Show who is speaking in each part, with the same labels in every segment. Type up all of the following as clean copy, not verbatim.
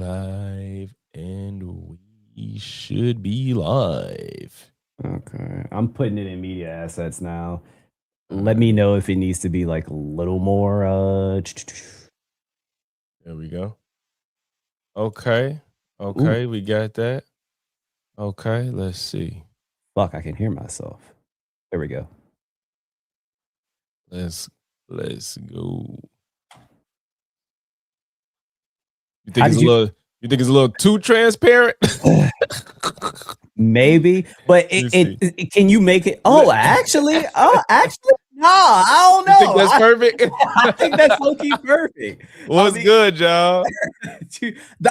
Speaker 1: live, and we should be live.
Speaker 2: Okay. I'm putting it in media assets now.
Speaker 1: All
Speaker 2: Let
Speaker 1: right,
Speaker 2: me know if it needs to be like a little more
Speaker 1: there we go. Okay,
Speaker 2: Ooh,
Speaker 1: okay, we got that. Okay, let's see.
Speaker 2: fuck, I can hear myself. There we go.
Speaker 1: Let's let's go. You
Speaker 2: How
Speaker 1: think it's
Speaker 2: did
Speaker 1: a
Speaker 2: you
Speaker 1: little? You think it's a little too transparent?
Speaker 2: maybe, but
Speaker 1: Let me see.
Speaker 2: can you make it actually no, I don't
Speaker 1: You think
Speaker 2: know.
Speaker 1: that's perfect?
Speaker 2: I think that's low-key perfect. I
Speaker 1: What's
Speaker 2: mean,
Speaker 1: good, y'all?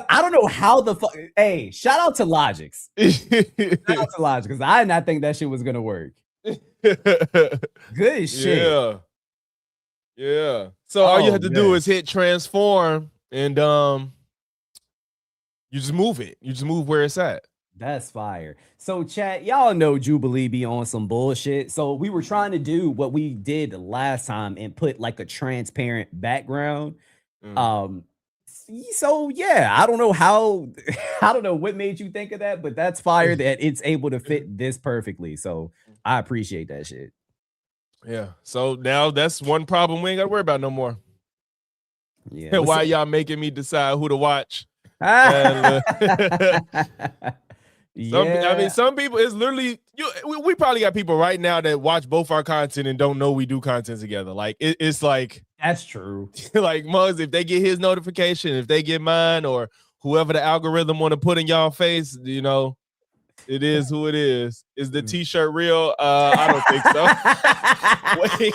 Speaker 2: I don't know how the fuck. Hey, shout out to Logix. Shout out to Logix because I did not think that shit was gonna work. Good shit.
Speaker 1: Yeah, yeah. So all you
Speaker 2: Oh
Speaker 1: have to do
Speaker 2: man.
Speaker 1: is hit transform, and you just move it. You just move where it's at.
Speaker 2: That's fire. So, chat, y'all know Jubilee be on some bullshit. So, we were trying to do what we did last time and put like a transparent background.
Speaker 1: Mm.
Speaker 2: Um, so yeah, I don't know how, I don't know what made you think of that, but that's fire that it's able to fit this perfectly. So, I appreciate that shit.
Speaker 1: Yeah. So now that's one problem we ain't got to worry about no more.
Speaker 2: Yeah. What's
Speaker 1: Why
Speaker 2: up?
Speaker 1: y'all making me decide who to watch? Uh,
Speaker 2: Yeah.
Speaker 1: some people. It's literally you. We probably got people right now that watch both our content and don't know we do content together. Like it's like
Speaker 2: That's true.
Speaker 1: like Muggs. If they get his notification, if they get mine, or whoever the algorithm want to put in y'all face, it is who it is. Is the t-shirt real? I don't think so. Wait.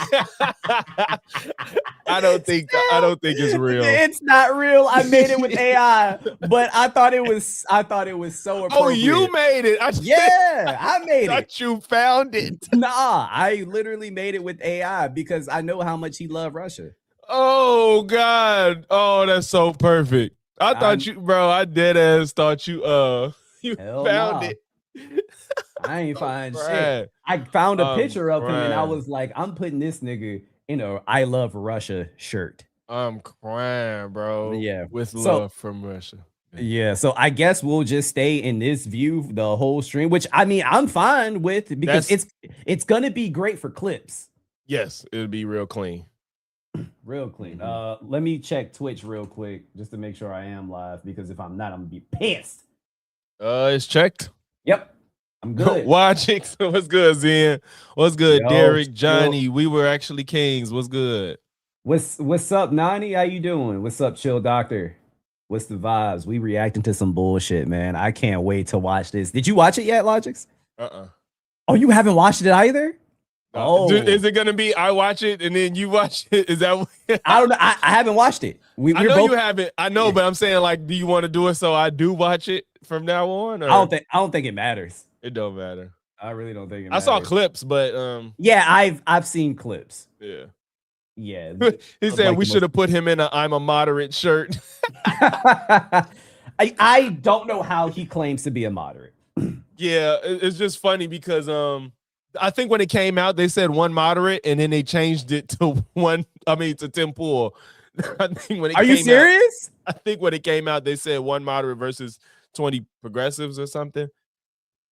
Speaker 1: I don't think it's real.
Speaker 2: It's not real. I made it with AI, but I thought it was so appropriate.
Speaker 1: Oh, you made it.
Speaker 2: I made it.
Speaker 1: You found it.
Speaker 2: Nah, I literally made it with AI because I know how much he loved Russia.
Speaker 1: Oh God. Oh, that's so perfect. I thought I dead ass thought you found it.
Speaker 2: I ain't find shit. I found a picture of him and I was like, I'm putting this nigga in a I love Russia shirt.
Speaker 1: I'm crying, bro.
Speaker 2: Yeah.
Speaker 1: With love from Russia.
Speaker 2: Yeah, so I guess we'll just stay in this view the whole stream, which I mean I'm fine with because it's gonna be great for clips.
Speaker 1: Yes, it'll be real clean.
Speaker 2: Real clean. Let me check Twitch real quick just to make sure I am live because if I'm not, I'm gonna be pissed.
Speaker 1: It's checked.
Speaker 2: Yep. I'm good.
Speaker 1: Watching. What's good, Zen? What's good, Derek, Johnny? We were actually kings. What's good?
Speaker 2: What's up, Nani? How you doing? What's up, Chill Doctor? What's the vibes? We reacting to some bullshit, man. I can't wait to watch this. Did you watch it yet, Logix? Oh, you haven't watched it either?
Speaker 1: Oh, is it gonna be I watch it and then you watch it? Is that what
Speaker 2: I don't know. I haven't watched it.
Speaker 1: I know you haven't. I know, but I'm saying, like, do you want to do it so I do watch it from now on? Or?
Speaker 2: I don't think it matters.
Speaker 1: It don't matter.
Speaker 2: I really don't think it
Speaker 1: matters. I saw clips, but
Speaker 2: yeah, I've seen clips.
Speaker 1: Yeah.
Speaker 2: Yeah.
Speaker 1: He said we should have put him in a I'm a moderate shirt.
Speaker 2: I don't know how he claims to be a moderate.
Speaker 1: Yeah, it's just funny because I think when it came out, they said one moderate, and then they changed it to to Tim Pool. I think when it
Speaker 2: Are you serious?
Speaker 1: I think when it came out, they said one moderate versus 20 progressives or something.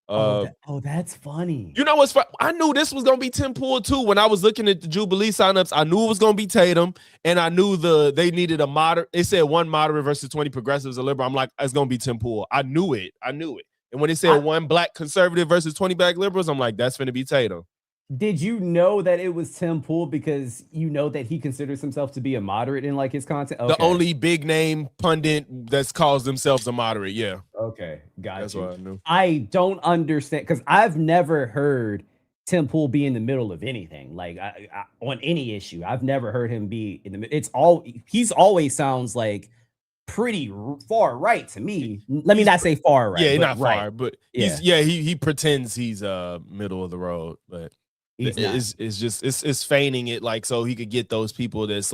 Speaker 2: That's funny.
Speaker 1: You know what's fun? I knew this was gonna be Tim Pool too. When I was looking at the Jubilee signups, I knew it was gonna be Tatum, and I knew they needed a moderate. They said one moderate versus 20 progressives, a liberal. I'm like, it's gonna be Tim Pool. I knew it. And when they said one black conservative versus 20 black liberals, I'm like, that's gonna be Tatum.
Speaker 2: Did you know that it was Tim Pool because you know that he considers himself to be a moderate in like his content?
Speaker 1: Okay. The only big name pundit that's calls themselves a moderate, yeah.
Speaker 2: Okay, got
Speaker 1: that's
Speaker 2: you.
Speaker 1: What I knew.
Speaker 2: I don't understand because I've never heard Tim Pool be in the middle of anything, like on any issue. I've never heard him be in the. He's always sounds like pretty far right to me. Let me not say far right.
Speaker 1: Yeah, not far, but he pretends he's middle of the road, but. It's feigning it like so he could get those people that's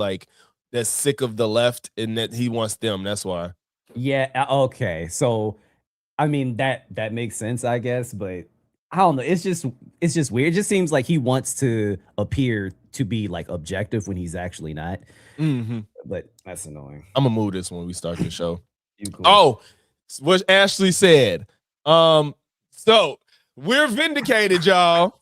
Speaker 1: sick of the left and that he wants them. That's why.
Speaker 2: Yeah. Okay. So, I mean that makes sense, I guess, but I don't know. It's just weird. It just seems like he wants to appear to be like objective when he's actually not.
Speaker 1: Mm-hmm.
Speaker 2: But that's annoying.
Speaker 1: I'm gonna move this when we start the show. Oh, what Ashley said. So we're vindicated, y'all.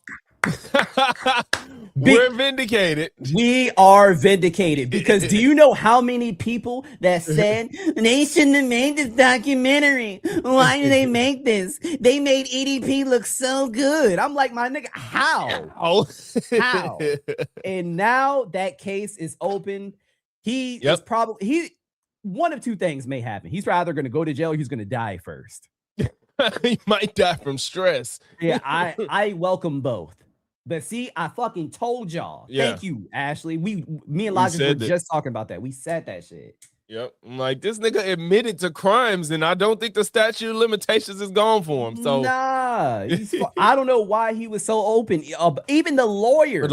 Speaker 1: We're vindicated.
Speaker 2: We are vindicated because do you know how many people that said they shouldn't have made this documentary? Why did they make this? They made EDP look so good. I'm like, my nigga, how? How? And now that case is open. He is probably one of two things may happen. He's either going to go to jail or he's going to die first.
Speaker 1: He might die from stress.
Speaker 2: Yeah, I welcome both. But see, I fucking told y'all. Yeah. Thank you, Ashley. Me and Logic were just talking about that. We said that shit.
Speaker 1: Yep. I'm like, this nigga admitted to crimes, and I don't think the statute of limitations is gone for him. So
Speaker 2: nah, I don't know why he was so open. Even the lawyer.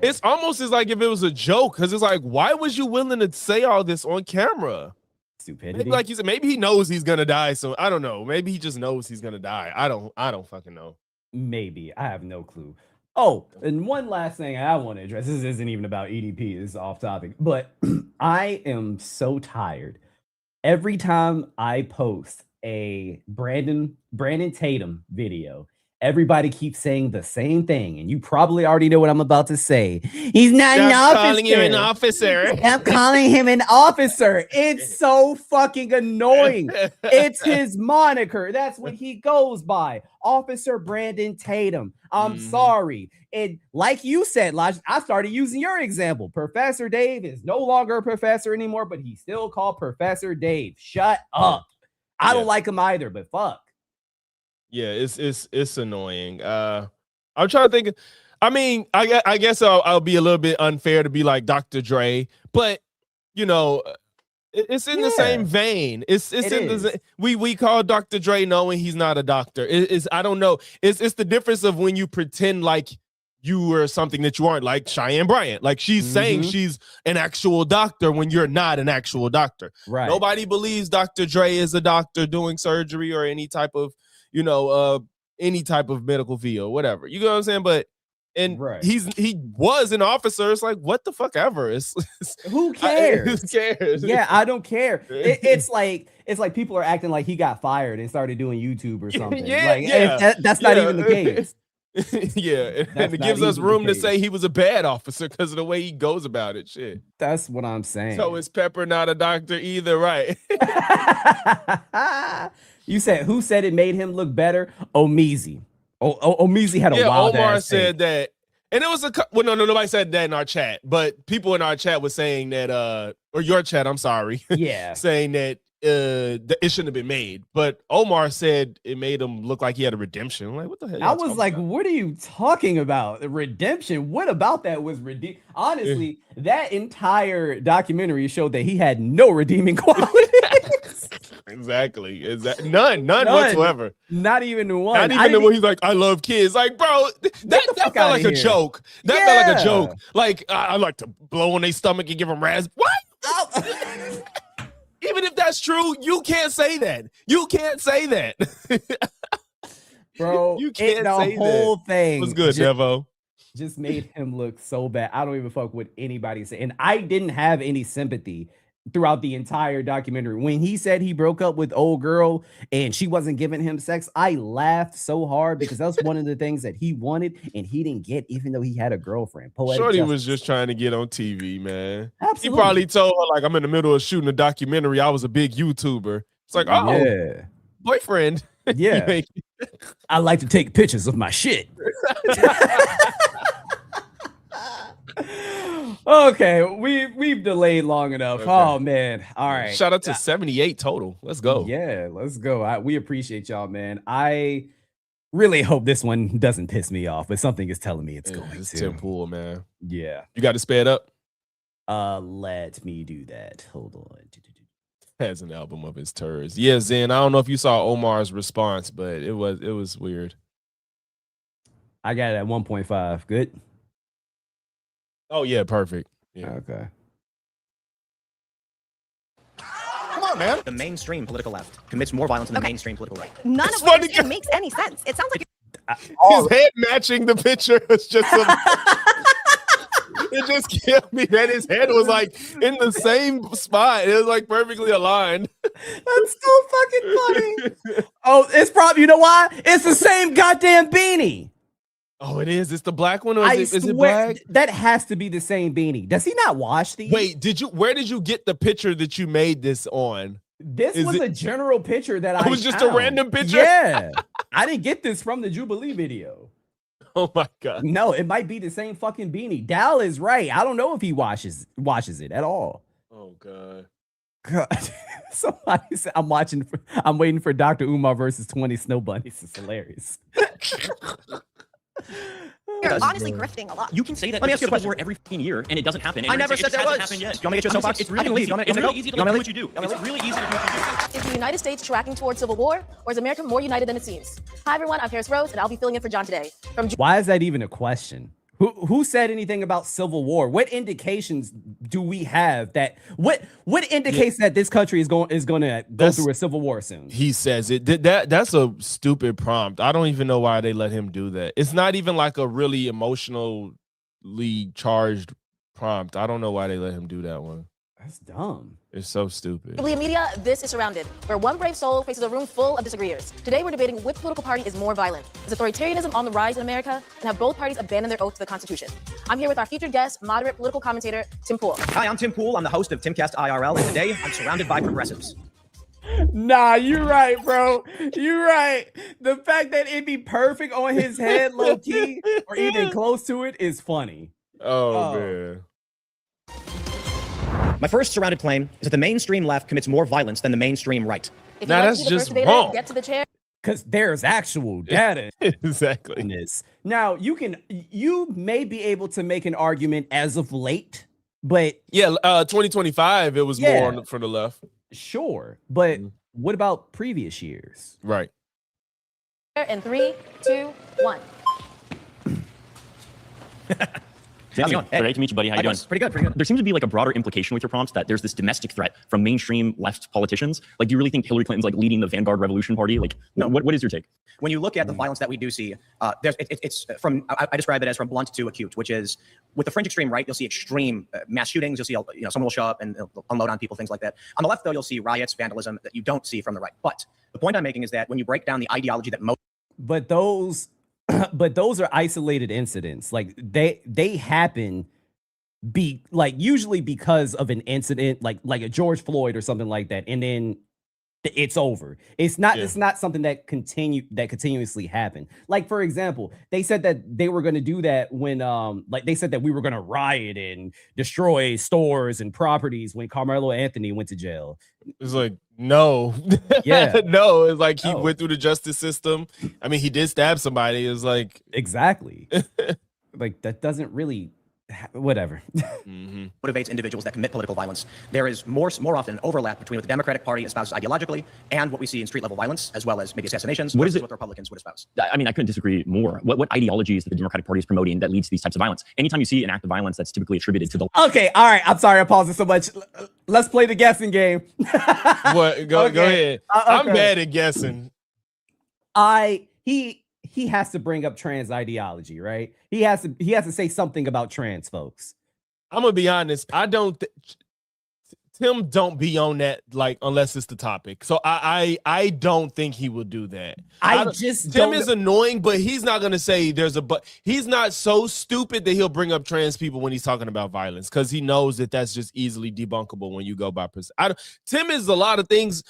Speaker 1: It's almost as like if it was a joke, because it's like, why was you willing to say all this on camera?
Speaker 2: Stupidity.
Speaker 1: Maybe, like you said, maybe he knows he's gonna die. So I don't know. Maybe he just knows he's gonna die. I don't fucking know.
Speaker 2: Maybe. I have no clue. Oh, and one last thing I want to address. This isn't even about EDP. This is off topic. But I am so tired. Every time I post a Brandon Tatum video, everybody keeps saying the same thing. And you probably already know what I'm about to say. He's not an officer.
Speaker 1: Calling him an officer.
Speaker 2: I'm calling him an officer. It's so fucking annoying. It's his moniker. That's what he goes by. Officer Brandon Tatum. I'm sorry. And like you said, Lodge, I started using your example. Professor Dave is no longer a professor anymore, but he's still called Professor Dave. Shut up. I don't like him either, but fuck.
Speaker 1: Yeah, it's annoying. I'm trying to think. I mean, I guess I'll be a little bit unfair to be like Dr. Dre, but you know, it's in the same vein. It's in the we call Dr. Dre knowing he's not a doctor. I don't know. It's the difference of when you pretend like you were something that you aren't, like Cheyenne Bryant. Like she's saying she's an actual doctor when you're not an actual doctor.
Speaker 2: Right.
Speaker 1: Nobody believes Dr. Dre is a doctor doing surgery or any type of, any type of medical field, whatever. You know what I'm saying? But he was an officer. It's like, what the fuck ever.
Speaker 2: Who cares?
Speaker 1: Who cares?
Speaker 2: Yeah, I don't care. It's like people are acting like he got fired and started doing YouTube or something. That's not even the case.
Speaker 1: Yeah, and it gives us room to say he was a bad officer because of the way he goes about it. Shit.
Speaker 2: That's what I'm saying.
Speaker 1: So is Pepper not a doctor either, right?
Speaker 2: You said, who said it made him look better? Omizi. Omizi had a wild
Speaker 1: Omar
Speaker 2: ass
Speaker 1: said that. And it was nobody said that in our chat, but people in our chat was saying that, or your chat, I'm sorry.
Speaker 2: Yeah.
Speaker 1: Saying that it shouldn't have been made. But Omar said it made him look like he had a redemption. I'm like, what the hell?
Speaker 2: I was like, what are you talking about? Redemption? What about that was redeem? Honestly, that entire documentary showed that he had no redeeming qualities.
Speaker 1: Exactly. None whatsoever.
Speaker 2: Not even one.
Speaker 1: Not even when he's like, I love kids. Like, bro, that felt like a joke. That felt like a joke. Like, I like to blow on their stomach and give them What? Even if that's true, you can't say that. You can't say that.
Speaker 2: Bro,
Speaker 1: you can't
Speaker 2: the
Speaker 1: say
Speaker 2: whole
Speaker 1: that.
Speaker 2: thing
Speaker 1: was good, Devo.
Speaker 2: Just made him look so bad. I don't even fuck with anybody say. And I didn't have any sympathy throughout the entire documentary. When he said he broke up with old girl and she wasn't giving him sex, I laughed so hard because that's one of the things that he wanted and he didn't get, even though he had a girlfriend.
Speaker 1: Shorty was just trying to get on TV, man.
Speaker 2: Absolutely.
Speaker 1: He probably told her, like, I'm in the middle of shooting a documentary. I was a big YouTuber. It's like, boyfriend.
Speaker 2: Yeah. I like to take pictures of my shit. Okay, we've delayed long enough. Okay. Oh man. All right.
Speaker 1: Shout out to 78 total. Let's go.
Speaker 2: Yeah, let's go. We appreciate y'all, man. I really hope this one doesn't piss me off, but something is telling me it's going
Speaker 1: it's
Speaker 2: to.
Speaker 1: Tim Pool, man.
Speaker 2: Yeah.
Speaker 1: You got to sped up?
Speaker 2: Let me do that. Hold on.
Speaker 1: Has an album of his turds. Yeah, Zen. I don't know if you saw Omar's response, but it was weird.
Speaker 2: I got it at 1.5. Good.
Speaker 1: Oh yeah, perfect. Yeah.
Speaker 2: Okay.
Speaker 3: Come on, man. The mainstream political left commits more violence than the mainstream political right.
Speaker 4: None of what you're saying makes any sense. It sounds like
Speaker 1: his head matching the picture is just It just killed me that his head was like in the same spot. It was like perfectly aligned.
Speaker 2: That's so fucking funny. Oh, it's probably, you know why? It's the same goddamn beanie.
Speaker 1: Oh, it is. It's the black one, or
Speaker 2: I
Speaker 1: is it
Speaker 2: swear,
Speaker 1: black?
Speaker 2: that has to be the same beanie. Does he not wash these?
Speaker 1: Wait, where did you get the picture that you made this on?
Speaker 2: This was a general picture that I
Speaker 1: was just
Speaker 2: found.
Speaker 1: a random picture?
Speaker 2: Yeah. I didn't get this from the Jubilee video.
Speaker 1: Oh my God.
Speaker 2: No, it might be the same fucking beanie. Dal is right. I don't know if he washes it at all.
Speaker 1: Oh God.
Speaker 2: God. Somebody said I'm waiting for Dr. Umar versus 20 Snow Bunnies. It's hilarious.
Speaker 4: You're honestly grifting a lot.
Speaker 5: You can say that.
Speaker 3: Let me ask you a question.
Speaker 5: every fucking year, and it doesn't happen. And
Speaker 3: I never said there was.
Speaker 5: Happened yet.
Speaker 3: You want me to get you a soapbox?
Speaker 5: It's really easy. It's really easy to do what you do. It's really easy to do what you do.
Speaker 6: Is the United States tracking towards civil war, or is America more united than it seems? Hi, everyone. I'm Paris Rose, and I'll be filling in for John today.
Speaker 2: Why is that even a question? Who said anything about civil war? What indications do we have that what indicates that this country is going to go through a civil war soon?
Speaker 1: He says it. That's a stupid prompt. I don't even know why they let him do that. It's not even like a really emotionally charged prompt. I don't know why they let him do that one.
Speaker 2: That's dumb.
Speaker 1: It's so stupid.
Speaker 6: Jubilee media, this is Surrounded, where one brave soul faces a room full of disagreeers. Today, we're debating which political party is more violent. Is authoritarianism on the rise in America, and have both parties abandoned their oath to the Constitution? I'm here with our featured guest, moderate political commentator, Tim Pool.
Speaker 3: Hi, I'm Tim Pool. I'm the host of Timcast IRL, and today I'm surrounded by progressives.
Speaker 2: Nah, you're right, bro. You're right. The fact that it be perfect on his head, low key, or even close to it, is funny.
Speaker 1: Oh man.
Speaker 3: My first surrounded claim is that the mainstream left commits more violence than the mainstream right.
Speaker 6: If
Speaker 1: Nah,
Speaker 6: you'd like
Speaker 1: that's
Speaker 6: to be the
Speaker 1: just
Speaker 6: first debater,
Speaker 1: wrong.
Speaker 6: get to the chair.
Speaker 2: Because there's actual data
Speaker 1: Exactly.
Speaker 2: in this. Now, you may be able to make an argument as of late, but
Speaker 1: Yeah, 2025, it was more for the left.
Speaker 2: sure. But what about previous years?
Speaker 1: Right.
Speaker 6: In 3, 2, 1.
Speaker 3: How's it going? Hey.
Speaker 5: Great to meet you, buddy. How you doing?
Speaker 3: Pretty good, pretty good.
Speaker 5: There seems to be like a broader implication with your prompts that there's this domestic threat from mainstream left politicians. Like, do you really think Hillary Clinton's like leading the Vanguard Revolution Party? Like, no. What is your take?
Speaker 3: When you look at the violence that we do see, it's from, I describe it as from blunt to acute, which is with the fringe extreme right, you'll see extreme mass shootings. You'll see, someone will show up and unload on people, things like that. On the left, though, you'll see riots, vandalism that you don't see from the right. But the point I'm making is that when you break down the ideology that most
Speaker 2: But those are isolated incidents. Like they happen usually because of an incident like a George Floyd or something like that, and then it's over. It's not something that continuously happen. Like, for example, they said that they were going to do that when they said that we were going to riot and destroy stores and properties when Carmelo Anthony went to jail.
Speaker 1: It's like, no.
Speaker 2: Yeah.
Speaker 1: No, it's like he went through the justice system. I mean, he did stab somebody. It's like,
Speaker 2: exactly. Like, that doesn't really whatever.
Speaker 3: motivates individuals that commit political violence. There is more often an overlap between what the Democratic Party espouses ideologically and what we see in street level violence, as well as maybe assassinations.
Speaker 5: What is it?
Speaker 3: What the Republicans would espouse?
Speaker 5: I mean, I couldn't disagree more. What ideologies that the Democratic Party is promoting that leads to these types of violence? Anytime you see an act of violence that's typically attributed to the
Speaker 2: Okay, all right. I'm sorry I paused it so much. Let's play the guessing game.
Speaker 1: what? Go ahead. I'm bad at guessing.
Speaker 2: He has to bring up trans ideology, right? He has to say something about trans folks.
Speaker 1: I'm gonna be honest. Tim don't be on that, like, unless it's the topic. So I don't think he will do that. Tim is annoying, but he's not gonna say he's not so stupid that he'll bring up trans people when he's talking about violence, because he knows that that's just easily debunkable when you go by Tim is a lot of things,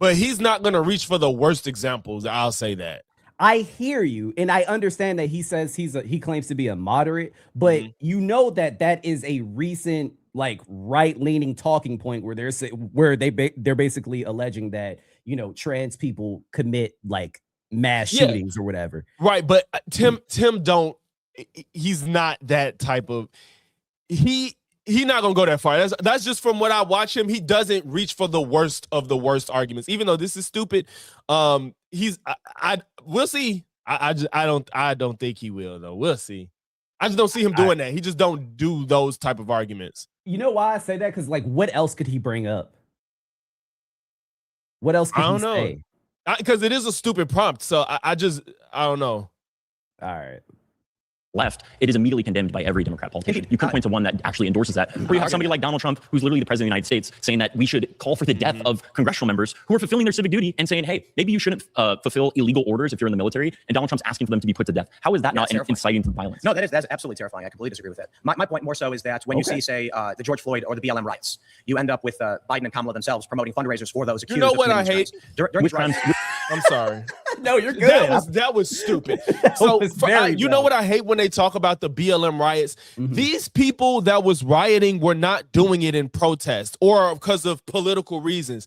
Speaker 1: but he's not gonna reach for the worst examples. I'll say that.
Speaker 2: I hear you, and I understand that he says he claims to be a moderate, but you know that is a recent like right-leaning talking point where they're basically alleging that trans people commit like mass shootings or whatever.
Speaker 1: Right, but Tim he's not that type of he's not gonna go that far. That's just from what I watch him. He doesn't reach for the worst of the worst arguments, even though this is stupid. We'll see. I don't think he will though. We'll see. I just don't see him doing that. He just don't do those type of arguments.
Speaker 2: You know why I say that? Because like, what else could he bring up? What else could he say?
Speaker 1: Because it is a stupid prompt. So I don't know.
Speaker 2: All right.
Speaker 5: left, it is immediately condemned by every Democrat politician. You couldn't point to one that actually endorses that. Or you have somebody like Donald Trump, who's literally the president of the United States, saying that we should call for the death of congressional members who are fulfilling their civic duty and saying, hey, maybe you shouldn't fulfill illegal orders if you're in the military. And Donald Trump's asking for them to be put to death. How is that not inciting to violence?
Speaker 3: No, that's absolutely terrifying. I completely disagree with that. My point more so is that when you see, say, the George Floyd or the BLM riots, you end up with Biden and Kamala themselves promoting fundraisers for those accused.
Speaker 1: You know what I hate?
Speaker 3: During crimes.
Speaker 1: I'm sorry.
Speaker 2: No, you're good.
Speaker 1: That was stupid.
Speaker 2: Was
Speaker 1: you know what I hate when they talk about the BLM riots? These people that was rioting were not doing it in protest or because of political reasons.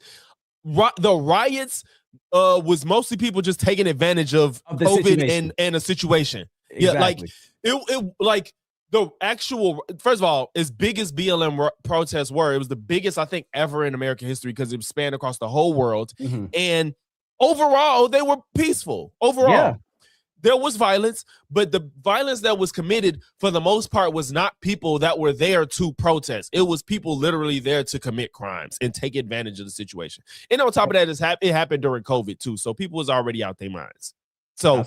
Speaker 1: The riots was mostly people just taking advantage of COVID and a situation.
Speaker 2: Exactly.
Speaker 1: Yeah, like it like the actual, first of all, as big as BLM protests were, it was the biggest I think ever in American history because it spanned across the whole world. And overall, they were peaceful. Overall, there was violence, but the violence that was committed for the most part was not people that were there to protest. It was people literally there to commit crimes and take advantage of the situation. And on top of that, it happened during COVID too. So people was already out their minds. So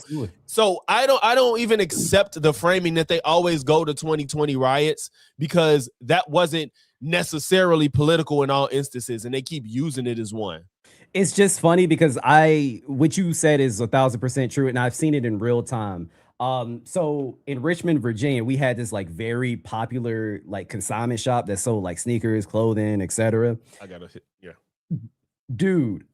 Speaker 1: I don't even accept the framing that they always go to 2020 riots because that wasn't necessarily political in all instances, and they keep using it as one.
Speaker 2: It's just funny because what you said is 1,000% true, and I've seen it in real time. So in Richmond, Virginia, we had this like very popular like consignment shop that sold like sneakers, clothing, etc.
Speaker 1: I gotta hit,
Speaker 2: dude.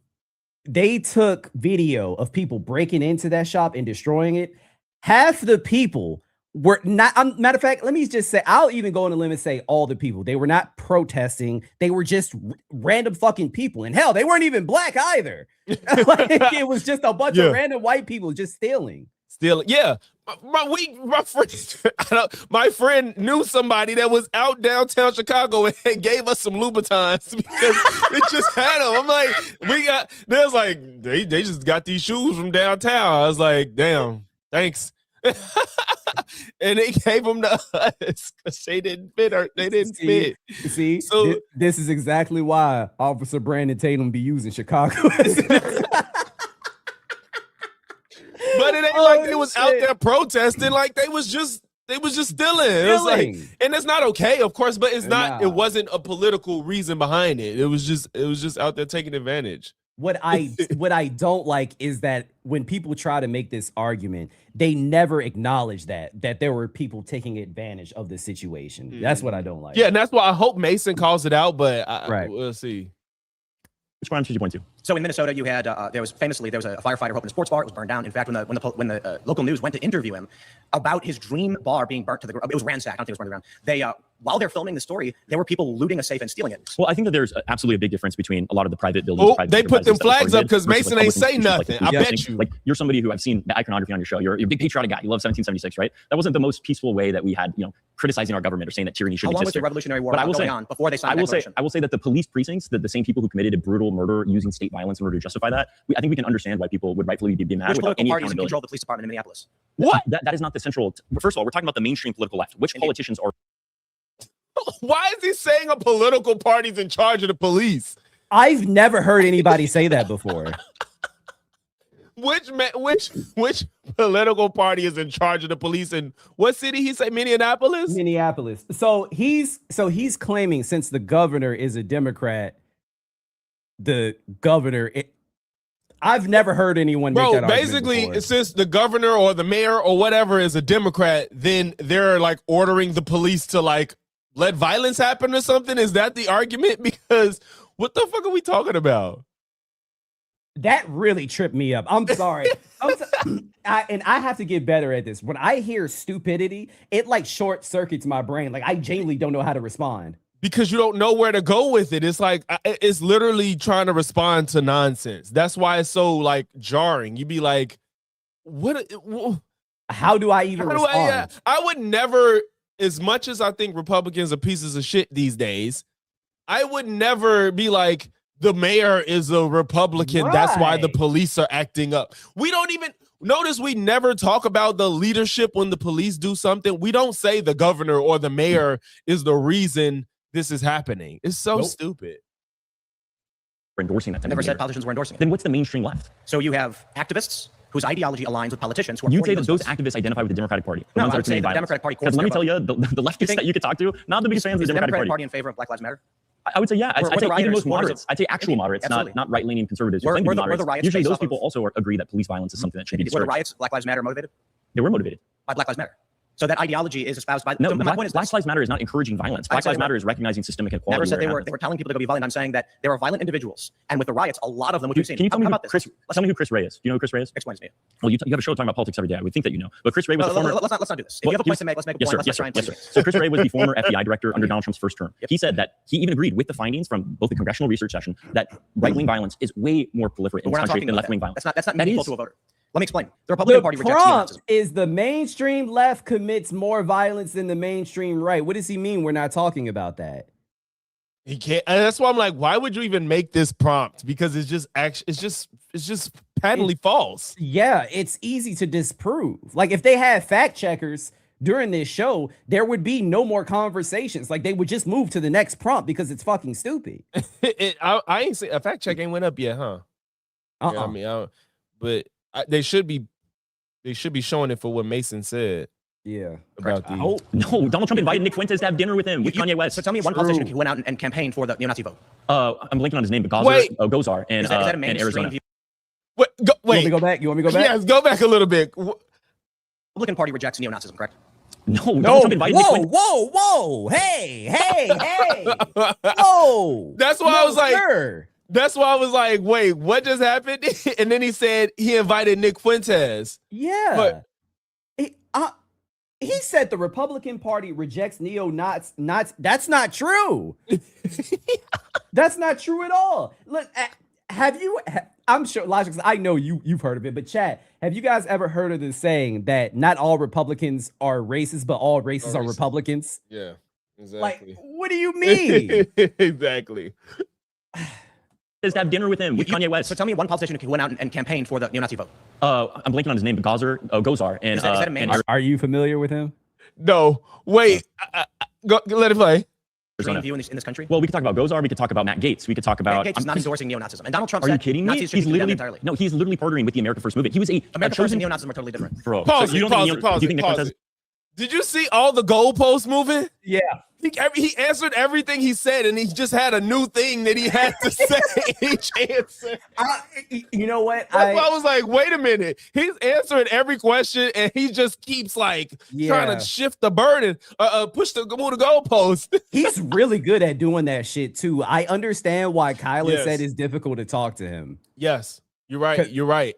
Speaker 2: They took video of people breaking into that shop and destroying it. Half the people were not, matter of fact, let me just say, I'll even go on a limb and say all the people. They were not protesting. They were just random fucking people. And hell, they weren't even black either. Like, it was just a bunch of random white people just stealing.
Speaker 1: Yeah. My friend knew somebody that was out downtown Chicago and gave us some Louboutins because it just had them. I'm like, there's like, they just got these shoes from downtown. I was like, damn, thanks. And they gave them to us because they didn't fit. They didn't fit.
Speaker 2: See, so this is exactly why Officer Brandon Tatum be using Chicago.
Speaker 1: But it ain't like they was out there protesting. Like they was just stealing. It was like, and it's not okay, of course, but it's not. It wasn't a political reason behind it. It was just out there taking advantage.
Speaker 2: What I don't like is that when people try to make this argument, they never acknowledge that there were people taking advantage of the situation. That's what I don't like.
Speaker 1: Yeah, and that's why I hope Mason calls it out, but we'll see.
Speaker 5: Which crimes did you point to?
Speaker 3: So in Minnesota, you had there was a firefighter who opened a sports bar. It was burned down. In fact, when the local news went to interview him about his dream bar being burnt to the ground, it was ransacked. I don't think it was burned to the ground. They while they're filming the story, there were people looting a safe and stealing it.
Speaker 5: Well, I think that there's absolutely a big difference between a lot of the private buildings.
Speaker 1: They put them flags up because Mason ain't say nothing. I bet you.
Speaker 5: Like you're somebody who I've seen the iconography on your show. You're a big patriotic guy. You love 1776, right? That wasn't the most peaceful way that we had, criticizing our government or saying that tyranny should exist.
Speaker 3: How long was the Revolutionary War going on before they signed the Declaration?
Speaker 5: I will say that the police precincts, the same people who committed a brutal murder using state violence in order to justify that, I think we can understand why people would rightfully be mad.
Speaker 3: Which
Speaker 5: without
Speaker 3: political
Speaker 5: any
Speaker 3: parties
Speaker 5: accountability.
Speaker 3: control the police department in Minneapolis?
Speaker 5: What? That is not the central. First of all, we're talking about the mainstream political left. Which politicians are?
Speaker 1: Why is he saying a political party's in charge of the police?
Speaker 2: I've never heard anybody say that before.
Speaker 1: Which political party is in charge of the police in what city? He said Minneapolis?
Speaker 2: Minneapolis. So he's claiming since the governor is a Democrat, the governor. I've never heard anyone make that argument
Speaker 1: basically,
Speaker 2: before.
Speaker 1: Since the governor or the mayor or whatever is a Democrat, then they're like ordering the police to like let violence happen or something. Is that the argument? Because what the fuck are we talking about?
Speaker 2: That really tripped me up. I'm sorry. And I have to get better at this. When I hear stupidity, it like short circuits my brain. Like I genuinely don't know how to respond.
Speaker 1: Because you don't know where to go with it. It's like, it's literally trying to respond to nonsense. That's why it's so like jarring. You'd be like,
Speaker 2: how do I even respond?
Speaker 1: I would never, as much as I think Republicans are pieces of shit these days, I would never be like, the mayor is a Republican. Right. That's why the police are acting up. We don't even notice. We never talk about the leadership when the police do something. We don't say the governor or the mayor is the reason this is happening. It's so stupid.
Speaker 5: Endorsing that.
Speaker 3: Never said politicians were endorsing it.
Speaker 5: Then what's the mainstream left?
Speaker 3: So you have activists whose ideology aligns with politicians who are
Speaker 5: You
Speaker 3: for
Speaker 5: say that those
Speaker 3: Elizabeth.
Speaker 5: activists identify with the Democratic Party. The
Speaker 3: No,
Speaker 5: ones that
Speaker 3: I
Speaker 5: are
Speaker 3: would say
Speaker 5: committing
Speaker 3: the
Speaker 5: violence.
Speaker 3: Democratic Party
Speaker 5: Because let me tell you, the leftists
Speaker 3: think-
Speaker 5: that you could talk to, not the biggest fans of
Speaker 3: Is
Speaker 5: the
Speaker 3: the
Speaker 5: Democratic
Speaker 3: Party
Speaker 5: Party.
Speaker 3: in favor of Black Lives Matter?
Speaker 5: I would say, yeah.
Speaker 3: Were
Speaker 5: I'd
Speaker 3: the
Speaker 5: say even
Speaker 3: rioters
Speaker 5: most
Speaker 3: who wanted
Speaker 5: moderates.
Speaker 3: to-
Speaker 5: I'd say actual moderates,
Speaker 3: Absolutely.
Speaker 5: not right-leaning conservatives.
Speaker 3: Were
Speaker 5: who claim to be
Speaker 3: the
Speaker 5: moderates.
Speaker 3: riots
Speaker 5: Usually
Speaker 3: based
Speaker 5: those
Speaker 3: off of-
Speaker 5: people also agree that police violence is something that should be
Speaker 3: Were the
Speaker 5: discouraged.
Speaker 3: riots Black Lives Matter motivated?
Speaker 5: They were motivated.
Speaker 3: By Black Lives Matter. So that ideology is espoused by.
Speaker 5: No,
Speaker 3: so my point is
Speaker 5: Black
Speaker 3: this.
Speaker 5: Lives Matter is not encouraging violence.
Speaker 3: I
Speaker 5: Black
Speaker 3: said
Speaker 5: Lives
Speaker 3: they were-
Speaker 5: Matter is recognizing systemic inequality.
Speaker 3: Never said
Speaker 5: where
Speaker 3: they
Speaker 5: it
Speaker 3: were.
Speaker 5: happens.
Speaker 3: They were telling people to go be violent. I'm saying that there were violent individuals, and with the riots, a lot of them, which we've seen.
Speaker 5: Can you tell me
Speaker 3: How
Speaker 5: who
Speaker 3: about this?
Speaker 5: tell me who Chris Ray is? Do you know who Chris Ray is?
Speaker 3: Explain to me.
Speaker 5: Well, you have a show talking about politics every day. I would think that you know. But Chris Ray was the former.
Speaker 3: Let's not do this. If you have a point to make, let's make a
Speaker 5: Yes,
Speaker 3: point.
Speaker 5: sir.
Speaker 3: Let's
Speaker 5: Yes,
Speaker 3: not
Speaker 5: sir.
Speaker 3: try and
Speaker 5: Yes, sir. So Chris Ray was the former FBI director under Donald Trump's first term.
Speaker 3: Yep.
Speaker 5: He said that he even agreed with the findings from both the congressional research session that right-wing violence is way more proliferate in
Speaker 3: We're
Speaker 5: this
Speaker 3: not
Speaker 5: country
Speaker 3: talking
Speaker 5: than
Speaker 3: about
Speaker 5: left-wing
Speaker 3: that.
Speaker 5: violence.
Speaker 3: That's not
Speaker 5: That
Speaker 3: meaningful
Speaker 5: is-
Speaker 3: to a voter. Let me explain. The Republican
Speaker 2: The
Speaker 3: Party rejects
Speaker 2: prompt
Speaker 3: neo-Nazism.
Speaker 2: is the mainstream left commits more violence than the mainstream right. What does he mean we're not talking about that?
Speaker 1: He can't. And that's why I'm like, why would you even make this prompt? Because it's just it's just patently false.
Speaker 2: Yeah, it's easy to disprove. Like if they had fact checkers during this show, there would be no more conversations. Like they would just move to the next prompt because it's fucking stupid.
Speaker 1: I ain't say a fact check ain't went up yet, huh? Yeah, I mean, but they should be showing it for what Mason said
Speaker 2: Yeah.
Speaker 1: about
Speaker 2: I
Speaker 1: the.
Speaker 2: hope.
Speaker 5: No, Donald Trump invited Nick Fuentes to have dinner with him with Kanye West.
Speaker 3: So tell me one politician who went out and campaigned for the neo-Nazi vote.
Speaker 5: I'm blanking on his name, but
Speaker 1: Wait.
Speaker 5: Gozar and
Speaker 3: Is that a
Speaker 5: and
Speaker 3: mainstream
Speaker 5: Arizona.
Speaker 3: view?
Speaker 1: Wait,
Speaker 2: You want me
Speaker 1: wait.
Speaker 2: to go back? You want me to go back?
Speaker 1: Yes, go back a little bit.
Speaker 3: The Republican Party rejects neo-Nazism, correct?
Speaker 5: No, Donald
Speaker 2: No.
Speaker 5: Trump invited Nick Fuentes.
Speaker 2: Whoa. Hey. Whoa.
Speaker 1: That's why I was like,
Speaker 2: sir.
Speaker 1: that's why I was like, wait, what just happened? And then he said he invited Nick Fuentes.
Speaker 2: Yeah. He said the Republican Party rejects neo-Nazis. That's not true. That's not true at all. Look, have you? I'm sure, Logic, I know you've heard of it, but Chad, have you guys ever heard of the saying that not all Republicans are racist, but all races are
Speaker 1: racist.
Speaker 2: Republicans?
Speaker 1: Yeah,
Speaker 2: Like, what do you mean?
Speaker 1: Exactly.
Speaker 5: To have dinner with him with Kanye West.
Speaker 3: So tell me one politician who went out and campaigned for the neo-Nazi vote.
Speaker 5: I'm blanking on his name, but Gozar and
Speaker 3: Is that a
Speaker 5: and
Speaker 3: mainstream
Speaker 2: Are you familiar with him?
Speaker 1: No, wait. Go, let it play.
Speaker 5: Arizona.
Speaker 3: view in this country?
Speaker 5: Well, we could talk about Gozar. We could talk about Matt Gaetz. We could talk about.
Speaker 3: Gates is not endorsing neo-Nazism. And Donald Trump
Speaker 5: Are
Speaker 3: said
Speaker 5: you kidding me?
Speaker 3: Nazis should be condemned entirely.
Speaker 5: No, he's literally partnering with the America First movement. He was a
Speaker 3: America First
Speaker 5: chosen
Speaker 3: and neo-Nazism are totally different.
Speaker 5: bro.
Speaker 1: Pause
Speaker 5: you
Speaker 1: it.
Speaker 5: don't
Speaker 1: Pause
Speaker 5: think
Speaker 1: it. Pause
Speaker 5: do you think
Speaker 1: it.
Speaker 5: Nick
Speaker 1: Pause
Speaker 5: Fuentes-
Speaker 1: it. Did you see all the goalposts moving?
Speaker 2: Yeah.
Speaker 1: He answered everything he said, and he just had a new thing that he had to say each answer.
Speaker 2: You know what?
Speaker 1: That's why I was like, wait a minute. He's answering every question, and he just keeps like trying
Speaker 2: Yeah.
Speaker 1: to shift the burden, move the goalpost.
Speaker 2: He's really good at doing that shit too. I understand why Kyla
Speaker 1: Yes.
Speaker 2: said it's difficult to talk to him.
Speaker 1: Yes, you're right. You're right.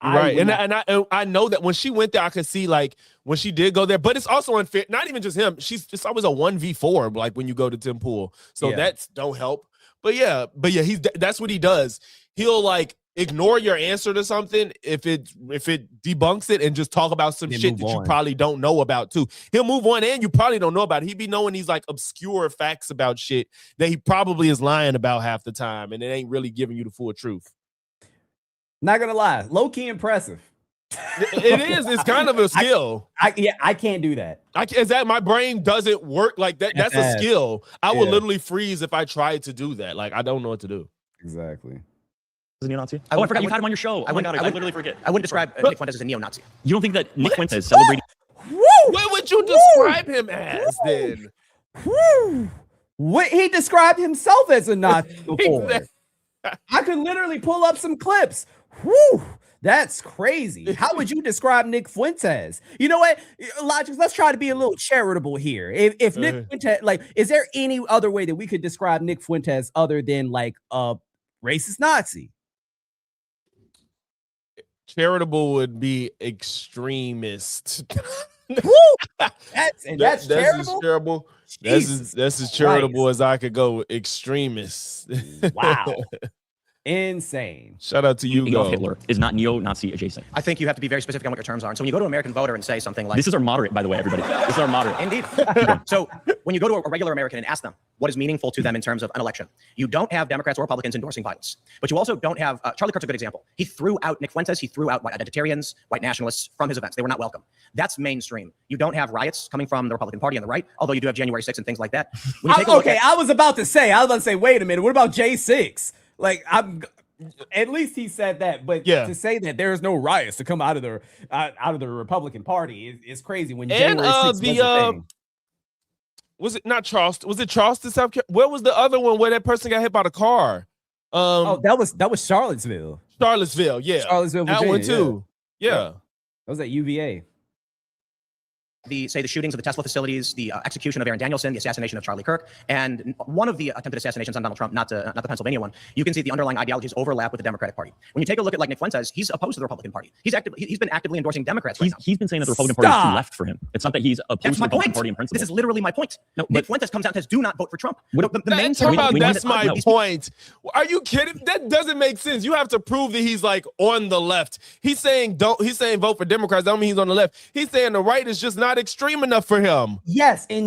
Speaker 1: You're
Speaker 2: I
Speaker 1: right.
Speaker 2: would
Speaker 1: And I know that when she went there, I could see like when she did go there, but it's also unfair. Not even just him. It's always a 1v4, like when you go to Tim Pool. So
Speaker 2: Yeah.
Speaker 1: that's don't help. But yeah, that's what he does. He'll like ignore your answer to something if it debunks it and just talk about some
Speaker 2: Then
Speaker 1: shit
Speaker 2: move
Speaker 1: that you
Speaker 2: on.
Speaker 1: probably don't know about too. He'll move on and you probably don't know about it. He be knowing these like obscure facts about shit that he probably is lying about half the time, and it ain't really giving you the full truth.
Speaker 2: Not gonna lie, low key impressive.
Speaker 1: It is. It's kind of a skill.
Speaker 2: I can't do that.
Speaker 1: Is that my brain doesn't work like that? That's a
Speaker 2: Yeah.
Speaker 1: skill. I would
Speaker 2: Yeah.
Speaker 1: literally freeze if I tried to do that. Like I don't know what to do.
Speaker 2: Exactly.
Speaker 5: Is a neo-Nazi?
Speaker 3: I
Speaker 5: Oh, I
Speaker 3: would-
Speaker 5: forgot
Speaker 3: I
Speaker 5: you
Speaker 3: would-
Speaker 5: had him on your show. Oh my
Speaker 3: would-
Speaker 5: god,
Speaker 3: I
Speaker 5: I
Speaker 3: would-
Speaker 5: literally forget.
Speaker 3: I wouldn't describe Nick Fuentes as a neo-Nazi.
Speaker 5: You don't think that Nick Fuentes celebrating?
Speaker 1: What would you describe him as then?
Speaker 2: Whew. What he described himself as a Nazi before.
Speaker 1: Exactly.
Speaker 2: I could literally pull up some clips. Whew. That's crazy. How would you describe Nick Fuentes? You know what? Logic, let's try to be a little charitable here. If Nick Fuentes, like, is there any other way that we could describe Nick Fuentes other than like a racist Nazi?
Speaker 1: Charitable would be extremist.
Speaker 2: Woo! That's
Speaker 1: That's
Speaker 2: charitable.
Speaker 1: as terrible.
Speaker 2: Jesus
Speaker 1: That's as charitable
Speaker 2: Christ.
Speaker 1: as I could go. Extremist.
Speaker 2: Wow. Insane.
Speaker 1: Shout out to you,
Speaker 5: Adolf Hitler is not neo-Nazi adjacent.
Speaker 3: I think you have to be very specific on what your terms are. And so when you go to an American voter and say something like,
Speaker 5: This is our moderate, by the way, everybody. This is our moderate.
Speaker 3: Indeed. So when you go to a regular American and ask them what is meaningful to them in terms of an election, you don't have Democrats or Republicans endorsing violence. But you also don't have, Charlie Kirk's a good example. He threw out Nick Fuentes. He threw out white identitarians, white nationalists from his events. They were not welcome. That's mainstream. You don't have riots coming from the Republican Party on the right, although you do have January 6th and things like that. When you take a look
Speaker 2: Okay,
Speaker 3: at-
Speaker 2: I was about to say, wait a minute. What about J6? Like, At least he said that, but
Speaker 1: Yeah.
Speaker 2: to say that there's no riots to come out of the Republican Party is crazy. When
Speaker 1: And
Speaker 2: January 6th was a thing.
Speaker 1: was it not Charleston? Was it Charleston, South Carolina? Where was the other one where that person got hit by the car?
Speaker 2: Oh, that was Charlottesville.
Speaker 1: Charlottesville, yeah.
Speaker 2: Charlottesville,
Speaker 1: That
Speaker 2: Virginia,
Speaker 1: one too. Yeah.
Speaker 2: That was at UVA.
Speaker 3: the shootings of the Tesla facilities, the execution of Aaron Danielson, the assassination of Charlie Kirk, and one of the attempted assassinations on Donald Trump, not the Pennsylvania one. You can see the underlying ideologies overlap with the Democratic Party. When you take a look at like Nick Fuentes, he's opposed to the Republican Party. He's been actively endorsing Democrats. Right now.
Speaker 5: He's been saying that the Republican Party is too left for him. It's not that he's opposed
Speaker 3: That's
Speaker 5: to the
Speaker 3: my
Speaker 5: Republican
Speaker 3: point.
Speaker 5: Party in principle.
Speaker 3: This is literally my point.
Speaker 5: No,
Speaker 3: Nick Fuentes comes out and says, "Do not vote for Trump." The main
Speaker 1: Talk about that's my
Speaker 5: no.
Speaker 1: point. Are you kidding? That doesn't make sense. You have to prove that he's like on the left. He's saying vote for Democrats. That don't mean he's on the left. He's saying the right is just not extreme enough for him.
Speaker 2: Yes, and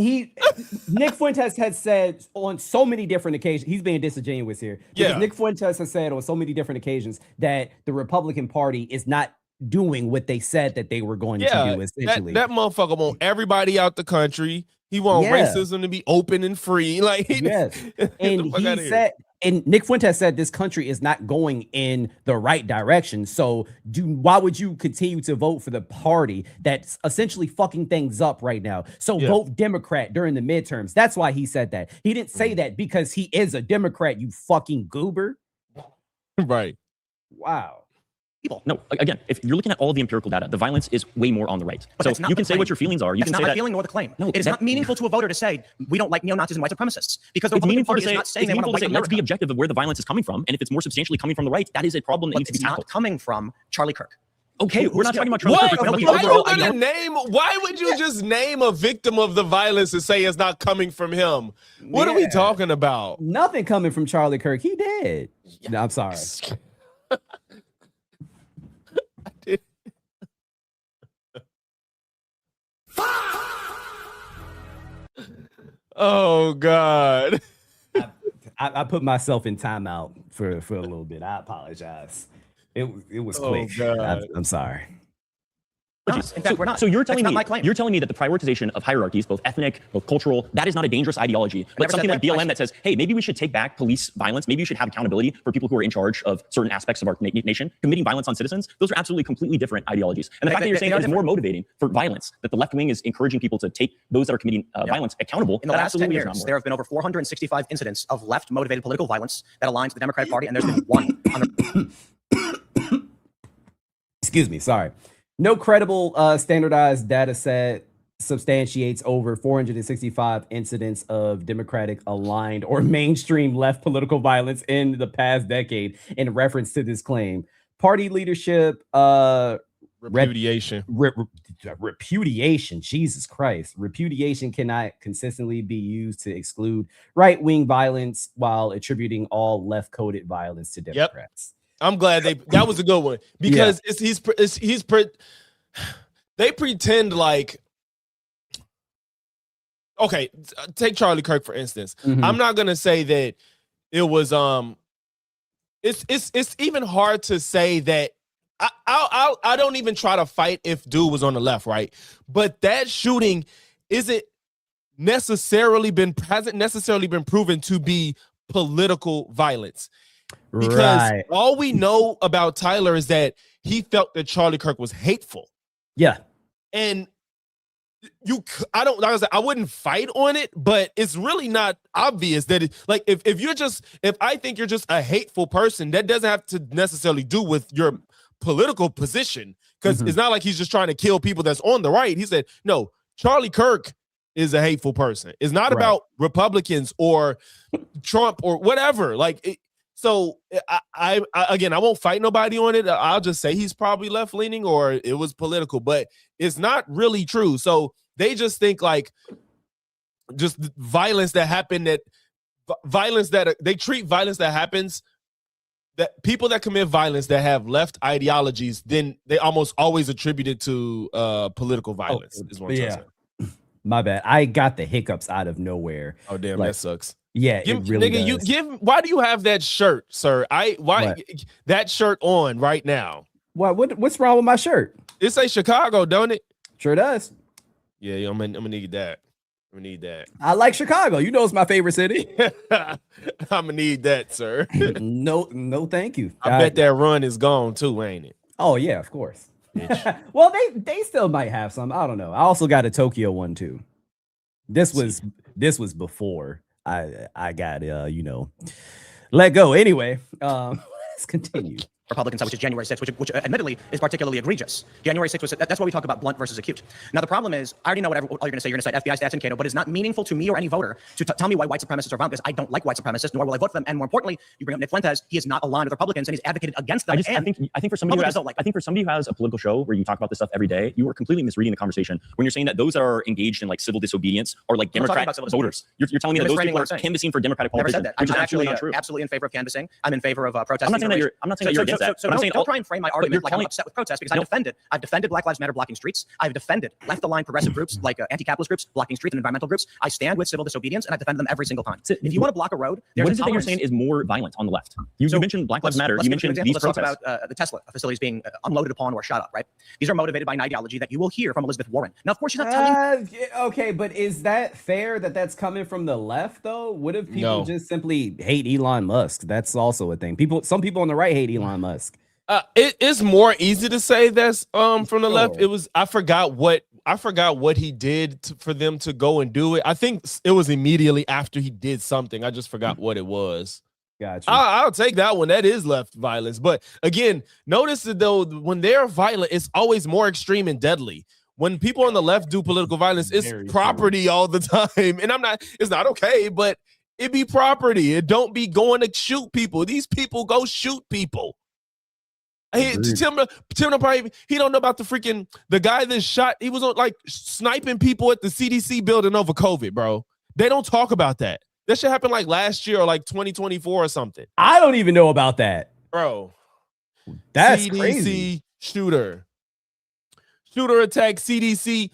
Speaker 2: Nick Fuentes has said on so many different occasions, he's being disingenuous here. Because
Speaker 1: Yeah.
Speaker 2: Nick Fuentes has said on so many different occasions that the Republican Party is not doing what they said that they were going to do, essentially.
Speaker 1: That motherfucker want everybody out the country. He want racism to be open and free. Like
Speaker 2: Yes. And he said, and Nick Fuentes said this country is not going in the right direction. So why would you continue to vote for the party that's essentially fucking things up right now? So vote Democrat during the midterms. That's why he said that. He didn't say that because he is a Democrat, you fucking goober.
Speaker 1: Right.
Speaker 2: Wow.
Speaker 3: people.
Speaker 5: No, again, if you're looking at all the empirical data, the violence is way more on the right.
Speaker 3: But
Speaker 5: So
Speaker 3: that's not
Speaker 5: you
Speaker 3: the
Speaker 5: can say
Speaker 3: claim.
Speaker 5: what your feelings are. You
Speaker 3: That's
Speaker 5: can
Speaker 3: not
Speaker 5: say
Speaker 3: my
Speaker 5: that.
Speaker 3: feeling nor the claim.
Speaker 5: No,
Speaker 3: it is not meaningful to a voter to say we don't like neo-Nazis and white supremacists because the
Speaker 5: It's
Speaker 3: Republican
Speaker 5: meaningful
Speaker 3: Party
Speaker 5: to say,
Speaker 3: is not saying they want to white
Speaker 5: let's be
Speaker 3: America.
Speaker 5: objective of where the violence is coming from. And if it's more substantially coming from the right, that is a problem that
Speaker 3: But
Speaker 5: needs to be
Speaker 3: it's not
Speaker 5: tackled.
Speaker 3: coming from Charlie Kirk.
Speaker 5: Okay, we're not talking about Charlie
Speaker 1: What?
Speaker 5: Kirk. We're talking
Speaker 1: Why
Speaker 5: about the
Speaker 1: are you
Speaker 5: overall
Speaker 1: gonna
Speaker 5: ideology.
Speaker 1: why would you just name a victim of the violence and say it's not coming from him? What are we talking about?
Speaker 2: Nothing coming from Charlie Kirk. He did. No, I'm sorry.
Speaker 1: Oh God.
Speaker 2: I put myself in timeout for a little bit. I apologize. It was
Speaker 1: Oh,
Speaker 2: quick.
Speaker 1: God.
Speaker 2: I'm sorry.
Speaker 3: In fact, we're not.
Speaker 5: So you're
Speaker 3: That's
Speaker 5: telling
Speaker 3: not
Speaker 5: me
Speaker 3: my claim.
Speaker 5: you're telling me that the prioritization of hierarchies, both ethnic, both cultural, that is not a dangerous ideology, but
Speaker 3: never
Speaker 5: something
Speaker 3: said
Speaker 5: like
Speaker 3: that.
Speaker 5: BLM that says, hey, maybe we should take back police violence, maybe we should have accountability for people who are in charge of certain aspects of our nation committing violence on citizens. Those are absolutely completely different ideologies. And the fact that you're saying that is more motivating for violence, that the left wing is encouraging people to take those that are committing violence accountable.
Speaker 3: In the
Speaker 5: that
Speaker 3: last 10
Speaker 5: absolutely is
Speaker 3: years,
Speaker 5: not
Speaker 3: there have been over 465 incidents of left-motivated political violence that aligns the Democratic Party, and there's been one.
Speaker 2: Excuse me. Sorry. No credible standardized data set substantiates over 465 incidents of Democratic aligned or mainstream left political violence in the past decade in reference to this claim. Party leadership,
Speaker 1: Repudiation.
Speaker 2: repudiation, Jesus Christ. Repudiation cannot consistently be used to exclude right-wing violence while attributing all left-coded violence to Democrats.
Speaker 1: I'm glad that was a good one because they pretend like, okay, take Charlie Kirk for instance.
Speaker 2: Mhm.
Speaker 1: I'm not gonna say that it was it's even hard to say that I don't even try to fight if dude was on the left, right? But that shooting hasn't necessarily been proven to be political violence. Because all we know about Tyler is that he felt that Charlie Kirk was hateful.
Speaker 2: Yeah.
Speaker 1: And I wouldn't fight on it, but it's really not obvious that if I think you're just a hateful person, that doesn't have to necessarily do with your political position. Because it's not like he's just trying to kill people that's on the right. He said, no, Charlie Kirk is a hateful person. It's not about Republicans or Trump or whatever. So I won't fight nobody on it. I'll just say he's probably left leaning or it was political, but it's not really true. So they just think like just violence that happened they treat violence that happens, that people that commit violence that have left ideologies, then they almost always attribute it to political violence. Is what I'm trying to say.
Speaker 2: My bad. I got the hiccups out of nowhere.
Speaker 1: Oh damn, that sucks.
Speaker 2: Yeah, it really does.
Speaker 1: Why do you have that shirt, sir? That shirt on right now?
Speaker 2: What's wrong with my shirt?
Speaker 1: It say Chicago, don't it?
Speaker 2: Sure does.
Speaker 1: Yeah, I'm gonna need that. We need that.
Speaker 2: I like Chicago. You know it's my favorite city.
Speaker 1: I'm gonna need that, sir.
Speaker 2: No, thank you.
Speaker 1: I bet that run is gone too, ain't it?
Speaker 2: Oh yeah, of course. Well, they still might have some. I don't know. I also got a Tokyo one too. This was before I got let go. Anyway, let's continue.
Speaker 3: Republican side, which is January 6th, which admittedly is particularly egregious. January 6th was, that's why we talk about blunt versus acute. Now, the problem is, I already know all you're going to say. You're going to cite FBI stats and Cato, but it's not meaningful to me or any voter to tell me why white supremacists are wrong, because I don't like white supremacists, nor will I vote for them. And more importantly, you bring up Nick Fuentes, he is not aligned with Republicans, and he's advocated against them.
Speaker 5: I think for somebody who has a political show where you talk about this stuff every day, you are completely misreading the conversation when you're saying that those that are engaged in like civil disobedience are like Democrat voters. You're telling me that those people are canvassing for Democratic politicians, which is absolutely not true.
Speaker 3: Absolutely in favor of canvassing. I'm in favor of protesting.
Speaker 5: I'm not saying that you're against that.
Speaker 3: So don't try and frame my argument like I'm upset with protests, because I've defended Black Lives Matter blocking streets. I've defended left-of-line progressive groups like anti-capitalist groups blocking streets and environmental groups. I stand with civil disobedience, and I defend them every single time. If you want to block a road,
Speaker 5: what is it that you're saying is more violent on the left? You mentioned Black Lives Matter. You mentioned these protests.
Speaker 3: Let's talk about the Tesla facilities being unloaded upon or shut up, right? These are motivated by an ideology that you will hear from Elizabeth Warren. Now, of course, she's not telling.
Speaker 2: Okay, but is that fair that that's coming from the left, though? What if people just simply hate Elon Musk? That's also a thing. Some people on the right hate Elon Musk.
Speaker 1: It's more easy to say that's from the left. It was I forgot what he did for them to go and do it. I think it was immediately after he did something. I just forgot what it was.
Speaker 2: Gotcha.
Speaker 1: I'll take that one. That is left violence. But again, notice that though when they're violent, it's always more extreme and deadly. When people on the left do political violence, it's property all the time. And it's not okay, but it be property. It don't be going to shoot people. These people go shoot people. Tim probably he don't know about the guy that shot. He was on like sniping people at the CDC building over COVID, bro. They don't talk about that. That should happen like last year or like 2024 or something.
Speaker 2: I don't even know about that,
Speaker 1: bro.
Speaker 2: That's
Speaker 1: CDC
Speaker 2: crazy.
Speaker 1: Shooter attacked CDC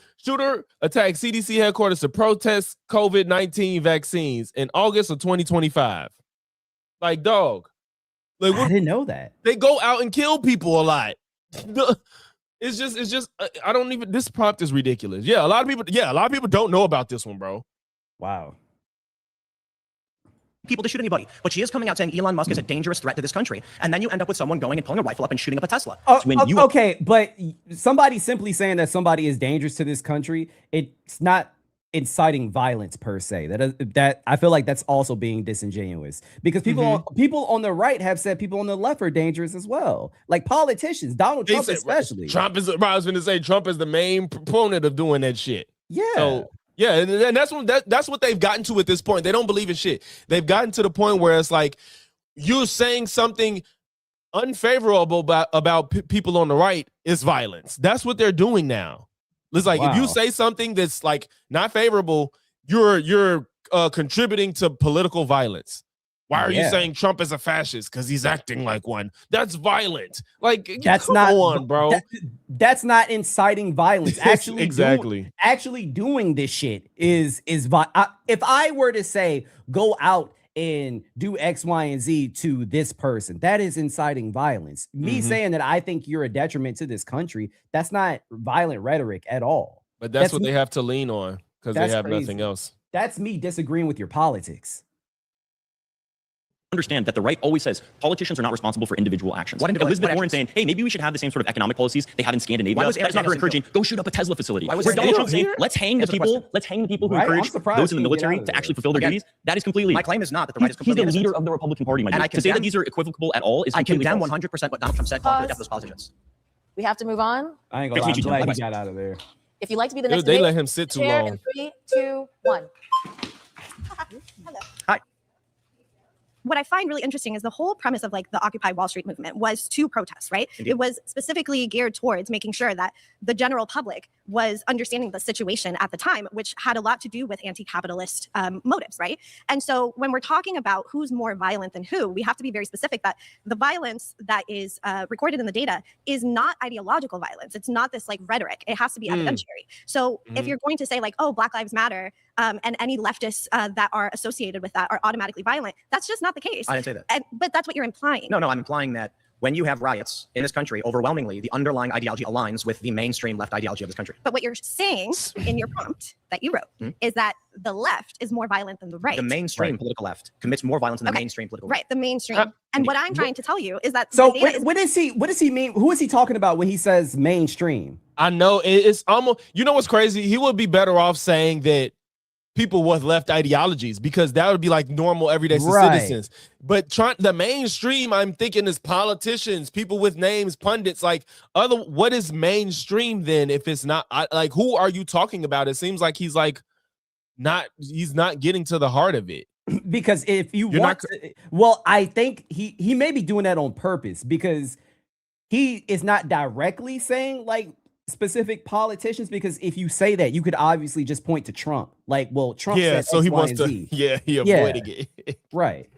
Speaker 1: headquarters to protest COVID-19 vaccines in August of 2025. Like, dog. Like,
Speaker 2: I didn't know that.
Speaker 1: They go out and kill people a lot. It's just I don't even, this prompt is ridiculous. A lot of people don't know about this one, bro.
Speaker 2: Wow.
Speaker 3: People to shoot anybody, but she is coming out saying Elon Musk is a dangerous threat to this country, and then you end up with someone going and pulling a rifle up and shooting up a Tesla.
Speaker 2: Okay, but somebody simply saying that somebody is dangerous to this country, it's not inciting violence per se. That I feel like that's also being disingenuous, because people on the right have said people on the left are dangerous as well, like politicians, Donald Trump especially.
Speaker 1: I was going to say Trump is the main proponent of doing that shit.
Speaker 2: Yeah.
Speaker 1: So, yeah, and that's what they've gotten to at this point. They don't believe in shit. They've gotten to the point where it's like you're saying something unfavorable about people on the right is violence. That's what they're doing now. It's like if you say something that's like not favorable, you're contributing to political violence. Why are you saying Trump is a fascist? Because he's acting like one. That's violent. Like,
Speaker 2: that's
Speaker 1: come
Speaker 2: not
Speaker 1: on, bro.
Speaker 2: That's not inciting violence. Actually,
Speaker 1: exactly.
Speaker 2: Actually doing this shit is if I were to say go out and do X, Y, and Z to this person, that is inciting violence. Me saying that I think you're a detriment to this country, that's not violent rhetoric at all.
Speaker 1: But that's what they have to lean on because they have nothing else.
Speaker 2: That's me disagreeing with your politics.
Speaker 5: Understand that the right always says politicians are not responsible for individual actions. Elizabeth Warren saying, hey, maybe we should have the same sort of economic policies they have in Scandinavia. That's not her encouraging, go shoot up a Tesla facility. Where Donald Trump saying, let's hang the people who encourage those in the military to actually fulfill their duties. That is completely.
Speaker 3: My claim is not that the right is completely
Speaker 5: innocent. He's the leader of the Republican Party, my dude. To say that these are equivocal at all is completely false.
Speaker 3: I condemn 100% what Donald Trump said calling for the death of those politicians.
Speaker 6: We have to move on.
Speaker 2: I ain't gonna lie, I'm glad he got out of there.
Speaker 6: If you'd like to be the next
Speaker 1: they let him sit too long.
Speaker 6: In 3, 2, 1.
Speaker 4: Hello.
Speaker 3: Hi.
Speaker 4: What I find really interesting is the whole premise of like the Occupy Wall Street movement was to protest, right?
Speaker 3: Indeed.
Speaker 4: It was specifically geared towards making sure that the general public was understanding the situation at the time, which had a lot to do with anti-capitalist motives, right? And so when we're talking about who's more violent than who, we have to be very specific that the violence that is recorded in the data is not ideological violence. It's not this like rhetoric. It has to be evidentiary. So if you're going to say like, oh, Black Lives Matter, and any leftists that are associated with that are automatically violent, that's just not the case.
Speaker 3: I didn't say that.
Speaker 4: But that's what you're implying.
Speaker 3: No, I'm implying that when you have riots in this country, overwhelmingly, the underlying ideology aligns with the mainstream left ideology of this country.
Speaker 4: But what you're saying in your prompt that you wrote is that the left is more violent than the right.
Speaker 3: The mainstream political left commits more violence than the mainstream political
Speaker 4: right. The mainstream. And what I'm trying to tell you is that
Speaker 2: so what does he mean? Who is he talking about when he says mainstream?
Speaker 1: I know it's almost, you know what's crazy? He would be better off saying that people with left ideologies, because that would be like normal everyday citizens. But the mainstream, I'm thinking, is politicians, people with names, pundits. Like, what is mainstream then if it's not? Like, who are you talking about? It seems like he's not getting to the heart of it.
Speaker 2: Because if you I think he may be doing that on purpose, because he is not directly saying like specific politicians, because if you say that, you could obviously just point to Trump. Like, well, Trump said
Speaker 1: so
Speaker 2: X,
Speaker 1: he
Speaker 2: Y,
Speaker 1: wants
Speaker 2: and
Speaker 1: to
Speaker 2: Z.
Speaker 1: he avoiding it.
Speaker 2: Right.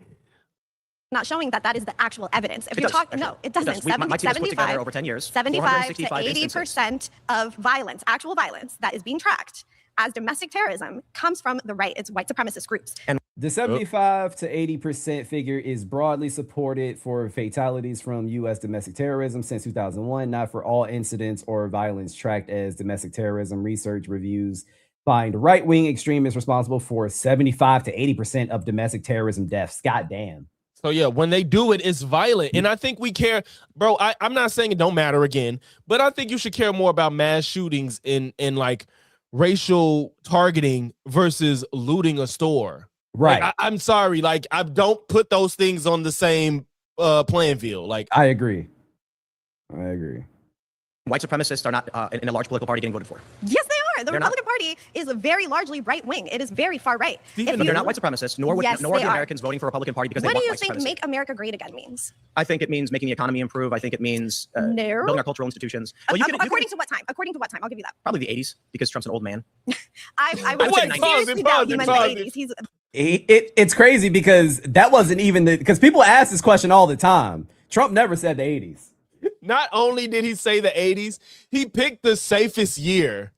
Speaker 4: Not showing that is the actual evidence. If you're talking, no, it doesn't.
Speaker 3: My team has put together over 10 years
Speaker 4: 75 to 80% of violence, actual violence that is being tracked as domestic terrorism, comes from the right. It's white supremacist groups. And
Speaker 2: the 75 to 80% figure is broadly supported for fatalities from U.S. domestic terrorism since 2001, not for all incidents or violence tracked as domestic terrorism. Research reviews find right-wing extremists responsible for 75 to 80% of domestic terrorism deaths. Goddamn.
Speaker 1: So yeah, when they do it, it's violent. And I think we care, bro. I'm not saying it don't matter again, but I think you should care more about mass shootings in like racial targeting versus looting a store.
Speaker 2: Right.
Speaker 1: Like, I'm sorry. Like, I don't put those things on the same playing field. Like,
Speaker 2: I agree.
Speaker 3: White supremacists are not in a large political party getting voted for.
Speaker 4: Yes, they are. The Republican Party is very largely right wing. It is very far right.
Speaker 3: But they're not white supremacists, nor are the Americans voting for a Republican Party because they want white supremacy.
Speaker 4: What do you think "Make America Great Again" means?
Speaker 3: I think it means making the economy improve. I think it means building our cultural institutions. Well,
Speaker 4: according to what time? According to what time? I'll give you that.
Speaker 3: Probably the 80s, because Trump's an old man.
Speaker 4: I would seriously doubt you meant the 80s.
Speaker 2: It's crazy because that wasn't even because people ask this question all the time. Trump never said the 80s.
Speaker 1: Not only did he say the 80s, he picked the safest year.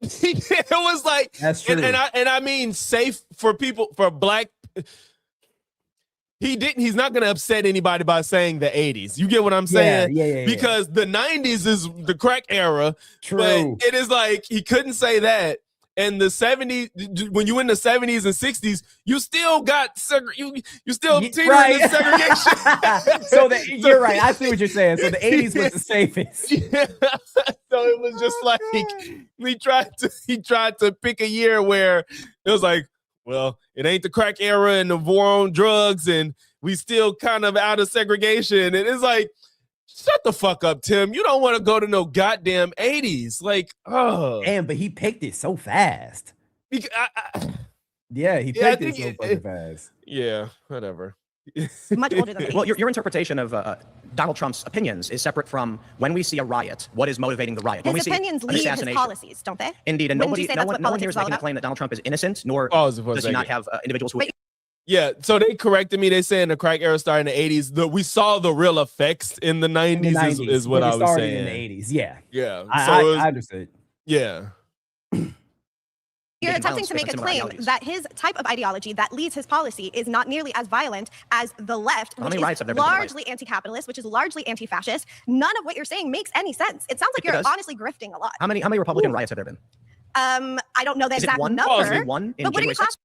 Speaker 1: It was like,
Speaker 2: that's true.
Speaker 1: And I mean safe for people, for black. He's not going to upset anybody by saying the 80s. You get what I'm saying?
Speaker 2: Yeah.
Speaker 1: Because the 90s is the crack era.
Speaker 2: True.
Speaker 1: But it is like, he couldn't say that. And the 70s, when you in the 70s and 60s, you still got you still teetering in segregation.
Speaker 2: So you're right. I see what you're saying. So the 80s was the safest.
Speaker 1: Yeah. So it was just like he tried to pick a year where it was like, well, it ain't the crack era and the war on drugs, and we still kind of out of segregation. And it's like, shut the fuck up, Tim. You don't want to go to no goddamn 80s. Like, oh.
Speaker 2: Damn, but he picked it so fast.
Speaker 1: He
Speaker 2: picked it so fucking fast.
Speaker 1: Yeah, whatever.
Speaker 4: Much older than
Speaker 3: Well, your interpretation of Donald Trump's opinions is separate from when we see a riot, what is motivating the riot.
Speaker 4: His opinions lead his policies, don't they?
Speaker 3: Indeed, and no one here is making a claim that Donald Trump is innocent, nor does he not have individuals who...
Speaker 1: Yeah, so they corrected me. They saying the crack era started in the 80s. We saw the real effects in the 90s, is what I was saying.
Speaker 2: In the 80s, yeah.
Speaker 1: Yeah.
Speaker 2: I understood.
Speaker 1: Yeah.
Speaker 4: You're attempting to make a claim that his type of ideology that leads his policy is not nearly as violent as the left, which is largely anti-capitalist, which is largely anti-fascist. None of what you're saying makes any sense. It sounds like you're honestly grifting a lot.
Speaker 3: How many Republican riots have there been?
Speaker 4: I don't know the exact number.
Speaker 3: Oh, is it one in January 6th?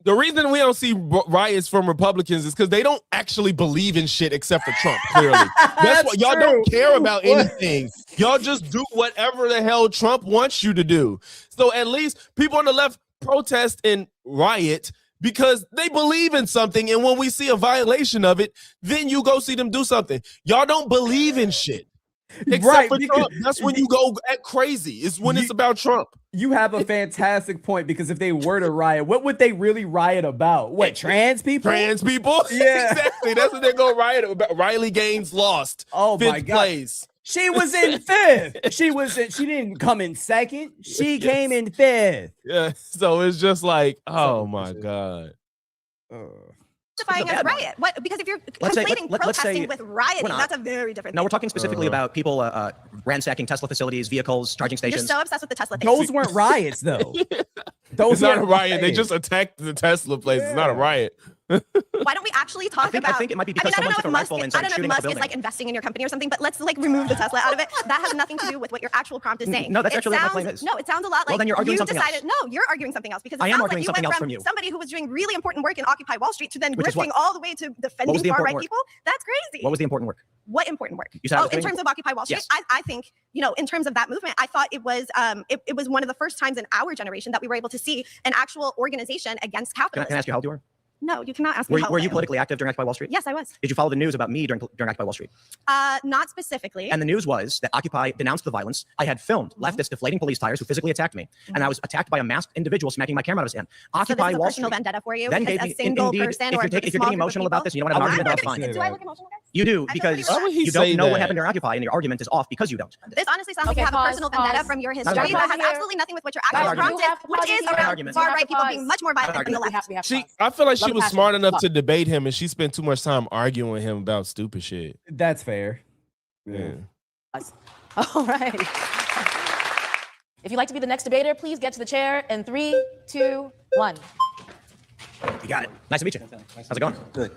Speaker 1: The reason we don't see riots from Republicans is because they don't actually believe in shit except for Trump, clearly. That's why y'all don't care about anything. Y'all just do whatever the hell Trump wants you to do. So at least people on the left protest and riot because they believe in something. And when we see a violation of it, then you go see them do something. Y'all don't believe in shit. Except for Trump. That's when you go act crazy. It's when it's about Trump.
Speaker 2: You have a fantastic point, because if they were to riot, what would they really riot about? What, trans people?
Speaker 1: Trans people?
Speaker 2: Yeah.
Speaker 1: Exactly. That's what they're going to riot about. Riley Gaines lost.
Speaker 2: Oh, my God.
Speaker 1: Place.
Speaker 2: She was in 5th. She didn't come in 2nd. She came in 5th.
Speaker 1: Yeah. So it's just like, oh, my God.
Speaker 4: Justifying as riot. What? Because if you're conflating protesting with rioting, that's a very different thing.
Speaker 3: No, we're talking specifically about people ransacking Tesla facilities, vehicles, charging stations.
Speaker 4: You're so obsessed with the Tesla thing.
Speaker 2: Those weren't riots, though.
Speaker 1: It's not a riot. They just attacked the Tesla place. It's not a riot.
Speaker 4: Why don't we actually talk about?
Speaker 3: I think it might be because
Speaker 4: I
Speaker 3: someone
Speaker 4: don't
Speaker 3: took a
Speaker 4: know if
Speaker 3: rifle and
Speaker 4: I
Speaker 3: started
Speaker 4: don't know
Speaker 3: shooting
Speaker 4: if
Speaker 3: at the
Speaker 4: Musk is
Speaker 3: building.
Speaker 4: like investing in your company or something, but let's like remove the Tesla out of it. That has nothing to do with what your actual prompt is saying.
Speaker 3: No, that's
Speaker 4: It
Speaker 3: actually what my
Speaker 4: sounds-
Speaker 3: claim is.
Speaker 4: No, it sounds a lot like
Speaker 3: Well, then you're arguing
Speaker 4: you
Speaker 3: something else.
Speaker 4: decided. No, you're arguing something else because it
Speaker 3: I am
Speaker 4: sounds
Speaker 3: arguing
Speaker 4: like you
Speaker 3: something
Speaker 4: went
Speaker 3: else
Speaker 4: from
Speaker 3: from you.
Speaker 4: somebody who was doing really important work in Occupy Wall Street to then
Speaker 3: Which is
Speaker 4: grifting
Speaker 3: what?
Speaker 4: all the way to defending
Speaker 3: the
Speaker 4: far right
Speaker 3: important work?
Speaker 4: people. That's crazy.
Speaker 3: What was the important work?
Speaker 4: What important work?
Speaker 3: You said I was
Speaker 4: in
Speaker 3: doing-
Speaker 4: terms of Occupy Wall Street,
Speaker 3: Yes.
Speaker 4: I think, in terms of that movement, I thought it was it was one of the first times in our generation that we were able to see an actual organization against capitalism.
Speaker 3: Can I ask you how old you were?
Speaker 4: No, you cannot ask me. how
Speaker 3: Were
Speaker 4: old
Speaker 3: you
Speaker 4: I am.
Speaker 3: politically active during Occupy Wall Street?
Speaker 4: Yes, I was.
Speaker 3: Did you follow the news about me during Occupy Wall Street?
Speaker 4: Not specifically.
Speaker 3: And the news was that Occupy denounced the violence. I had filmed leftists deflating police tires who physically attacked me, and I was attacked by a masked individual smacking my camera out of his hand.
Speaker 4: So
Speaker 3: Occupy
Speaker 4: this is a
Speaker 3: Wall
Speaker 4: personal
Speaker 3: Street.
Speaker 4: vendetta for you
Speaker 3: Then
Speaker 4: because
Speaker 3: gave me
Speaker 4: a single
Speaker 3: indeed,
Speaker 4: person
Speaker 3: if
Speaker 4: or
Speaker 3: you're,
Speaker 4: a
Speaker 3: if you're
Speaker 4: small
Speaker 3: getting
Speaker 4: group of
Speaker 3: emotional about
Speaker 4: people?
Speaker 3: this and you don't want to have an
Speaker 2: I'm
Speaker 3: argument,
Speaker 2: not
Speaker 3: that's
Speaker 2: gonna
Speaker 3: fine.
Speaker 2: say
Speaker 4: Do I
Speaker 2: that.
Speaker 4: look emotional, guys?
Speaker 3: You do
Speaker 4: I feel
Speaker 3: because
Speaker 4: pretty Why
Speaker 1: would he
Speaker 3: you
Speaker 1: say
Speaker 3: don't know
Speaker 1: that?
Speaker 3: what happened during Occupy, and your argument is off because you don't.
Speaker 4: This honestly sounds like
Speaker 6: Okay,
Speaker 4: you have a
Speaker 6: pause,
Speaker 4: personal vendetta
Speaker 6: pause.
Speaker 4: from your
Speaker 3: Not
Speaker 4: history
Speaker 3: an
Speaker 4: that has
Speaker 3: argument.
Speaker 4: absolutely nothing with what your
Speaker 3: Not an
Speaker 4: actual prompt
Speaker 6: argument.
Speaker 4: is, which is
Speaker 6: You have to
Speaker 4: around
Speaker 3: pause.
Speaker 4: far
Speaker 6: You have
Speaker 4: right
Speaker 6: to
Speaker 4: people
Speaker 6: pause.
Speaker 4: being much more violent than the
Speaker 3: argument.
Speaker 4: left.
Speaker 6: We have
Speaker 1: She,
Speaker 6: pause.
Speaker 1: I feel like she
Speaker 6: Let him
Speaker 1: was
Speaker 6: pass
Speaker 1: smart
Speaker 6: it.
Speaker 1: enough
Speaker 6: Stop.
Speaker 1: to debate him, and she spent too much time arguing with him about stupid shit.
Speaker 2: That's fair.
Speaker 1: Yeah.
Speaker 6: All right. If you'd like to be the next debater, please get to the chair in 3, 2, 1.
Speaker 3: You got it. Nice to meet you. How's it going?
Speaker 7: Good.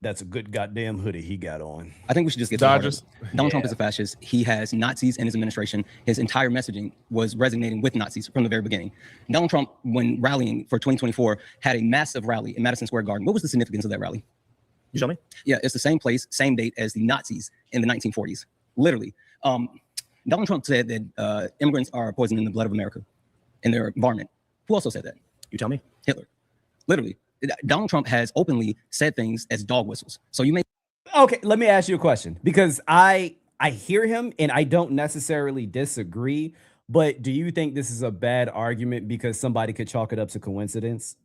Speaker 2: That's a good goddamn hoodie he got on.
Speaker 7: I think we should just get
Speaker 1: Dodgers.
Speaker 7: to the heart of it. Donald Trump is a fascist. He has Nazis in his administration. His entire messaging was resonating with Nazis from the very beginning. Donald Trump, when rallying for 2024, had a massive rally in Madison Square Garden. What was the significance of that rally?
Speaker 3: You show me?
Speaker 7: Yeah, it's the same place, same date as the Nazis in the 1940s. Literally. Donald Trump said that immigrants are poisoning the blood of America in their environment. Who also said that?
Speaker 3: You tell me.
Speaker 7: Hitler. Literally. Donald Trump has openly said things as dog whistles. So you may
Speaker 2: Okay, let me ask you a question because I hear him and I don't necessarily disagree, but do you think this is a bad argument because somebody could chalk it up to coincidence?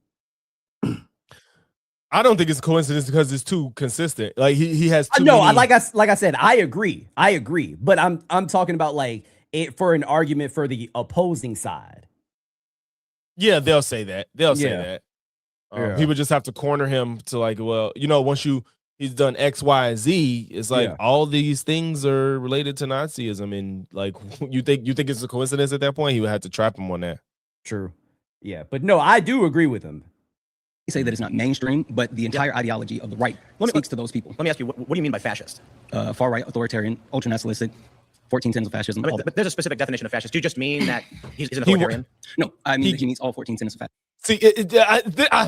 Speaker 1: I don't think it's a coincidence because it's too consistent. Like he has too
Speaker 2: No,
Speaker 1: many.
Speaker 2: like I said, I agree, but I'm talking about like it for an argument for the opposing side.
Speaker 1: Yeah, they'll say that. They'll say
Speaker 2: Yeah.
Speaker 1: that.
Speaker 2: Yeah.
Speaker 1: He would just have to corner him to like, well, once he's done X, Y, and Z, it's like
Speaker 2: Yeah.
Speaker 1: all these things are related to Nazism, and like you think it's a coincidence at that point? He would have to trap him on that.
Speaker 2: True. Yeah, but no, I do agree with him.
Speaker 7: say that it's not mainstream, but the entire ideology of the right speaks to those people.
Speaker 3: Let me ask you, what do you mean by fascist?
Speaker 7: Far right, authoritarian, ultra-nationalistic, 14 tenets of fascism. all that.
Speaker 3: But there's a specific definition of fascist. Do you just mean that he's an authoritarian?
Speaker 7: No, I mean that he means all 14 tenets of fascism.
Speaker 1: See,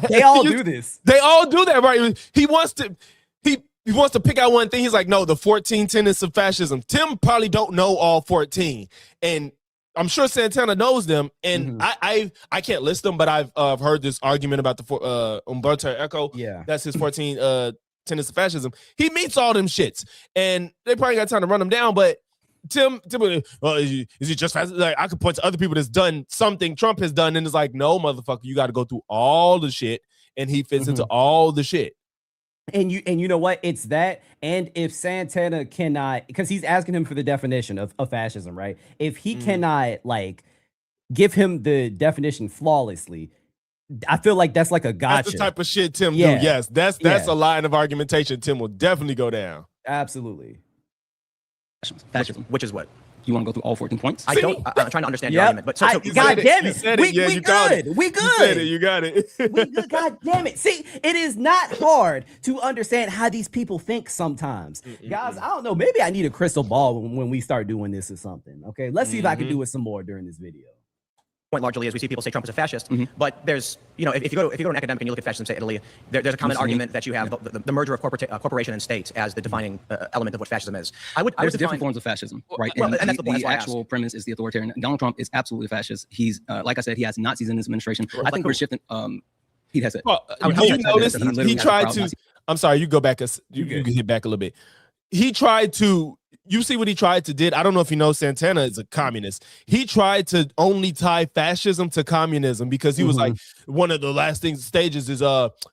Speaker 2: They all do this.
Speaker 1: They all do that, right? He wants to pick out one thing. He's like, no, the 14 tenets of fascism. Tim probably don't know all 14, and I'm sure Santana knows them. And I can't list them, but I've heard this argument about the Umberto Eco.
Speaker 2: Yeah,
Speaker 1: that's his 14 tenets of fascism. He meets all them shits, and they probably got time to run them down, but. Tim, is he just fast? Like I could point to other people that's done something Trump has done, and it's like, no, motherfucker, you got to go through all the shit, and he fits into all the shit.
Speaker 2: And you know what? It's that. And if Santana cannot, because he's asking him for the definition of fascism, right? If he cannot like give him the definition flawlessly, I feel like that's like a gotcha.
Speaker 1: That's the type of shit Tim do.
Speaker 2: Yeah.
Speaker 1: Yes, that's a line of argumentation Tim will definitely go down.
Speaker 2: Absolutely.
Speaker 7: Fascism.
Speaker 3: Which is what?
Speaker 7: You want to go through all 14 points?
Speaker 3: I'm trying to understand your argument. But so
Speaker 2: God damn it.
Speaker 1: You got it.
Speaker 2: We
Speaker 1: You said it.
Speaker 2: good.
Speaker 1: You got it.
Speaker 2: We good. God damn it. See, it is not hard to understand how these people think sometimes. Guys, I don't know. Maybe I need a crystal ball when we start doing this or something. Okay, let's see if I can do it some more during this video.
Speaker 3: point largely is we see people say Trump is a fascist, but there's, if you go to an academic and you look at fascism, say Italy, there's a common argument that you have the merger of corporation and state as the defining element of what fascism is.
Speaker 7: There's different forms of fascism, right?
Speaker 3: Well, and that's the point.
Speaker 7: The actual premise is the authoritarian. Donald Trump is absolutely fascist. He's, like I said, he has Nazis in his administration. I think we're shifting. He has it.
Speaker 1: Well, you notice he tried to. I'm sorry. You go back. You can hit back a little bit. He tried to. You see what he tried to did? I don't know if you know Santana is a communist. He tried to only tie fascism to communism because he was like, one of the last stages is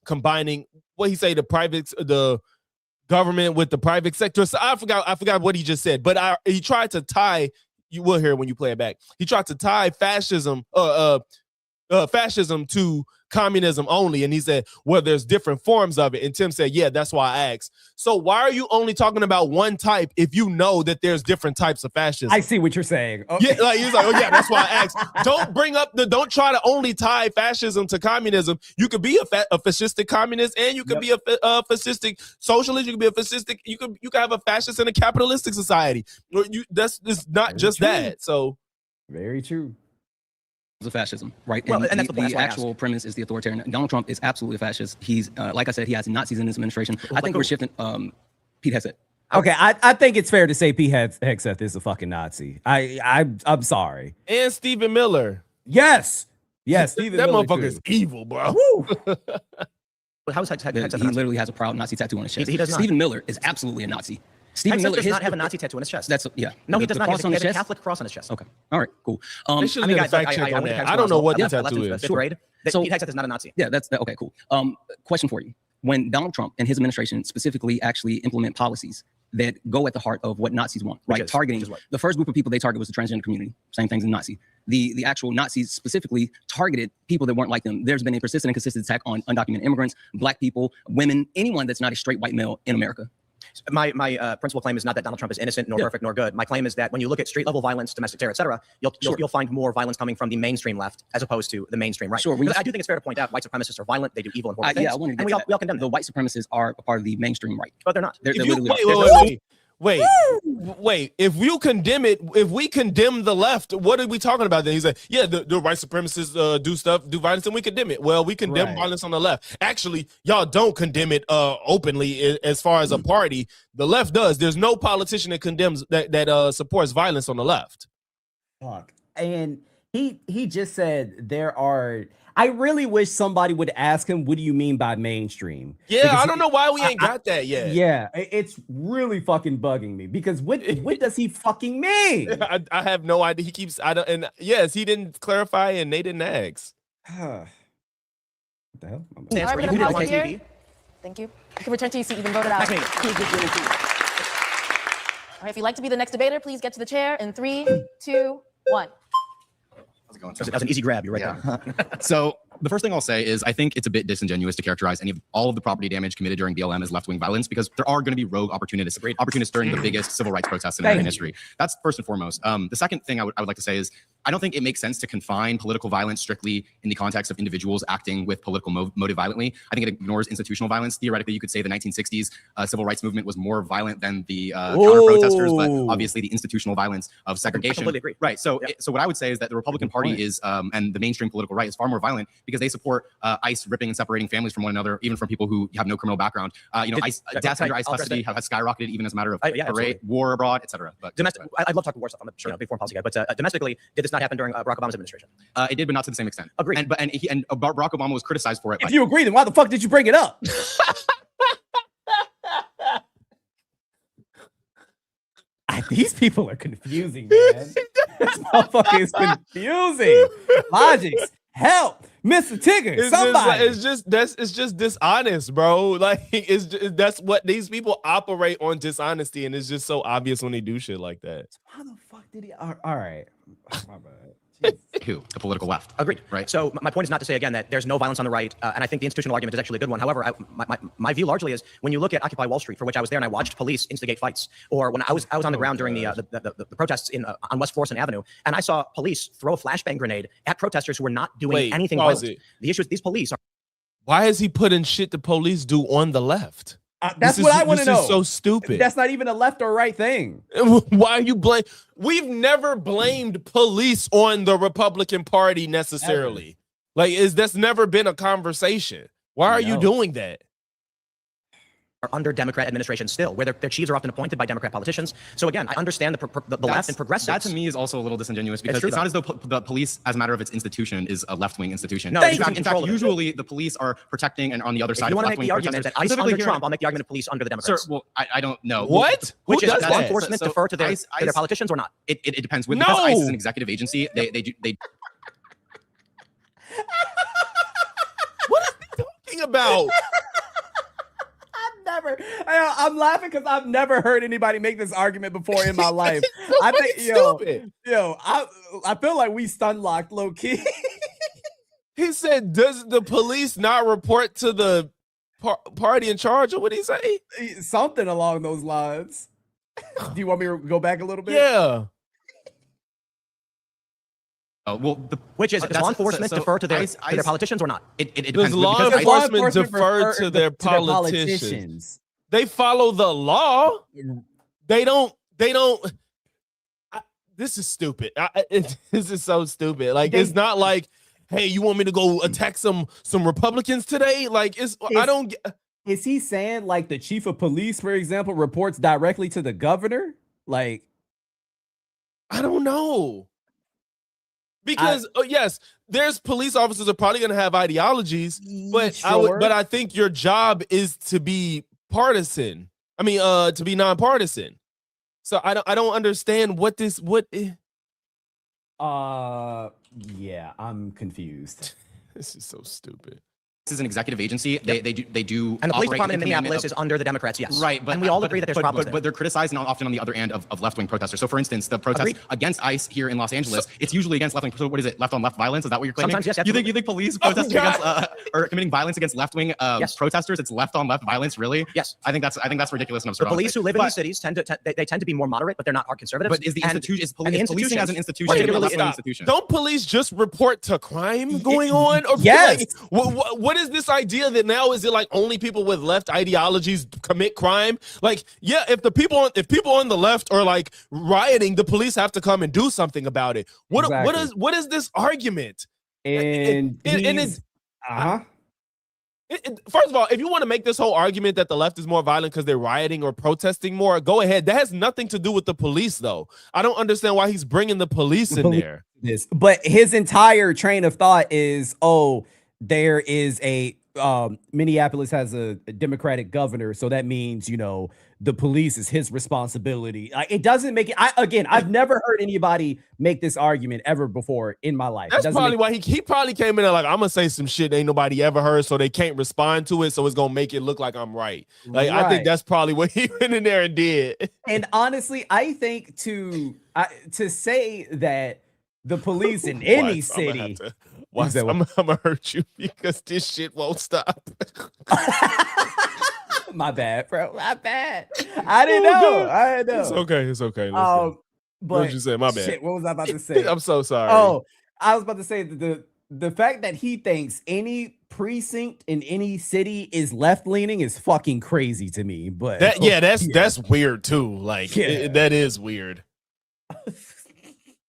Speaker 1: combining what he say, the government with the private sector. So I forgot what he just said, but he tried to tie, you will hear when you play it back. He tried to tie fascism, fascism to communism only. And he said, well, there's different forms of it. And Tim said, yeah, that's why I asked. So why are you only talking about one type if you know that there's different types of fascism?
Speaker 2: I see what you're saying. Okay.
Speaker 1: Yeah, like he's like, oh yeah, that's why I asked. Don't try to only tie fascism to communism. You could be a fascistic communist, and you could be a fascistic socialist. You could be a fascistic. You could have a fascist in a capitalistic society. That's not just that. So
Speaker 2: very true.
Speaker 7: Of fascism, right?
Speaker 3: Well, and that's
Speaker 7: the,
Speaker 3: the point.
Speaker 7: the actual premise is the authoritarian. Donald Trump is absolutely a fascist. He's, like I said, he has Nazis in his administration. I think we're shifting. Pete has it.
Speaker 2: Okay, I think it's fair to say Pete Hegseth is a fucking Nazi. I'm sorry.
Speaker 1: And Stephen Miller.
Speaker 2: Yes. Stephen
Speaker 1: that
Speaker 2: Miller
Speaker 1: motherfucker is evil, bro.
Speaker 3: But how is Hegseth?
Speaker 7: He literally has a proud Nazi tattoo on his chest.
Speaker 3: He does not.
Speaker 7: Stephen Miller is absolutely a Nazi. Stephen Miller
Speaker 3: does not have a Nazi tattoo on his chest.
Speaker 7: That's
Speaker 3: No, he does
Speaker 7: the
Speaker 3: not.
Speaker 7: cross on
Speaker 3: He
Speaker 7: his
Speaker 3: has a
Speaker 7: chest?
Speaker 3: Catholic cross on his chest.
Speaker 7: Okay. All right. Cool.
Speaker 1: They should
Speaker 3: I mean,
Speaker 1: get a
Speaker 3: guys,
Speaker 1: fact check on
Speaker 3: went to
Speaker 1: that. I don't know what the
Speaker 3: left
Speaker 1: tattoo
Speaker 3: fifth
Speaker 1: is.
Speaker 3: grade.
Speaker 7: So-
Speaker 3: Pete Hegseth is not a Nazi.
Speaker 7: Yeah, that's okay. Cool. Question for you: when Donald Trump and his administration specifically actually implement policies that go at the heart of what Nazis want, right? Targeting the first group of people they target was the transgender community. Same things in Nazi. The actual Nazis specifically targeted people that weren't like them. There's been a persistent and consistent attack on undocumented immigrants, black people, women, anyone that's not a straight white male in America.
Speaker 3: My principal claim is not that Donald Trump is innocent, nor perfect, nor good. My claim is that when you look at street level violence, domestic terror, et cetera, you'll find more violence coming from the mainstream left as opposed to the mainstream right.
Speaker 7: Sure.
Speaker 3: I do think it's fair to point out white supremacists are violent. They do evil and horrible things.
Speaker 7: Yeah, I wanted to
Speaker 3: and we all condemn them.
Speaker 7: The white supremacists are a part of the mainstream right.
Speaker 3: But they're not.
Speaker 7: They're
Speaker 1: If you-
Speaker 7: literally
Speaker 1: Wait. If you condemn it, if we condemn the left, what are we talking about then? He's like, yeah, the white supremacists do violence, and we condemn it. Well, we condemn violence on the left. Actually, y'all don't condemn it openly as far as a party. The left does. There's no politician that condemns that supports violence on the left.
Speaker 2: Fuck. And he just said there are. I really wish somebody would ask him, what do you mean by mainstream?
Speaker 1: Yeah,
Speaker 2: Because
Speaker 1: I don't know why we ain't got that yet.
Speaker 2: Yeah, it's really fucking bugging me because what does he fucking mean?
Speaker 1: I have no idea. He keeps yes, he didn't clarify and they didn't ask.
Speaker 2: What the hell?
Speaker 6: All right, we're gonna pause here. Thank you. You can return to your seat. You've been voted out. All right, if you'd like to be the next debater, please get to the chair in 3, 2, 1.
Speaker 8: How's it going?
Speaker 3: That was an easy grab. You're right there.
Speaker 8: So the first thing I'll say is I think it's a bit disingenuous to characterize all of the property damage committed during BLM as left-wing violence because there are going to be rogue opportunists during the biggest civil rights protests in American history. That's first and foremost. The second thing I would like to say is I don't think it makes sense to confine political violence strictly in the context of individuals acting with political motive violently. I think it ignores institutional violence. Theoretically, you could say the 1960s civil rights movement was more violent than the counter-protesters, but obviously the institutional violence of segregation.
Speaker 3: I completely agree.
Speaker 8: Right. So, so what I would say is that the Republican Party is, and the mainstream political right is far more violent because they support ICE ripping and separating families from one another, even from people who have no criminal background. Deaths under ICE custody have skyrocketed even as a matter of war abroad, etc. But
Speaker 3: I'd love to talk war stuff. I'm sure big foreign policy guy, but domestically, did this not happen during Barack Obama's administration?
Speaker 8: It did, but not to the same extent.
Speaker 3: Agreed.
Speaker 8: And Barack Obama was criticized for it.
Speaker 2: If you agree, then why the fuck did you bring it up? These people are confusing, man. This motherfucker is confusing. Logics, help, Mr. Tigger, somebody.
Speaker 1: It's just dishonest, bro. Like that's what these people operate on, dishonesty, and it's just so obvious when they do shit like that.
Speaker 2: How the fuck did he? All right, my bad.
Speaker 8: Who? The political left.
Speaker 3: Agreed.
Speaker 8: Right.
Speaker 3: So my point is not to say again that there's no violence on the right, and I think the institutional argument is actually a good one. However, my view largely is when you look at Occupy Wall Street, for which I was there and I watched police instigate fights, or when I was on the ground during the protests on West Florissant Avenue, and I saw police throw a flashbang grenade at protesters who were not doing anything violent. The issue is these police are.
Speaker 1: Why is he putting shit the police do on the left?
Speaker 2: That's what I want to know.
Speaker 1: This is so stupid.
Speaker 2: That's not even a left or right thing.
Speaker 1: Why are you blame? We've never blamed police on the Republican Party necessarily. That's never been a conversation. Why are you doing that?
Speaker 3: Are under Democrat administration still, where their chiefs are often appointed by Democrat politicians. So again, I understand the left and progressives.
Speaker 8: That to me is also a little disingenuous because it's not as though the police, as a matter of its institution, is a left-wing institution.
Speaker 3: No,
Speaker 8: in fact, usually the police are protecting and on the other side.
Speaker 3: If you want to make the argument that ICE under Trump, I'll make the argument of police under the Democrats.
Speaker 8: Sir, well, I don't know.
Speaker 1: What?
Speaker 3: Which is law
Speaker 1: that?
Speaker 3: enforcement defer to their politicians or not?
Speaker 8: It depends. Because ICE is an executive agency, they
Speaker 1: What are you talking about?
Speaker 2: I'm laughing because I've never heard anybody make this argument before in my life. I think, I feel like we stun locked low key.
Speaker 1: He said, "Does the police not report to the party in charge?" Or what did he say?
Speaker 2: Something along those lines. Do you want me to go back a little bit?
Speaker 1: Yeah.
Speaker 8: Oh, well,
Speaker 3: Which is, does law enforcement defer to their politicians or not?
Speaker 8: It
Speaker 1: Does
Speaker 8: depends.
Speaker 1: law
Speaker 8: because
Speaker 1: enforcement defer to their politicians? They follow the law. They don't. This is stupid. This is so stupid. Like, it's not like, hey, you want me to go attack some Republicans today? Like, I don't get.
Speaker 2: Is he saying like the chief of police, for example, reports directly to the governor? Like,
Speaker 1: I don't know. Because yes, there's police officers are probably going to have ideologies, but
Speaker 2: sure.
Speaker 1: I think your job is to be partisan. I mean, to be nonpartisan. So I don't understand
Speaker 2: yeah, I'm confused.
Speaker 1: This is so stupid.
Speaker 8: This is an executive agency. They do.
Speaker 3: And the police
Speaker 8: operate
Speaker 3: department in
Speaker 8: commandment
Speaker 3: Minneapolis is under the Democrats, yes.
Speaker 8: Right, but
Speaker 3: and we all agree that there's problems there.
Speaker 8: But they're criticized often on the other end of left-wing protesters. So, for instance, the protest against ICE here in Los Angeles, it's usually against left-wing. So, what is it? Left-on-left violence? Is that what you're claiming?
Speaker 3: Sometimes, yes.
Speaker 8: You think police protesting against or committing violence against left-wing protesters? It's left-on-left violence, really?
Speaker 3: Yes.
Speaker 8: I think that's ridiculous and absurd.
Speaker 3: The police who live in these cities tend to be more moderate, but they're not conservative.
Speaker 8: But is the institution policing as an institution a left-wing institution?
Speaker 1: Don't police just report to crime going on? Or
Speaker 2: yes.
Speaker 1: Like, what is this idea that now is it like only people with left ideologies commit crime? Like, yeah, if people on the left are like rioting, the police have to come and do something about it. What is this argument?
Speaker 2: And
Speaker 1: it's first of all, if you want to make this whole argument that the left is more violent because they're rioting or protesting more, go ahead. That has nothing to do with the police, though. I don't understand why he's bringing the police in there.
Speaker 2: But his entire train of thought is, there is a Minneapolis has a Democratic governor, so that means, the police is his responsibility. It doesn't make it. I've never heard anybody make this argument ever before in my life.
Speaker 1: That's probably why he probably came in there like, I'm gonna say some shit ain't nobody ever heard, so they can't respond to it, so it's gonna make it look like I'm right. Like, I think that's probably what he went in there and did.
Speaker 2: And honestly, I think to say that the police in any city.
Speaker 1: I'm gonna hurt you because this shit won't stop.
Speaker 2: My bad, bro. My bad. I didn't know. I didn't know.
Speaker 1: It's okay. But what did you say? My bad.
Speaker 2: Shit, what was I about to say?
Speaker 1: I'm so sorry.
Speaker 2: Oh, I was about to say that the fact that he thinks any precinct in any city is left leaning is fucking crazy to me. But
Speaker 1: that's weird too. Like, that is weird.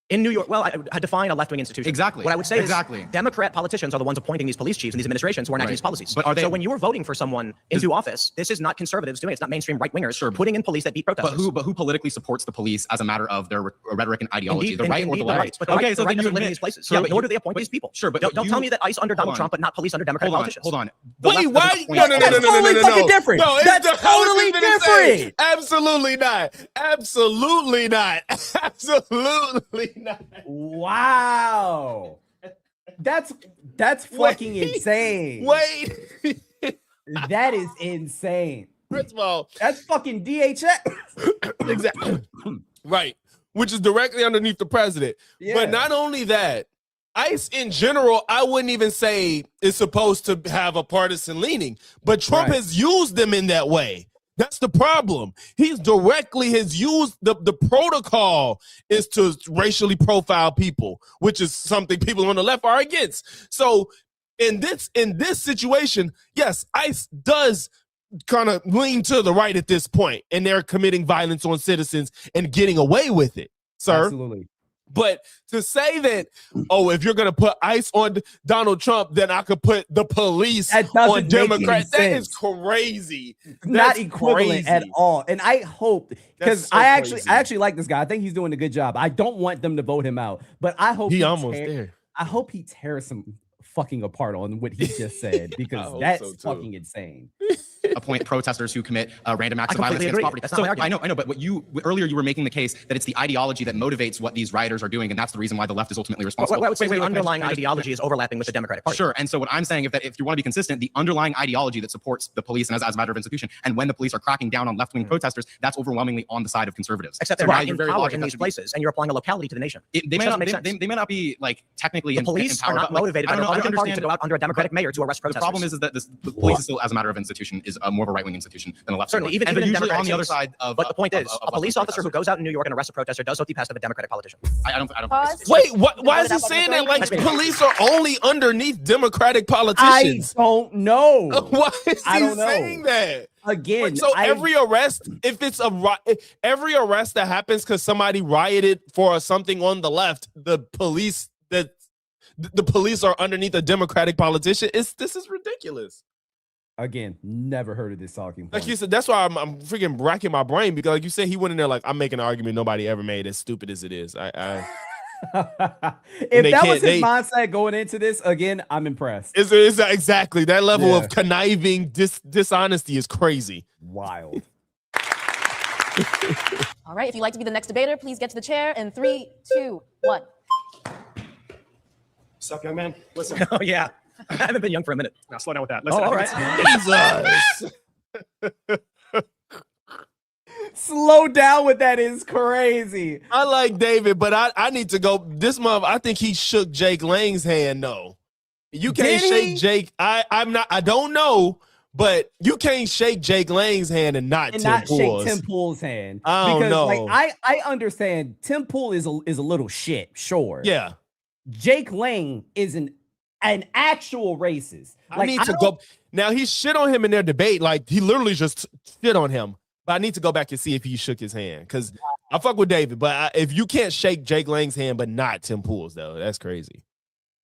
Speaker 3: In New York, well, I define a left-wing institution.
Speaker 8: Exactly.
Speaker 3: What I would say is Democrat politicians are the ones appointing these police chiefs and these administrations who are enacting these policies. But so when you are voting for someone into office, this is not conservatives doing it. It's not mainstream right-wingers putting in police that beat protesters.
Speaker 8: But who politically supports the police as a matter of their rhetoric and ideology? The right or the left?
Speaker 3: But okay, so then you live in these places. Yeah, but nor do they appoint these people.
Speaker 8: Sure, but
Speaker 3: don't tell me that ICE under Donald Trump, but not police under Democrat politicians.
Speaker 8: Hold on.
Speaker 1: Wait, why? No.
Speaker 2: That's totally fucking different.
Speaker 1: No,
Speaker 2: that's totally different.
Speaker 1: Absolutely not. Absolutely not. Absolutely not.
Speaker 2: Wow. That's fucking insane.
Speaker 1: Wait.
Speaker 2: That is insane.
Speaker 1: First of all,
Speaker 2: that's fucking DHS.
Speaker 1: Exactly. Right. Which is directly underneath the president. Yeah. But not only that, ICE in general, I wouldn't even say is supposed to have a partisan leaning, but Trump has used them in that way. That's the problem. He's directly has used the protocol is to racially profile people, which is something people on the left are against. So in this situation, yes, ICE does kind of lean to the right at this point, and they're committing violence on citizens and getting away with it, sir.
Speaker 2: Absolutely.
Speaker 1: But to say that, if you're going to put ICE on Donald Trump, then I could put the police on Democrats. That is crazy.
Speaker 2: Not equivalent at all. And I hope, because I actually like this guy. I think he's doing a good job. I don't want them to vote him out, but I hope
Speaker 1: he almost there.
Speaker 2: I hope he tears some fucking apart on what he just said, because that's fucking insane.
Speaker 8: appoint protesters who commit random acts
Speaker 3: I
Speaker 8: of violence
Speaker 3: completely
Speaker 8: against
Speaker 3: agree.
Speaker 8: property.
Speaker 3: That's not my argument.
Speaker 8: I know, but earlier you were making the case that it's the ideology that motivates what these rioters are doing, and that's the reason why the left is ultimately responsible.
Speaker 3: Well, I would say the underlying ideology is overlapping with the Democratic Party.
Speaker 8: Sure, and so what I'm saying is that if you want to be consistent, the underlying ideology that supports the police and as a matter of institution, and when the police are cracking down on left-wing protesters, that's overwhelmingly on the side of conservatives.
Speaker 3: Except they're not in power in these places, and you're applying a locality to the nation.
Speaker 8: They may not be like technically
Speaker 3: the police are not motivated by the Republican Party to go out under a Democratic mayor to arrest protesters.
Speaker 8: The problem is that the police is still, as a matter of institution, is more of a right-wing institution than a left.
Speaker 3: Certainly, even
Speaker 8: usually
Speaker 3: Democratic
Speaker 8: on the other side of.
Speaker 3: But the point is, a police officer who goes out in New York and arrests a protester does so at the behest of a Democratic politician.
Speaker 8: I don't.
Speaker 6: Pause.
Speaker 1: Wait, why is he saying that like police are only underneath Democratic politicians?
Speaker 2: I don't know.
Speaker 1: Why is
Speaker 2: I
Speaker 1: he
Speaker 2: don't know.
Speaker 1: saying that?
Speaker 2: Again,
Speaker 1: Wait, so every arrest, if it's every arrest that happens because somebody rioted for something on the left, the police are underneath a Democratic politician. This is ridiculous.
Speaker 2: Again, never heard of this talking point.
Speaker 1: Like you said, that's why I'm freaking racking my brain, because like you said, he went in there like, I'm making an argument nobody ever made, as stupid as it is.
Speaker 2: If that was his mindset going into this, again, I'm impressed.
Speaker 1: It's exactly that level of conniving dishonesty is crazy.
Speaker 2: Wild.
Speaker 6: All right, if you'd like to be the next debater, please get to the chair in 3, 2, 1.
Speaker 9: What's up, young man? Listen.
Speaker 3: Oh, yeah. I haven't been young for a minute.
Speaker 9: Now slow down with that. Listen,
Speaker 3: all right.
Speaker 1: Jesus.
Speaker 2: Slow down with that is crazy.
Speaker 1: I like David, but I need to go this month. I think he shook Jake Lang's hand. No, you can't shake Jake. I don't know, but you can't shake Jake Lang's hand and not
Speaker 2: shake Tim Pool's hand.
Speaker 1: I don't know.
Speaker 2: Like, I understand Tim Pool is a little shit, sure.
Speaker 1: Yeah.
Speaker 2: Jake Lang is an actual racist.
Speaker 1: I need to go. Now he shit on him in their debate. Like he literally just shit on him. But I need to go back and see if he shook his hand, because I fuck with David. But if you can't shake Jake Lang's hand, but not Tim Pool's, though, that's crazy.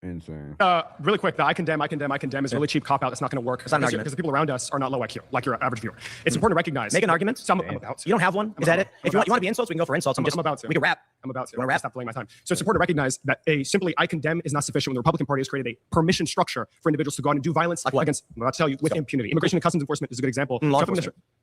Speaker 2: Insane.
Speaker 9: Really quick, the I condemn is a really cheap cop out. That's not going to work because the people around us are not low IQ, like your average viewer. It's important to recognize.
Speaker 3: Make an argument.
Speaker 9: I'm about to.
Speaker 3: You don't have one. Is that it? If you want to be insults, we can go for insults.
Speaker 9: I'm about to.
Speaker 3: We can rap.
Speaker 9: I'm about to.
Speaker 3: You want to rap?
Speaker 9: Stop delaying my time. So it's important to recognize that simply I condemn is not sufficient when the Republican Party has created a permission structure for individuals to go out and do violence against. I'll tell you with impunity. Immigration and Customs Enforcement is a good example.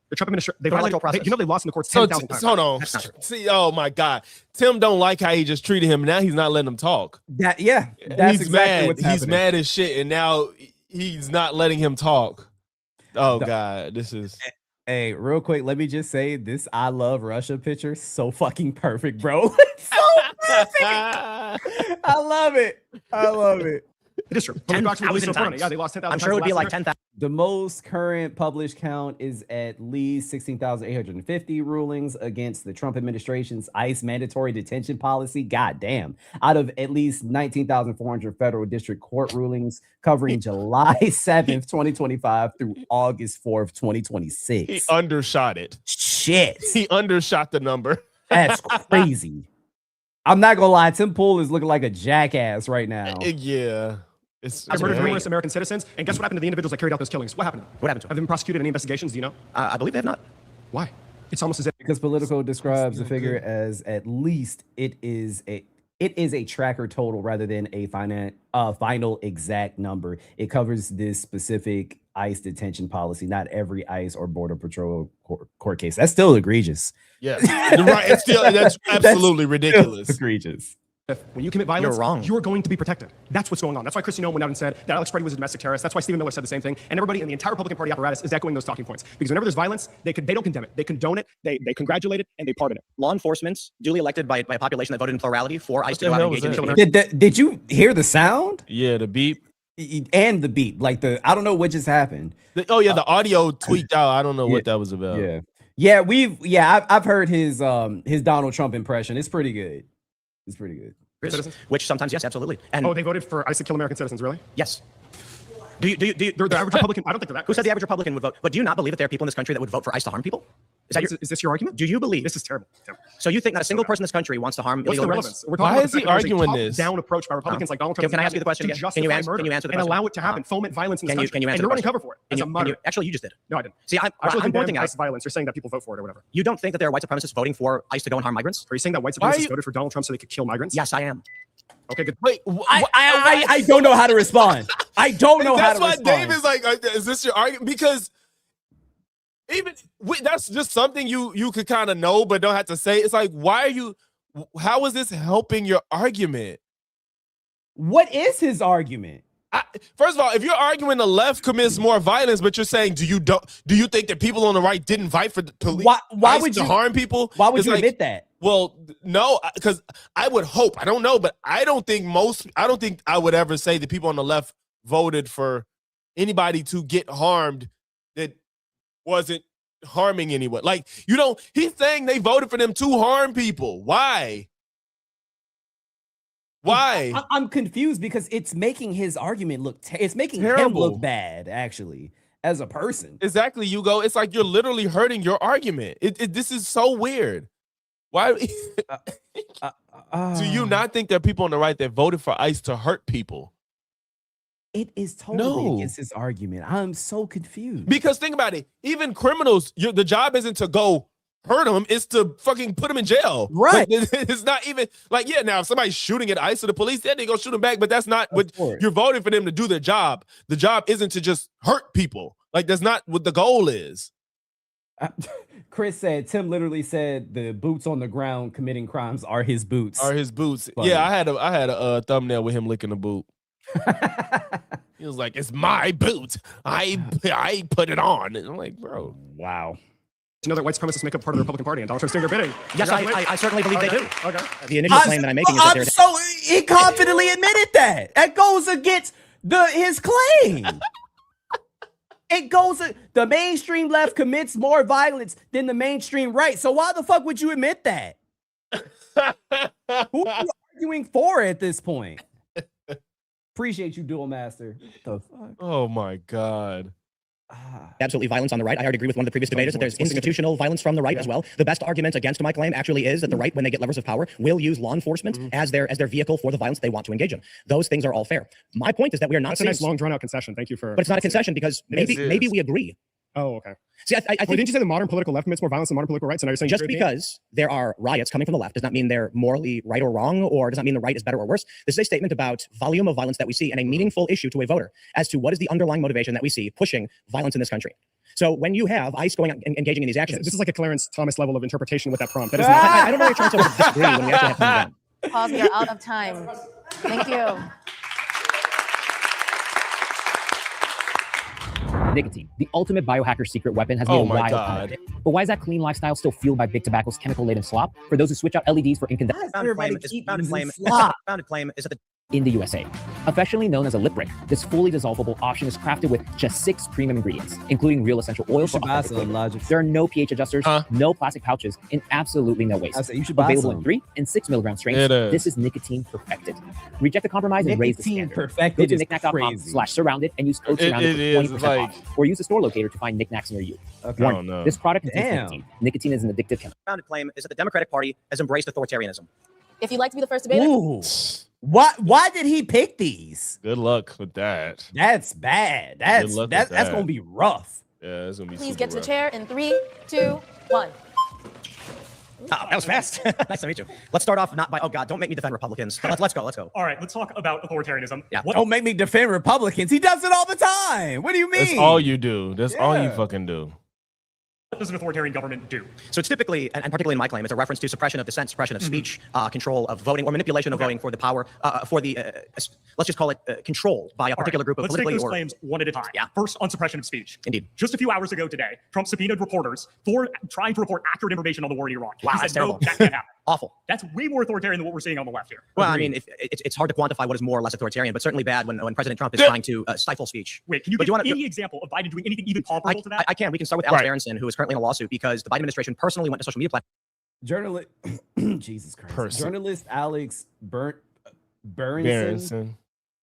Speaker 9: The Trump administration, they lost in the courts 10,000 times.
Speaker 1: Hold on. See, oh my God, Tim don't like how he just treated him. Now he's not letting him talk.
Speaker 2: That's
Speaker 1: he's
Speaker 2: exactly
Speaker 1: mad.
Speaker 2: what's
Speaker 1: He's
Speaker 2: happening.
Speaker 1: mad as shit, and now he's not letting him talk. Oh God, this is.
Speaker 2: Hey, real quick, let me just say this: I love Russia picture, so fucking perfect, bro. So perfect. I love it. I love it.
Speaker 9: It is true.
Speaker 3: 10,000 times.
Speaker 9: Yeah, they lost 10,000.
Speaker 3: I'm sure it would be like 10,000.
Speaker 2: The most current published count is at least 16,850 rulings against the Trump administration's ICE mandatory detention policy. God damn. Out of at least 19,400 federal district court rulings covering July 7th, 2025 through August 4th, 2026.
Speaker 1: He undershot it.
Speaker 2: Shit.
Speaker 1: He undershot the number.
Speaker 2: That's crazy. I'm not gonna lie, Tim Pool is looking like a jackass right now.
Speaker 1: Yeah.
Speaker 9: I've murdered numerous American citizens, and guess what happened to the individuals that carried out those killings? What happened to them?
Speaker 3: What happened to them?
Speaker 9: Have they been prosecuted? Any investigations? Do you know?
Speaker 3: I believe they have not.
Speaker 9: Why? It's almost as if
Speaker 2: Because Politico describes the figure as at least it is a tracker total rather than a final exact number. It covers this specific ICE detention policy, not every ICE or Border Patrol court case. That's still egregious.
Speaker 1: Yeah, you're right. It's still that's absolutely ridiculous.
Speaker 2: Egregious.
Speaker 9: when you commit violence,
Speaker 3: you're wrong.
Speaker 9: You're going to be protected. That's what's going on. That's why Kristi Noem went out and said that Alex Freddie was a domestic terrorist. That's why Stephen Miller said the same thing. And everybody in the entire Republican Party apparatus is echoing those talking points. Because whenever there's violence, they don't condemn it. They condone it, they congratulate it, and they pardon it.
Speaker 3: Law enforcement, duly elected by a population that voted in plurality for ICE to go out and engage in children.
Speaker 2: Did you hear the sound?
Speaker 1: Yeah, the beep.
Speaker 2: And the beep. Like I don't know what just happened.
Speaker 1: The audio tweaked out. I don't know what that was about.
Speaker 2: I've heard his Donald Trump impression. It's pretty good. It's pretty good.
Speaker 9: Citizens?
Speaker 3: Which sometimes, yes, absolutely. And
Speaker 9: they voted for ICE to kill American citizens, really?
Speaker 3: Yes. They're the average Republican. I don't think they're that. Who said the average Republican would vote? But do you not believe that there are people in this country that would vote for ICE to harm people?
Speaker 9: Is this your argument?
Speaker 3: Do you believe?
Speaker 9: This is terrible.
Speaker 3: So you think not a single person in this country wants to harm illegal immigrants?
Speaker 1: Why is he arguing this?
Speaker 9: Down approach by Republicans like Donald Trump.
Speaker 3: Can I ask you the question again? Can you answer the question?
Speaker 9: And allow it to happen, foment violence in this country.
Speaker 3: Can you answer?
Speaker 9: And you're running cover for it.
Speaker 3: Actually, you just did.
Speaker 9: No, I didn't.
Speaker 3: See, I'm pointing out
Speaker 9: ICE violence. You're saying that people vote for it or whatever.
Speaker 3: You don't think that there are white supremacists voting for ICE to go and harm migrants?
Speaker 9: Are you saying that white supremacists voted for Donald Trump so they could kill migrants?
Speaker 3: Yes, I am.
Speaker 9: Okay, good.
Speaker 1: Wait,
Speaker 2: I don't know how to respond. I don't know how to respond.
Speaker 1: That's why Dave is like, is this your argument? Because even that's just something you could kind of know, but don't have to say. It's like, why are you? How is this helping your argument?
Speaker 2: What is his argument?
Speaker 1: First of all, if you're arguing the left commits more violence, but you're saying, do you think that people on the right didn't fight for the police?
Speaker 2: Why would you
Speaker 1: harm people?
Speaker 2: Why would you admit that?
Speaker 1: Well, no, because I would hope. I don't know, but I don't think I would ever say that people on the left voted for anybody to get harmed that wasn't harming anyone. Like, he's saying they voted for them to harm people. Why? Why?
Speaker 2: I'm confused because it's making his argument look it's making
Speaker 1: terrible.
Speaker 2: him look bad, actually, as a person.
Speaker 1: Exactly, Hugo. It's like you're literally hurting your argument. This is so weird. Why do you not think there are people on the right that voted for ICE to hurt people?
Speaker 2: It is totally against his argument. I'm so confused.
Speaker 1: Because think about it. Even criminals, the job isn't to go hurt them, it's to fucking put them in jail.
Speaker 2: Right.
Speaker 1: Like, it's not even like, yeah, now if somebody's shooting at ICE or the police, then they go shoot them back, but that's not what you're voting for them to do their job. The job isn't to just hurt people. Like, that's not what the goal is.
Speaker 2: Chris said, Tim literally said the boots on the ground committing crimes are his boots.
Speaker 1: Funny. Yeah, I had a thumbnail with him licking a boot. He was like, it's my boot. I put it on. And I'm like, bro.
Speaker 2: Wow.
Speaker 9: You know that white supremacists make up part of the Republican Party and Donald Trump's doing their bidding.
Speaker 3: Yes, I certainly believe they do.
Speaker 9: Okay.
Speaker 3: The initial claim that I'm making is that
Speaker 2: he confidently admitted that. That goes against his claim. It goes, the mainstream left commits more violence than the mainstream right. So why the fuck would you admit that? Who are you arguing for at this point? Appreciate you, Dual Master. What the fuck?
Speaker 1: Oh my God.
Speaker 3: absolutely violence on the right. I already agree with one of the previous debaters that there's institutional violence from the right as well. The best argument against my claim actually is that the right, when they get levers of power, will use law enforcement as their vehicle for the violence they want to engage in. Those things are all fair. My point is that we are not.
Speaker 9: That's a nice long drawn out concession. Thank you for.
Speaker 3: But it's not a concession because maybe we agree.
Speaker 9: Oh, okay.
Speaker 3: See, I think,
Speaker 9: didn't you say the modern political left commits more violence than modern political right? So now you're saying
Speaker 3: just because there are riots coming from the left does not mean they're morally right or wrong, or does not mean the right is better or worse. This is a statement about volume of violence that we see and a meaningful issue to a voter as to what is the underlying motivation that we see pushing violence in this country. So when you have ICE going and engaging in these actions,
Speaker 9: this is like a Clarence Thomas level of interpretation with that prompt. That is
Speaker 3: not. I don't know you're trying to disagree when we actually have time.
Speaker 6: Pause. We are out of time. Thank you.
Speaker 10: Nicotine, the ultimate biohacker secret weapon, has made a wild comeback. But why is that clean lifestyle still fueled by big tobacco's chemical-laden slop? For those who switch out LEDs for incandescent,
Speaker 3: founded claim is that the
Speaker 10: in the USA. Affectionately known as a lip break, this fully dissolvable option is crafted with just 6 premium ingredients, including real essential oils. There are no pH adjusters, no plastic pouches, and absolutely no waste. Available in 3 and 6 milligram strengths. This is nicotine perfected. Reject the compromise and raise the standard. Go to knickknack.com/surrounded and use code surrounded for 20% off, or use the store locator to find knickknacks near you. Warning, this product contains nicotine. Nicotine is an addictive chemical.
Speaker 3: Founded claim is that the Democratic Party has embraced authoritarianism.
Speaker 6: If you'd like to be the first debater.
Speaker 2: Ooh. Why did he pick these?
Speaker 1: Good luck with that.
Speaker 2: That's bad. That's gonna be rough.
Speaker 1: Yeah, it's gonna be.
Speaker 6: Please get to the chair in 3, 2, 1.
Speaker 3: Oh, that was fast. Nice to meet you. Let's start off not by, oh God, don't make me defend Republicans. Let's go.
Speaker 9: All right, let's talk about authoritarianism.
Speaker 3: Yeah.
Speaker 2: Don't make me defend Republicans. He does it all the time. What do you mean?
Speaker 1: That's all you do. That's all you fucking do.
Speaker 9: What does an authoritarian government do?
Speaker 3: So it's typically, and particularly in my claim, it's a reference to suppression of dissent, suppression of speech, control of voting, or manipulation of voting for the power, for the, let's just call it control by a particular group of politically.
Speaker 9: Let's take those claims one at a time.
Speaker 3: Yeah.
Speaker 9: First, on suppression of speech.
Speaker 3: Indeed.
Speaker 9: Just a few hours ago today, Trump subpoenaed reporters for trying to report accurate information on the war in Iraq.
Speaker 3: Wow, that's terrible.
Speaker 9: No, that can't happen.
Speaker 3: Awful.
Speaker 9: That's way more authoritarian than what we're seeing on the left here.
Speaker 3: Well, I mean, it's hard to quantify what is more or less authoritarian, but certainly bad when President Trump is trying to stifle speech.
Speaker 9: Wait, can you give any example of Biden doing anything even comparable to that?
Speaker 3: I can. We can start with Alex Berenson, who is currently in a lawsuit because the Biden administration personally went to social media platforms.
Speaker 2: Journalist, Jesus Christ. Journalist Alex Berenson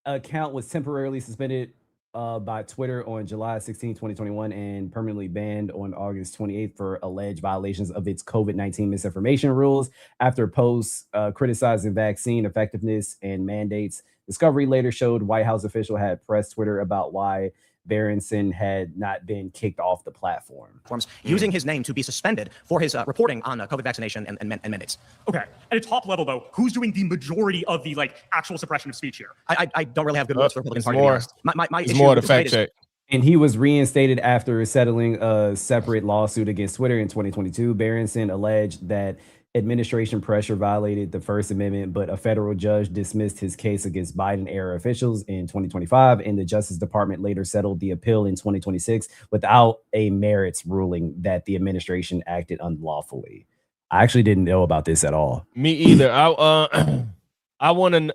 Speaker 2: account was temporarily suspended by Twitter on July 16, 2021, and permanently banned on August 28th for alleged violations of its COVID-19 misinformation rules after posts criticizing vaccine effectiveness and mandates. Discovery later showed White House official had pressed Twitter about why Berenson had not been kicked off the platform.
Speaker 3: Using his name to be suspended for his reporting on COVID vaccination and mandates.
Speaker 9: Okay. At a top level, though, who's doing the majority of the actual suppression of speech here?
Speaker 3: I don't really have good words for the Republican Party.
Speaker 1: It's more the fact check.
Speaker 2: And he was reinstated after settling a separate lawsuit against Twitter in 2022. Berenson alleged that administration pressure violated the First Amendment, but a federal judge dismissed his case against Biden-era officials in 2025, and the Justice Department later settled the appeal in 2026 without a merits ruling that the administration acted unlawfully. I actually didn't know about this at all.
Speaker 1: Me either. I want to.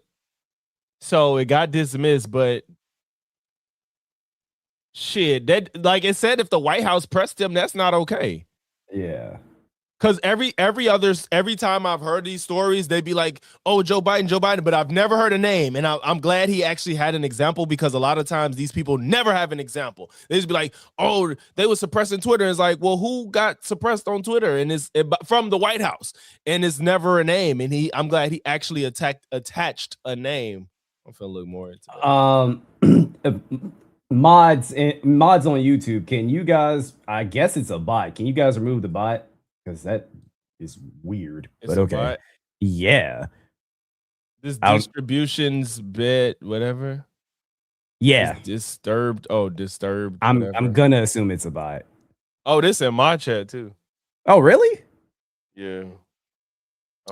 Speaker 1: So it got dismissed, but shit, that like it said, if the White House pressed him, that's not okay.
Speaker 2: Yeah.
Speaker 1: Because every time I've heard these stories, they'd be like, "Oh, Joe Biden," but I've never heard a name, and I'm glad he actually had an example, because a lot of times these people never have an example. They just be like, "Oh, they were suppressing Twitter." And it's like, well, who got suppressed on Twitter? And it's from the White House, and it's never a name. And I'm glad he actually attached a name. I'm gonna look more into that.
Speaker 2: Mods on YouTube. Can you guys? I guess it's a bot. Can you guys remove the bot? Because that is weird. But okay. Yeah.
Speaker 1: This distributions bit, whatever.
Speaker 2: Yeah.
Speaker 1: It's disturbed. Oh, disturbed.
Speaker 2: I'm gonna assume it's a bot.
Speaker 1: Oh, this in my chat too.
Speaker 2: Oh, really?
Speaker 1: Yeah.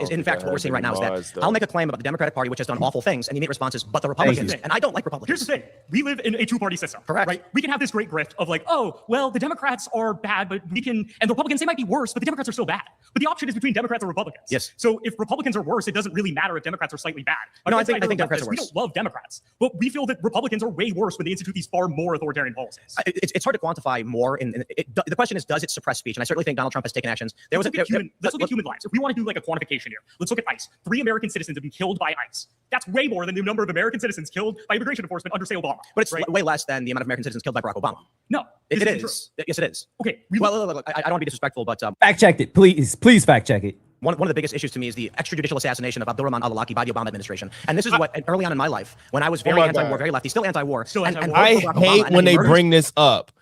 Speaker 3: In fact, what we're seeing right now is that I'll make a claim about the Democratic Party, which has done awful things, and the immediate response is, but the Republicans. And I don't like Republicans.
Speaker 11: Here's the thing. We live in a two-party system.
Speaker 3: Correct.
Speaker 11: Right? We can have this great grift of like, oh, well, the Democrats are bad, but we can, and the Republicans, they might be worse, but the Democrats are still bad. But the option is between Democrats or Republicans.
Speaker 3: Yes.
Speaker 11: So if Republicans are worse, it doesn't really matter if Democrats are slightly bad.
Speaker 3: No, I think Democrats are worse.
Speaker 11: We don't love Democrats, but we feel that Republicans are way worse when they institute these far more authoritarian policies.
Speaker 3: It's hard to quantify more. The question is, does it suppress speech? And I certainly think Donald Trump has taken actions.
Speaker 11: Let's look at human lives. If we want to do like a quantification here, let's look at ICE. 3 American citizens have been killed by ICE. That's way more than the number of American citizens killed by immigration enforcement under, say, Obama.
Speaker 3: But it's way less than the amount of American citizens killed by Barack Obama.
Speaker 11: No,
Speaker 3: it is. Yes, it is.
Speaker 11: Okay.
Speaker 3: Look, I don't want to be disrespectful, but
Speaker 2: fact check it, please. Please fact check it.
Speaker 3: One of the biggest issues to me is the extrajudicial assassination of Abdurrahman al-Awlaki by the Obama administration. And this is what early on in my life, when I was very anti-war, very lefty, still anti-war.
Speaker 1: I hate when they bring this up.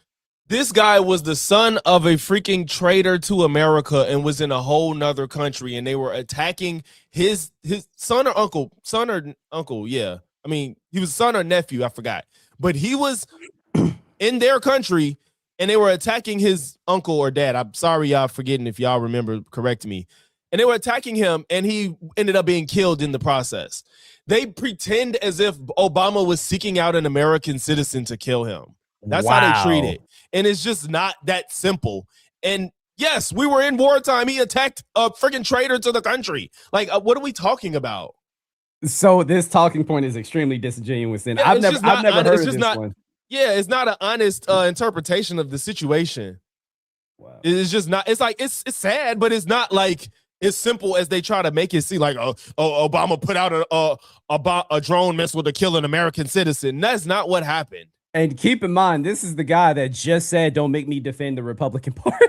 Speaker 1: This guy was the son of a freaking traitor to America and was in a whole nother country, and they were attacking his son or uncle. Yeah. I mean, he was son or nephew, I forgot. But he was in their country, and they were attacking his uncle or dad. I'm sorry, y'all forgetting if y'all remember, correct me. And they were attacking him, and he ended up being killed in the process. They pretend as if Obama was seeking out an American citizen to kill him. That's how they treat it. And it's just not that simple. And yes, we were in wartime. He attacked a freaking traitor to the country. Like, what are we talking about?
Speaker 2: So this talking point is extremely disingenuous, and I've never heard of this one.
Speaker 1: Yeah, it's not an honest interpretation of the situation. Wow. It's just not. It's like it's sad, but it's not like as simple as they try to make it seem. Like, Obama put out a drone missile to kill an American citizen. That's not what happened.
Speaker 2: And keep in mind, this is the guy that just said, "Don't make me defend the Republican Party."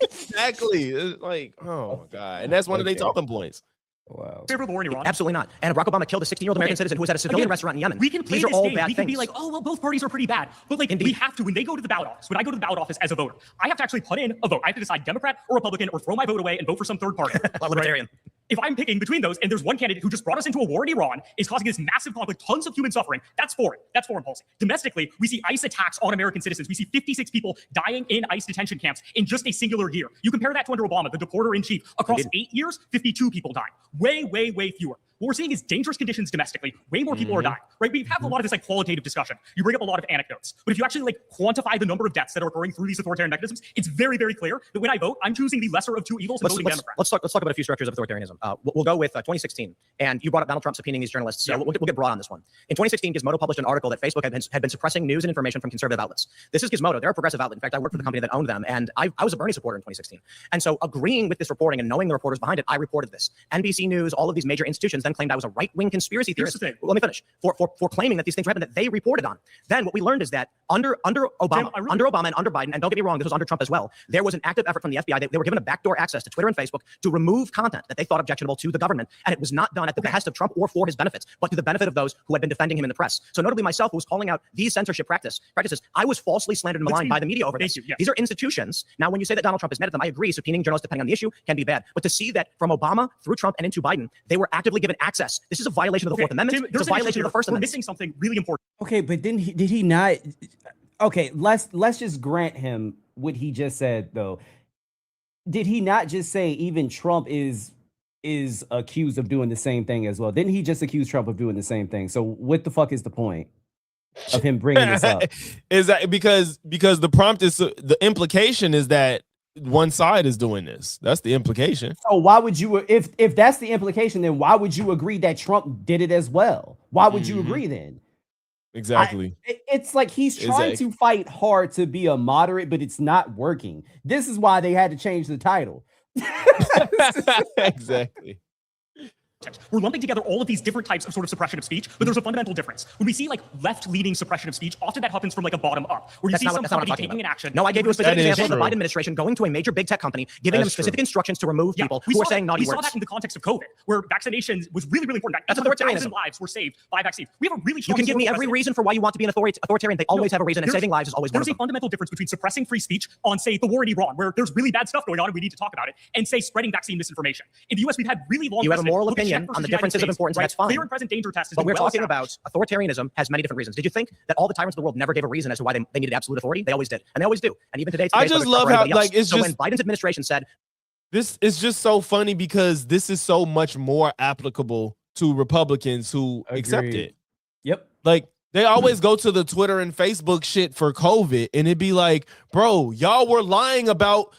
Speaker 1: Exactly. It's like, oh my god, and that's one of their talking points.
Speaker 2: Wow.
Speaker 11: Favor the war in Iran?
Speaker 3: Absolutely not. And Barack Obama killed a 16-year-old American citizen who was at a civilian restaurant in Yemen.
Speaker 11: We can play
Speaker 3: These are
Speaker 11: this
Speaker 3: all
Speaker 11: game.
Speaker 3: bad
Speaker 11: We can
Speaker 3: things.
Speaker 11: be like, oh, well, both parties are pretty bad. But like, we have to, when they go to the ballot office, when I go to the ballot office as a voter, I have to actually put in a vote. I have to decide Democrat or Republican or throw my vote away and vote for some third party.
Speaker 3: Libertarian.
Speaker 11: Right? If I'm picking between those and there's one candidate who just brought us into a war in Iran, is causing this massive conflict, tons of human suffering, that's foreign. That's foreign policy. Domestically, we see ICE attacks on American citizens. We see 56 people dying in ICE detention camps in just a singular year. You compare that to under Obama, the deporter-in-chief. Across 8 years, 52 people died. Way, way, way fewer. What we're seeing is dangerous conditions domestically. Way more people are dying, right? We have a lot of this like qualitative discussion. You bring up a lot of anecdotes, but if you actually like quantify the number of deaths that are occurring through these authoritarian mechanisms, it's very, very clear that when I vote, I'm choosing the lesser of two evils and voting Democrat.
Speaker 3: Let's talk about a few structures of authoritarianism. We'll go with 2016, and you brought up Donald Trump subpoenaing these journalists, so we'll get broad on this one. In 2016, Gizmodo published an article that Facebook had been suppressing news and information from conservative outlets. This is Gizmodo. They're a progressive outlet. In fact, I worked for the company that owned them, and I was a Bernie supporter in 2016. And so agreeing with this reporting and knowing the reporters behind it, I reported this. NBC News, all of these major institutions then claimed I was a right-wing conspiracy theorist. Well, let me finish. For claiming that these things happened that they reported on. Then what we learned is that under Obama and under Biden, and don't get me wrong, this was under Trump as well, there was an active effort from the FBI. They were given a backdoor access to Twitter and Facebook to remove content that they thought objectionable to the government. And it was not done at the behest of Trump or for his benefits, but to the benefit of those who had been defending him in the press. So notably myself, who was calling out these censorship practices, I was falsely slandered and maligned by the media over this. These are institutions. Now, when you say that Donald Trump is mad at them, I agree. Subpoenaing journalists, depending on the issue, can be bad. But to see that from Obama through Trump and into Biden, they were actively given access. This is a violation of the Fourth Amendment.
Speaker 11: Tim,
Speaker 3: it's a violation of the First Amendment.
Speaker 11: We're missing something really important.
Speaker 2: Okay, but did he not? okay, let's just grant him what he just said though. Did he not just say even Trump is accused of doing the same thing as well? Didn't he just accuse Trump of doing the same thing? So what the fuck is the point of him bringing this up?
Speaker 1: Is that because the prompt is the implication is that one side is doing this. That's the implication.
Speaker 2: So why would you, if that's the implication, then why would you agree that Trump did it as well? Why would you agree then?
Speaker 1: Exactly.
Speaker 2: It's like he's trying to fight hard to be a moderate, but it's not working. This is why they had to change the title.
Speaker 1: Exactly.
Speaker 11: We're lumping together all of these different types of sort of suppression of speech, but there's a fundamental difference. When we see like left-leaning suppression of speech, often that happens from like a bottom up, where you see somebody taking an action.
Speaker 3: No, I gave you a specific example of the Biden administration going to a major big tech company, giving them specific instructions to remove people who are saying naughty words.
Speaker 11: We saw that in the context of COVID, where vaccination was really, really important.
Speaker 3: That's authoritarianism.
Speaker 11: 100,000 lives were saved by vaccines. We have a really strong.
Speaker 3: You can give me every reason for why you want to be an authoritarian. They always have a reason, and saving lives is always one of them.
Speaker 11: There's a fundamental difference between suppressing free speech on, say, the war in Iran, where there's really bad stuff going on and we need to talk about it, and say spreading vaccine misinformation. In the U.S., we've had really long.
Speaker 3: You have a moral opinion on the differences of importance. That's fine.
Speaker 11: Clear and present danger test is
Speaker 3: but we're talking about authoritarianism has many different reasons. Did you think that all the tyrants of the world never gave a reason as to why they needed absolute authority? They always did, and they always do. And even today,
Speaker 1: I just love how like it's
Speaker 3: so
Speaker 1: just
Speaker 3: when Biden's administration said
Speaker 1: this is just so funny because this is so much more applicable to Republicans who accept it.
Speaker 2: Yep.
Speaker 1: Like they always go to the Twitter and Facebook shit for COVID, and it'd be like, bro, y'all were lying about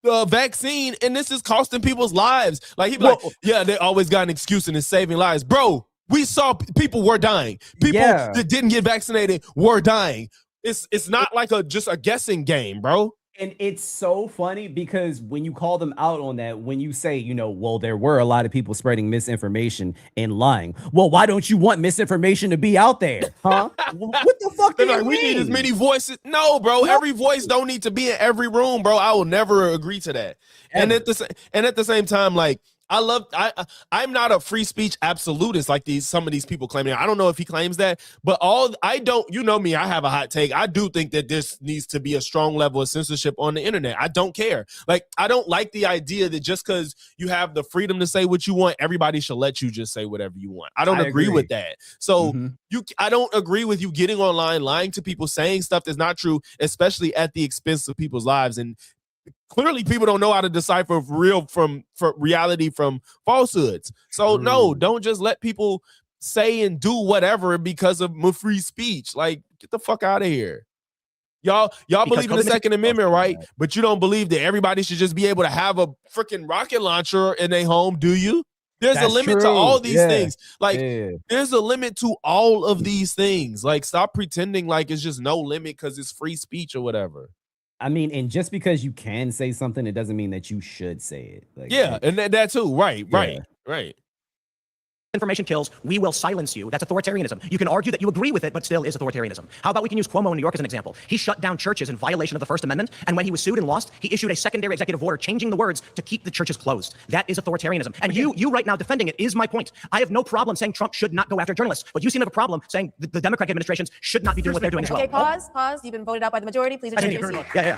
Speaker 1: the vaccine, and this is costing people's lives. Like he'd be like, yeah, they always got an excuse and it's saving lives, bro. We saw people were dying. People that didn't get vaccinated were dying. It's not like just a guessing game, bro.
Speaker 2: And it's so funny because when you call them out on that, when you say, you know, well, there were a lot of people spreading misinformation and lying. Well, why don't you want misinformation to be out there? Huh? What the fuck do you mean?
Speaker 1: We need as many voices. No, bro. Every voice don't need to be in every room, bro. I will never agree to that. And at the same time, like I'm not a free speech absolutist like some of these people claiming. I don't know if he claims that, but you know me, I have a hot take. I do think that this needs to be a strong level of censorship on the internet. I don't care. Like, I don't like the idea that just because you have the freedom to say what you want, everybody should let you just say whatever you want. I don't agree with that. So I don't agree with you getting online, lying to people, saying stuff that's not true, especially at the expense of people's lives. And clearly people don't know how to decipher reality from falsehoods. So no, don't just let people say and do whatever because of free speech. Like, get the fuck out of here. Y'all believe in the Second Amendment, right? But you don't believe that everybody should just be able to have a freaking rocket launcher in their home, do you? There's a limit to all these things. Like, there's a limit to all of these things. Like, stop pretending like it's just no limit because it's free speech or whatever.
Speaker 2: I mean, and just because you can say something, it doesn't mean that you should say it. Like,
Speaker 1: and that too. Right.
Speaker 3: Information kills, we will silence you. That's authoritarianism. You can argue that you agree with it, but still is authoritarianism. How about we can use Cuomo in New York as an example? He shut down churches in violation of the First Amendment, and when he was sued and lost, he issued a secondary executive order changing the words to keep the churches closed. That is authoritarianism. And you right now defending it is my point. I have no problem saying Trump should not go after journalists, but you seem to have a problem saying the Democratic administrations should not be doing what they're doing as well.
Speaker 6: Okay, pause. You've been voted out by the majority. Please introduce yourself.
Speaker 3: Yeah.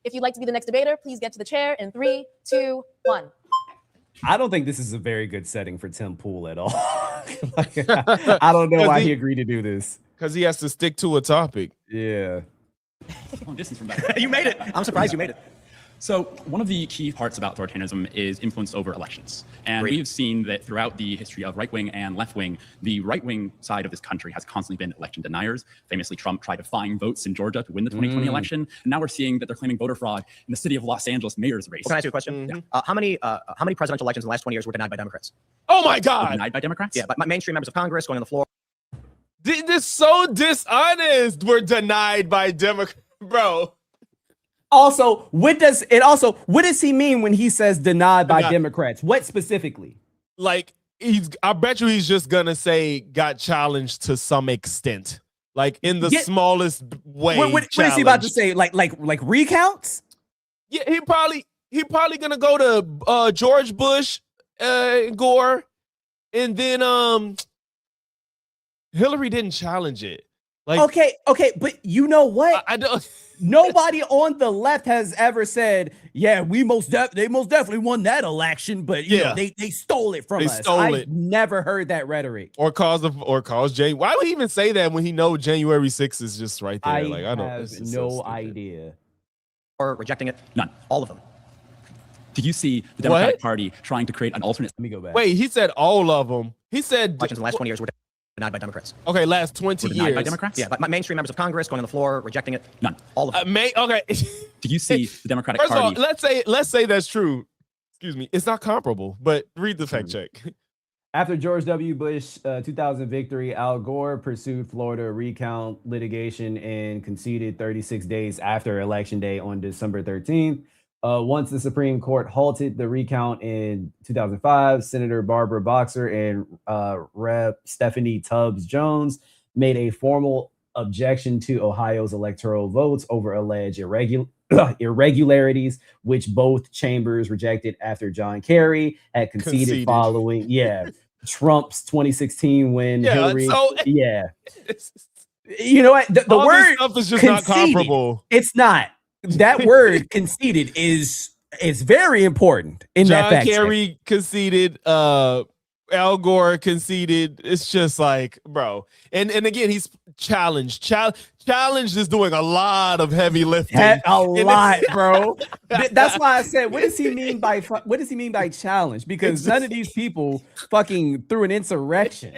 Speaker 6: If you'd like to be the next debater, please get to the chair in 3, 2, 1.
Speaker 2: I don't think this is a very good setting for Tim Pool at all. I don't know why he agreed to do this.
Speaker 1: Because he has to stick to a topic.
Speaker 2: Yeah.
Speaker 5: Long distance from that.
Speaker 3: You made it. I'm surprised you made it.
Speaker 5: So one of the key parts about authoritarianism is influence over elections. And we have seen that throughout the history of right-wing and left-wing, the right-wing side of this country has constantly been election deniers. Famously, Trump tried to find votes in Georgia to win the 2020 election. And now we're seeing that they're claiming voter fraud in the city of Los Angeles mayor's race.
Speaker 3: Well, can I ask you a question? How many presidential elections in the last 20 years were denied by Democrats?
Speaker 1: Oh my God.
Speaker 5: Denied by Democrats?
Speaker 3: Yeah, but mainstream members of Congress going on the floor.
Speaker 1: This is so dishonest. We're denied by Democrats, bro.
Speaker 2: Also, what does he mean when he says denied by Democrats? What specifically?
Speaker 1: Like, I bet you he's just gonna say got challenged to some extent, like in the smallest way.
Speaker 2: What is he about to say? Like recounts?
Speaker 1: Yeah, he probably gonna go to George Bush, Gore, and then Hillary didn't challenge it. Like,
Speaker 2: okay, but you know what?
Speaker 1: I don't.
Speaker 2: nobody on the left has ever said, yeah, they most definitely won that election, but you know, they stole it from us. I've never heard that rhetoric.
Speaker 1: Or cause January. Why would he even say that when he know January 6th is just right there? I
Speaker 2: have no idea.
Speaker 3: Or rejecting it?
Speaker 5: None.
Speaker 3: All of them.
Speaker 5: Do you see the Democratic Party trying to create an alternate?
Speaker 2: Let me go back.
Speaker 1: Wait, he said all of them. He said
Speaker 3: elections in the last 20 years were denied by Democrats.
Speaker 1: Okay, last 20 years.
Speaker 5: By Democrats?
Speaker 3: Yeah, but mainstream members of Congress going on the floor, rejecting it.
Speaker 5: None.
Speaker 3: All of them.
Speaker 1: Okay.
Speaker 5: Do you see the Democratic
Speaker 1: First
Speaker 5: Party?
Speaker 1: of all, let's say that's true. Excuse me. It's not comparable, but read the fact check.
Speaker 2: After George W. Bush 2000 victory, Al Gore pursued Florida recount litigation and conceded 36 days after Election Day on December 13th. Once the Supreme Court halted the recount in 2005, Senator Barbara Boxer and Rep. Stephanie Tubbs Jones made a formal objection to Ohio's electoral votes over alleged irregularities, which both chambers rejected after John Kerry had conceded. Following Trump's 2016 win. Hillary. You know what? The word
Speaker 1: stuff is just not comparable.
Speaker 2: It's not. That word conceded is very important in that fact.
Speaker 1: John Kerry conceded, Al Gore conceded. It's just like, bro. And again, he's challenged. Challenged is doing a lot of heavy lifting.
Speaker 2: Bro. That's why I said, what does he mean by challenge? Because none of these people fucking threw an insurrection.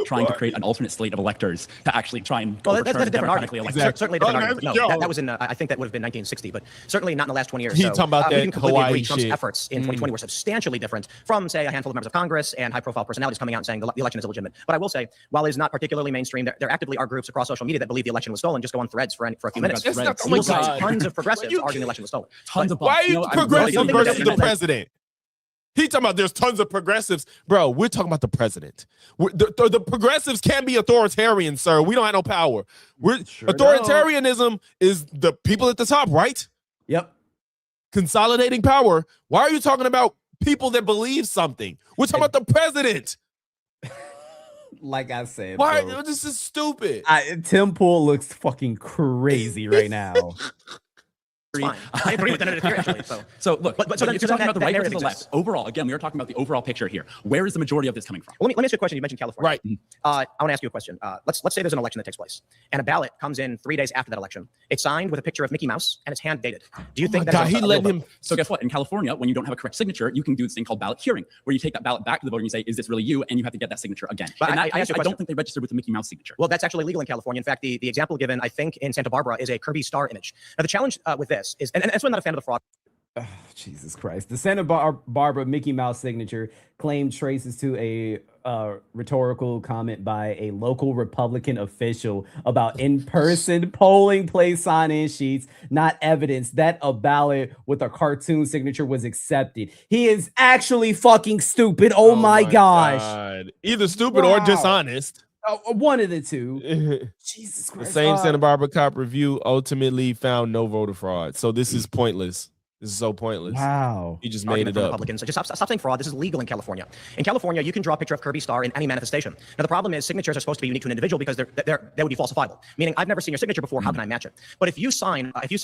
Speaker 5: Trying to create an alternate slate of electors to actually try and
Speaker 3: that's a different argument. Certainly a different argument. No, that was in I think that would have been 1960, but certainly not in the last 20 years.
Speaker 1: He's talking about that Hawaii
Speaker 3: Trump's
Speaker 1: shit.
Speaker 3: efforts in 2020 were substantially different from, say, a handful of members of Congress and high-profile personalities coming out and saying the election is illegitimate. But I will say, while it is not particularly mainstream, there actively are groups across social media that believe the election was stolen. Just go on Threads for a few minutes. Tons of progressives arguing the election was stolen.
Speaker 5: Tons of
Speaker 1: why are you progressive versus the president? He talking about there's tons of progressives. Bro, we're talking about the president. The progressives can be authoritarian, sir. We don't have no power. Authoritarianism is the people at the top, right?
Speaker 2: Yep.
Speaker 1: Consolidating power. Why are you talking about people that believe something? We're talking about the president.
Speaker 2: Like I said,
Speaker 1: why?
Speaker 2: bro,
Speaker 1: This is stupid.
Speaker 2: Tim Pool looks fucking crazy right now.
Speaker 3: I agree with that actually.
Speaker 5: So look, but you're talking about the right versus the left. Overall, again, we are talking about the overall picture here. Where is the majority of this coming from?
Speaker 3: Let me ask you a question. You mentioned California.
Speaker 1: Right.
Speaker 3: I want to ask you a question. Let's say there's an election that takes place, and a ballot comes in 3 days after that election. It's signed with a picture of Mickey Mouse, and it's hand dated. Do you think that's
Speaker 1: he let him?
Speaker 5: So guess what? In California, when you don't have a correct signature, you can do this thing called ballot hearing, where you take that ballot back to the voter and you say, "Is this really you?" And you have to get that signature again. But I don't think they registered with the Mickey Mouse signature.
Speaker 3: Well, that's actually legal in California. In fact, the example given, I think, in Santa Barbara is a Kirby star image. Now, the challenge with this is, and that's why I'm not a fan of the fraud.
Speaker 2: Oh, Jesus Christ. The Santa Barbara Mickey Mouse signature claim traces to a rhetorical comment by a local Republican official about in-person polling place sign-in sheets, not evidence that a ballot with a cartoon signature was accepted. He is actually fucking stupid. Oh my gosh.
Speaker 1: God. Either stupid or dishonest.
Speaker 2: One of the two. Jesus Christ.
Speaker 1: The same Santa Barbara cop review ultimately found no voter fraud. So this is pointless. This is so pointless.
Speaker 2: Wow.
Speaker 1: You just made it up.
Speaker 3: Republicans. Just stop saying fraud. This is legal in California. In California, you can draw a picture of Kirby Star in any manifestation. Now, the problem is signatures are supposed to be unique to an individual because they would be falsifiable. Meaning, I've never seen your signature before. How can I match it? But if you sign up, if you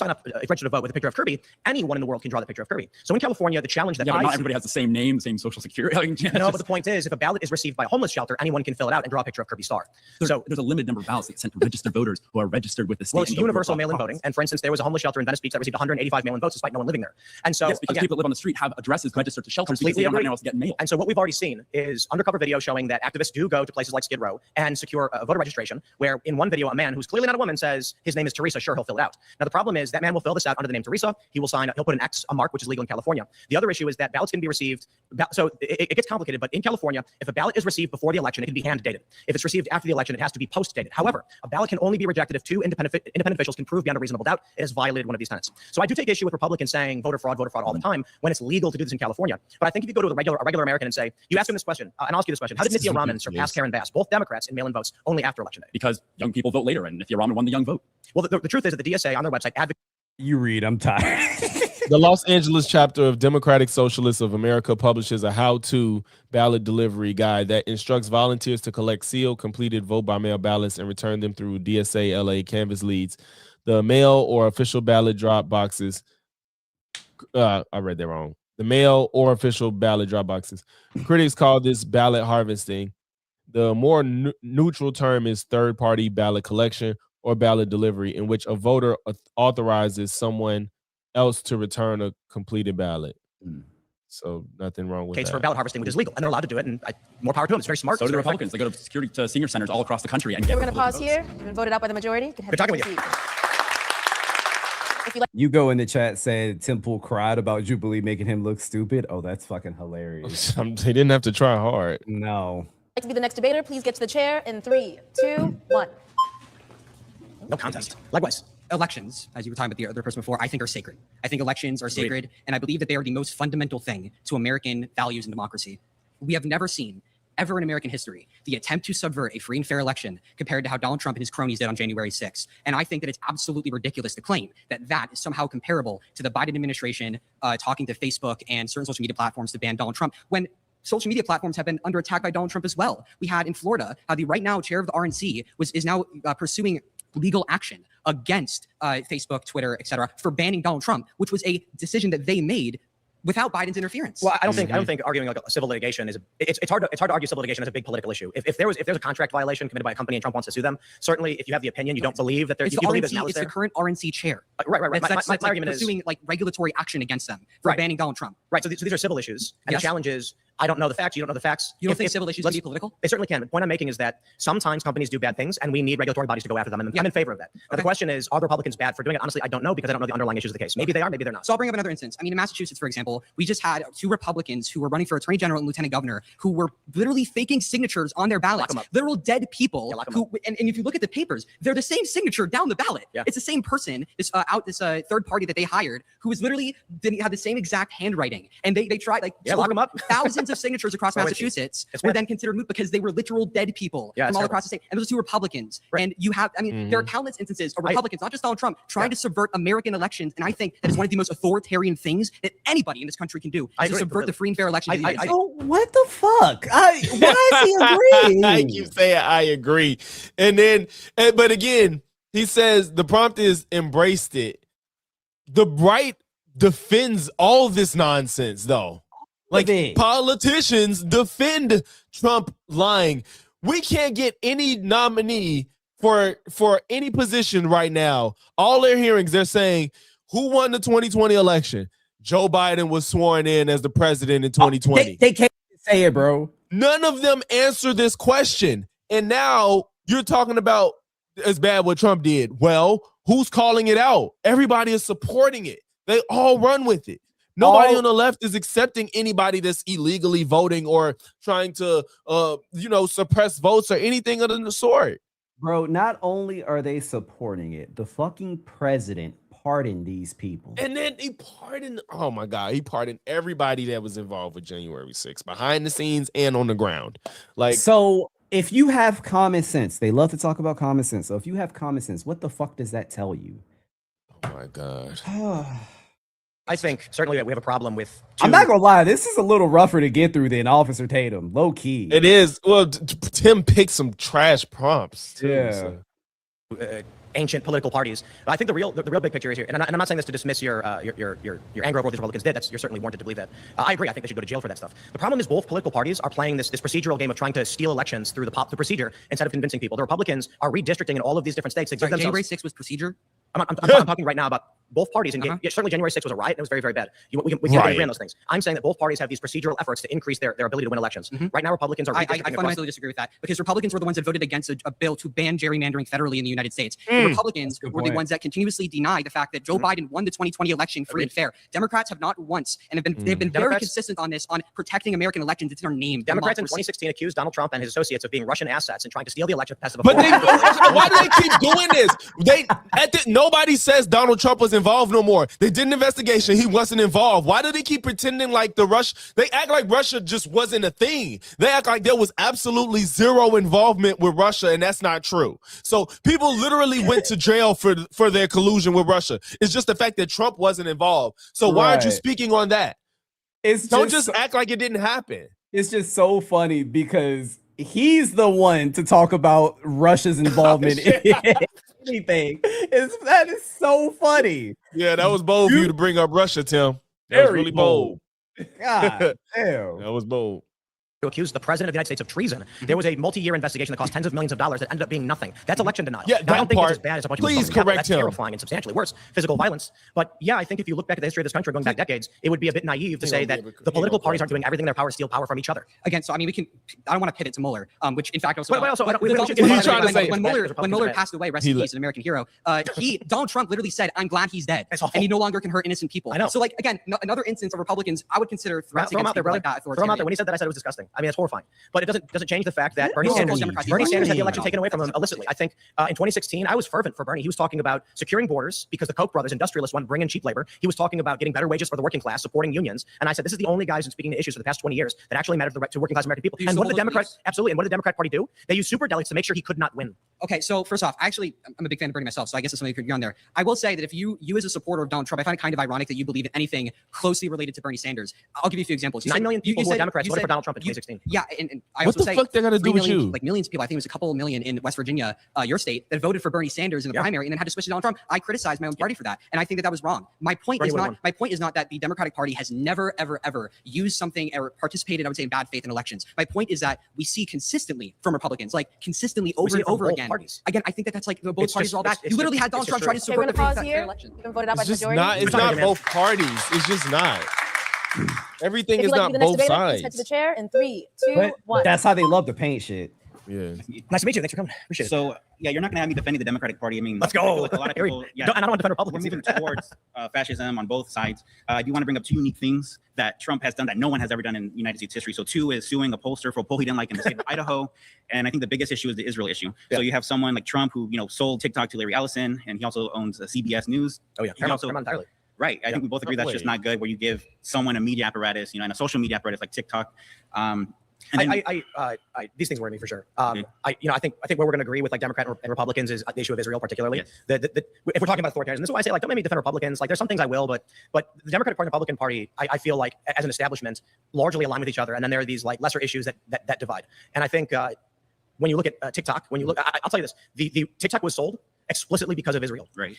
Speaker 3: register to vote with a picture of Kirby, anyone in the world can draw the picture of Kirby. So in California, the challenge that
Speaker 5: but not everybody has the same name, same social security.
Speaker 3: No, but the point is, if a ballot is received by a homeless shelter, anyone can fill it out and draw a picture of Kirby Star.
Speaker 5: There's a limited number of ballots that sent to registered voters who are registered with the state.
Speaker 3: Well, it's universal mail-in voting. And for instance, there was a homeless shelter in Venice Beach that received 185 mail-in votes despite no one living there. And so
Speaker 5: because people live on the street have addresses registered to shelters because they don't know else to get mail.
Speaker 3: And so what we've already seen is undercover video showing that activists do go to places like Skid Row and secure voter registration, where in one video, a man who's clearly not a woman says his name is Teresa. Sure, he'll fill it out. Now, the problem is that man will fill this out under the name Teresa. He will sign, he'll put an X, a mark, which is legal in California. The other issue is that ballots can be received. So it gets complicated, but in California, if a ballot is received before the election, it can be hand dated. If it's received after the election, it has to be post dated. However, a ballot can only be rejected if two independent officials can prove beyond a reasonable doubt it has violated one of these tenets. So I do take issue with Republicans saying voter fraud all the time when it's legal to do this in California. But I think if you go to a regular American and say, you ask him this question, and I'll ask you this question: how did Nithya Raman surpass Karen Bass, both Democrats, in mail-in votes only after election day?
Speaker 5: Because young people vote later, and Nithya Raman won the young vote.
Speaker 3: Well, the truth is that the DSA on their website advocates.
Speaker 2: You read, I'm tired.
Speaker 1: The Los Angeles chapter of Democratic Socialists of America publishes a how-to ballot delivery guide that instructs volunteers to collect sealed, completed vote-by-mail ballots and return them through DSA LA canvas leads. The mail or official ballot drop boxes. I read that wrong. The mail or official ballot drop boxes. Critics call this ballot harvesting. The more neutral term is third-party ballot collection or ballot delivery, in which a voter authorizes someone else to return a completed ballot. So nothing wrong with
Speaker 3: case
Speaker 1: that.
Speaker 3: for ballot harvesting, which is legal, and they're allowed to do it. And more power to them. It's very smart.
Speaker 5: So do the
Speaker 3: It's very
Speaker 5: Republicans. They go to senior centers all across the country and get.
Speaker 6: We're going to pause here. You've been voted out by the majority. You can head
Speaker 3: Good talking
Speaker 6: back
Speaker 3: with
Speaker 6: to
Speaker 3: you.
Speaker 6: your seat. If you like
Speaker 2: You go in the chat saying Tim Pool cried about Jubilee making him look stupid. Oh, that's fucking hilarious.
Speaker 1: They didn't have to try hard.
Speaker 2: No.
Speaker 6: to be the next debater, please get to the chair in 3, 2, 1.
Speaker 3: No contest. Likewise.
Speaker 7: Elections, as you were talking about the other person before, I think are sacred. I think elections are sacred, and I believe that they are the most fundamental thing to American values and democracy. We have never seen, ever in American history, the attempt to subvert a free and fair election compared to how Donald Trump and his cronies did on January 6th. And I think that it's absolutely ridiculous to claim that that is somehow comparable to the Biden administration talking to Facebook and certain social media platforms to ban Donald Trump, when social media platforms have been under attack by Donald Trump as well. We had in Florida how the right now chair of the RNC is now pursuing legal action against Facebook, Twitter, et cetera, for banning Donald Trump, which was a decision that they made without Biden's interference.
Speaker 3: Well, I don't think arguing like a civil litigation is it's hard to argue civil litigation as a big political issue. If there's a contract violation committed by a company and Trump wants to sue them, certainly if you have the opinion, you don't believe that there's
Speaker 7: It's
Speaker 3: you
Speaker 7: the
Speaker 3: believe
Speaker 7: RNC,
Speaker 3: there's malice
Speaker 7: it's
Speaker 3: there.
Speaker 7: the current RNC chair.
Speaker 3: Right.
Speaker 7: That's
Speaker 3: My argument is
Speaker 7: pursuing like regulatory action against them for
Speaker 3: Right.
Speaker 7: banning Donald Trump.
Speaker 3: right. So these are civil issues, and
Speaker 7: Yes.
Speaker 3: the challenge is I don't know the facts. You don't know the facts.
Speaker 7: You don't
Speaker 3: If-
Speaker 7: think
Speaker 3: if-
Speaker 7: civil issues can
Speaker 3: let's-
Speaker 7: be political?
Speaker 3: They certainly can. The point I'm making is that sometimes companies do bad things, and we need regulatory bodies to go after them. And I'm in favor of that. Now, the question is, are the Republicans bad for doing it? Honestly, I don't know because I don't know the underlying issues of the case. Maybe they are, maybe they're not.
Speaker 7: So I'll bring up another instance. I mean, in Massachusetts, for example, we just had 2 Republicans who were running for attorney general and lieutenant governor who were literally faking signatures on their ballots.
Speaker 3: 'em up.
Speaker 7: Literal dead people
Speaker 3: Yeah, lock 'em
Speaker 7: who, and if you look at the papers, they're the same signature down the ballot.
Speaker 3: Yeah.
Speaker 7: It's the same person, this third party that they hired, who was literally didn't have the same exact handwriting. And they tried like
Speaker 3: Yeah, lock 'em up.
Speaker 7: thousands of signatures across
Speaker 3: Well, it's-
Speaker 7: Massachusetts
Speaker 3: it's
Speaker 7: were
Speaker 3: bad.
Speaker 7: then considered moot because they were literal dead people
Speaker 3: Yeah,
Speaker 7: from
Speaker 3: it's
Speaker 7: all
Speaker 3: terrible.
Speaker 7: across the state. And those 2 Republicans.
Speaker 3: Right.
Speaker 7: And you have, I mean, there are countless instances of Republicans, not just Donald Trump, trying to subvert American elections. And I think that is one of the most authoritarian things that anybody in this country can do,
Speaker 3: I
Speaker 7: is to
Speaker 3: agree,
Speaker 7: subvert
Speaker 3: completely.
Speaker 7: the free and fair election.
Speaker 2: So what the fuck? Why is he agreeing?
Speaker 1: I keep saying I agree. But again, he says the prompt is embraced it. The right defends all this nonsense, though. Like politicians defend Trump lying. We can't get any nominee for any position right now. All they're hearing is they're saying, who won the 2020 election? Joe Biden was sworn in as the president in 2020.
Speaker 2: They can't say it, bro.
Speaker 1: None of them answer this question. And now you're talking about as bad what Trump did. Well, who's calling it out? Everybody is supporting it. They all run with it. Nobody on the left is accepting anybody that's illegally voting or trying to, suppress votes or anything of the sort.
Speaker 2: Bro, not only are they supporting it, the fucking president pardoned these people.
Speaker 1: And then he pardoned everybody that was involved with January 6th, behind the scenes and on the ground. Like,
Speaker 2: so if you have common sense, they love to talk about common sense. So if you have common sense, what the fuck does that tell you?
Speaker 1: oh my God.
Speaker 3: I think certainly that we have a problem with.
Speaker 2: I'm not gonna lie, this is a little rougher to get through than Officer Tatum, low key.
Speaker 1: It is. Well, Tim picked some trash prompts too.
Speaker 2: Yeah.
Speaker 1: So.
Speaker 3: Ancient political parties. I think the real big picture is here, and I'm not saying this to dismiss your anger over what these Republicans did. You're certainly warranted to believe that. I agree. I think they should go to jail for that stuff. The problem is both political parties are playing this procedural game of trying to steal elections through the procedure instead of convincing people. The Republicans are redistricting in all of these different states.
Speaker 7: Sorry, January 6th was procedure?
Speaker 3: I'm talking right now about both parties. Yeah, certainly January 6th was a riot. And it was very, very bad. We can't agree on those things. I'm saying that both parties have these procedural efforts to increase their ability to win elections. Right now, Republicans are.
Speaker 7: I fundamentally disagree with that because Republicans were the ones that voted against a bill to ban gerrymandering federally in the United States. The Republicans were the ones that continuously deny the fact that Joe Biden won the 2020 election free and fair. Democrats have not once, and they've been very consistent on this, on protecting American elections. It's in our name.
Speaker 3: Democrats in 2016 accused Donald Trump and his associates of being Russian assets and trying to steal the election.
Speaker 1: But why do they keep doing this? Nobody says Donald Trump was involved involved no more. They did an investigation. He wasn't involved. Why do they keep pretending like they act like Russia just wasn't a thing? They act like there was absolutely zero involvement with Russia, and that's not true. So people literally went to jail for their collusion with Russia. It's just the fact that Trump wasn't involved. So why aren't you speaking on that? Don't just act like it didn't happen.
Speaker 2: It's just so funny because he's the one to talk about Russia's involvement in anything. That is so funny.
Speaker 1: Yeah, that was bold for you to bring up Russia, Tim. That was really bold.
Speaker 2: God damn.
Speaker 1: That was bold.
Speaker 3: To accuse the president of the United States of treason. There was a multi-year investigation that cost tens of millions of dollars that ended up being nothing. That's election denial.
Speaker 1: Yeah,
Speaker 3: now, I don't think
Speaker 1: part,
Speaker 3: it's as bad as a bunch
Speaker 1: please
Speaker 3: of
Speaker 1: correct
Speaker 3: That's
Speaker 1: him.
Speaker 3: terrifying and substantially worse. Physical violence. But yeah, I think if you look back at the history of this country going back decades, it would be a bit naive to say that the political parties aren't doing everything in their power to steal power from each other.
Speaker 12: Again, so I mean, I don't want to pit it to Mueller, which in fact also.
Speaker 3: When
Speaker 12: Mueller passed away, rest in peace, an American hero. Donald Trump literally said, "I'm glad he's dead," and he no longer can hurt innocent people.
Speaker 3: I know.
Speaker 12: So like again, another instance of Republicans, I would consider threats
Speaker 3: throw him out there, brother.
Speaker 12: like that.
Speaker 3: Throw him out there. When he said that, I said it was disgusting. I mean, it's horrifying. But it doesn't change the fact that Bernie Sanders had the election taken away from him illicitly. I think in 2016, I was fervent for Bernie. He was talking about securing borders because the Koch brothers, industrialists, wanted to bring in cheap labor. He was talking about getting better wages for the working class, supporting unions. And I said, this is the only guys who's speaking to issues for the past 20 years that actually matter to working class American people. And what did the Democrats, absolutely, and what did the Democrat Party do? They used super delegates to make sure he could not win.
Speaker 12: Okay, so first off, actually, I'm a big fan of Bernie myself, so I guess it's something you could be on there. I will say that if you as a supporter of Donald Trump, I find it kind of ironic that you believe in anything closely related to Bernie Sanders. I'll give you a few examples.
Speaker 3: 9 million people who were Democrats voted for Donald Trump in 2016.
Speaker 12: Yeah, and I
Speaker 1: what
Speaker 12: also
Speaker 1: the fuck they got to do with you?
Speaker 12: Like millions of people, I think it was a couple million in West Virginia, your state, that voted for Bernie Sanders in the primary and then had to switch to Donald Trump. I criticized my own party for that, and I think that was wrong. My point is not that the Democratic Party has never, ever used something or participated, I would say, in bad faith in elections. My point is that we see consistently from Republicans, like consistently over and over again. Again, I think that's like both parties are all bad. You literally had Donald Trump trying to support the election.
Speaker 1: It's not both parties. It's just not. Everything is not both sides.
Speaker 6: Head to the chair in 3, 2, 1.
Speaker 2: That's how they love to paint shit.
Speaker 1: Yeah.
Speaker 3: Nice to meet you. Thanks for coming. Appreciate it.
Speaker 13: So yeah, you're not gonna have me defending the Democratic Party. I mean,
Speaker 3: let's go.
Speaker 13: Like a lot of people,
Speaker 3: and I don't want to defend Republicans.
Speaker 13: We're moving towards fascism on both sides. I do want to bring up two unique things that Trump has done that no one has ever done in United States history. So two is suing a pollster for a poll he didn't like in the state of Idaho, and I think the biggest issue is the Israel issue. So you have someone like Trump who sold TikTok to Larry Ellison, and he also owns CBS News.
Speaker 3: Oh yeah, Paramount entirely.
Speaker 13: Right. I think we both agree that's just not good where you give someone a media apparatus, and a social media apparatus like TikTok.
Speaker 3: These things worry me for sure. I think where we're going to agree with like Democrat and Republicans is the issue of Israel, particularly. Yes. If we're talking about authoritarianism, this is why I say, like, don't make me defend Republicans. Like, there's some things I will, but the Democratic Party and Republican Party, I feel like as an establishment largely align with each other, and then there are these like lesser issues that divide. And I think when you look at TikTok, I'll tell you this: the TikTok was sold explicitly because of Israel.
Speaker 13: Right.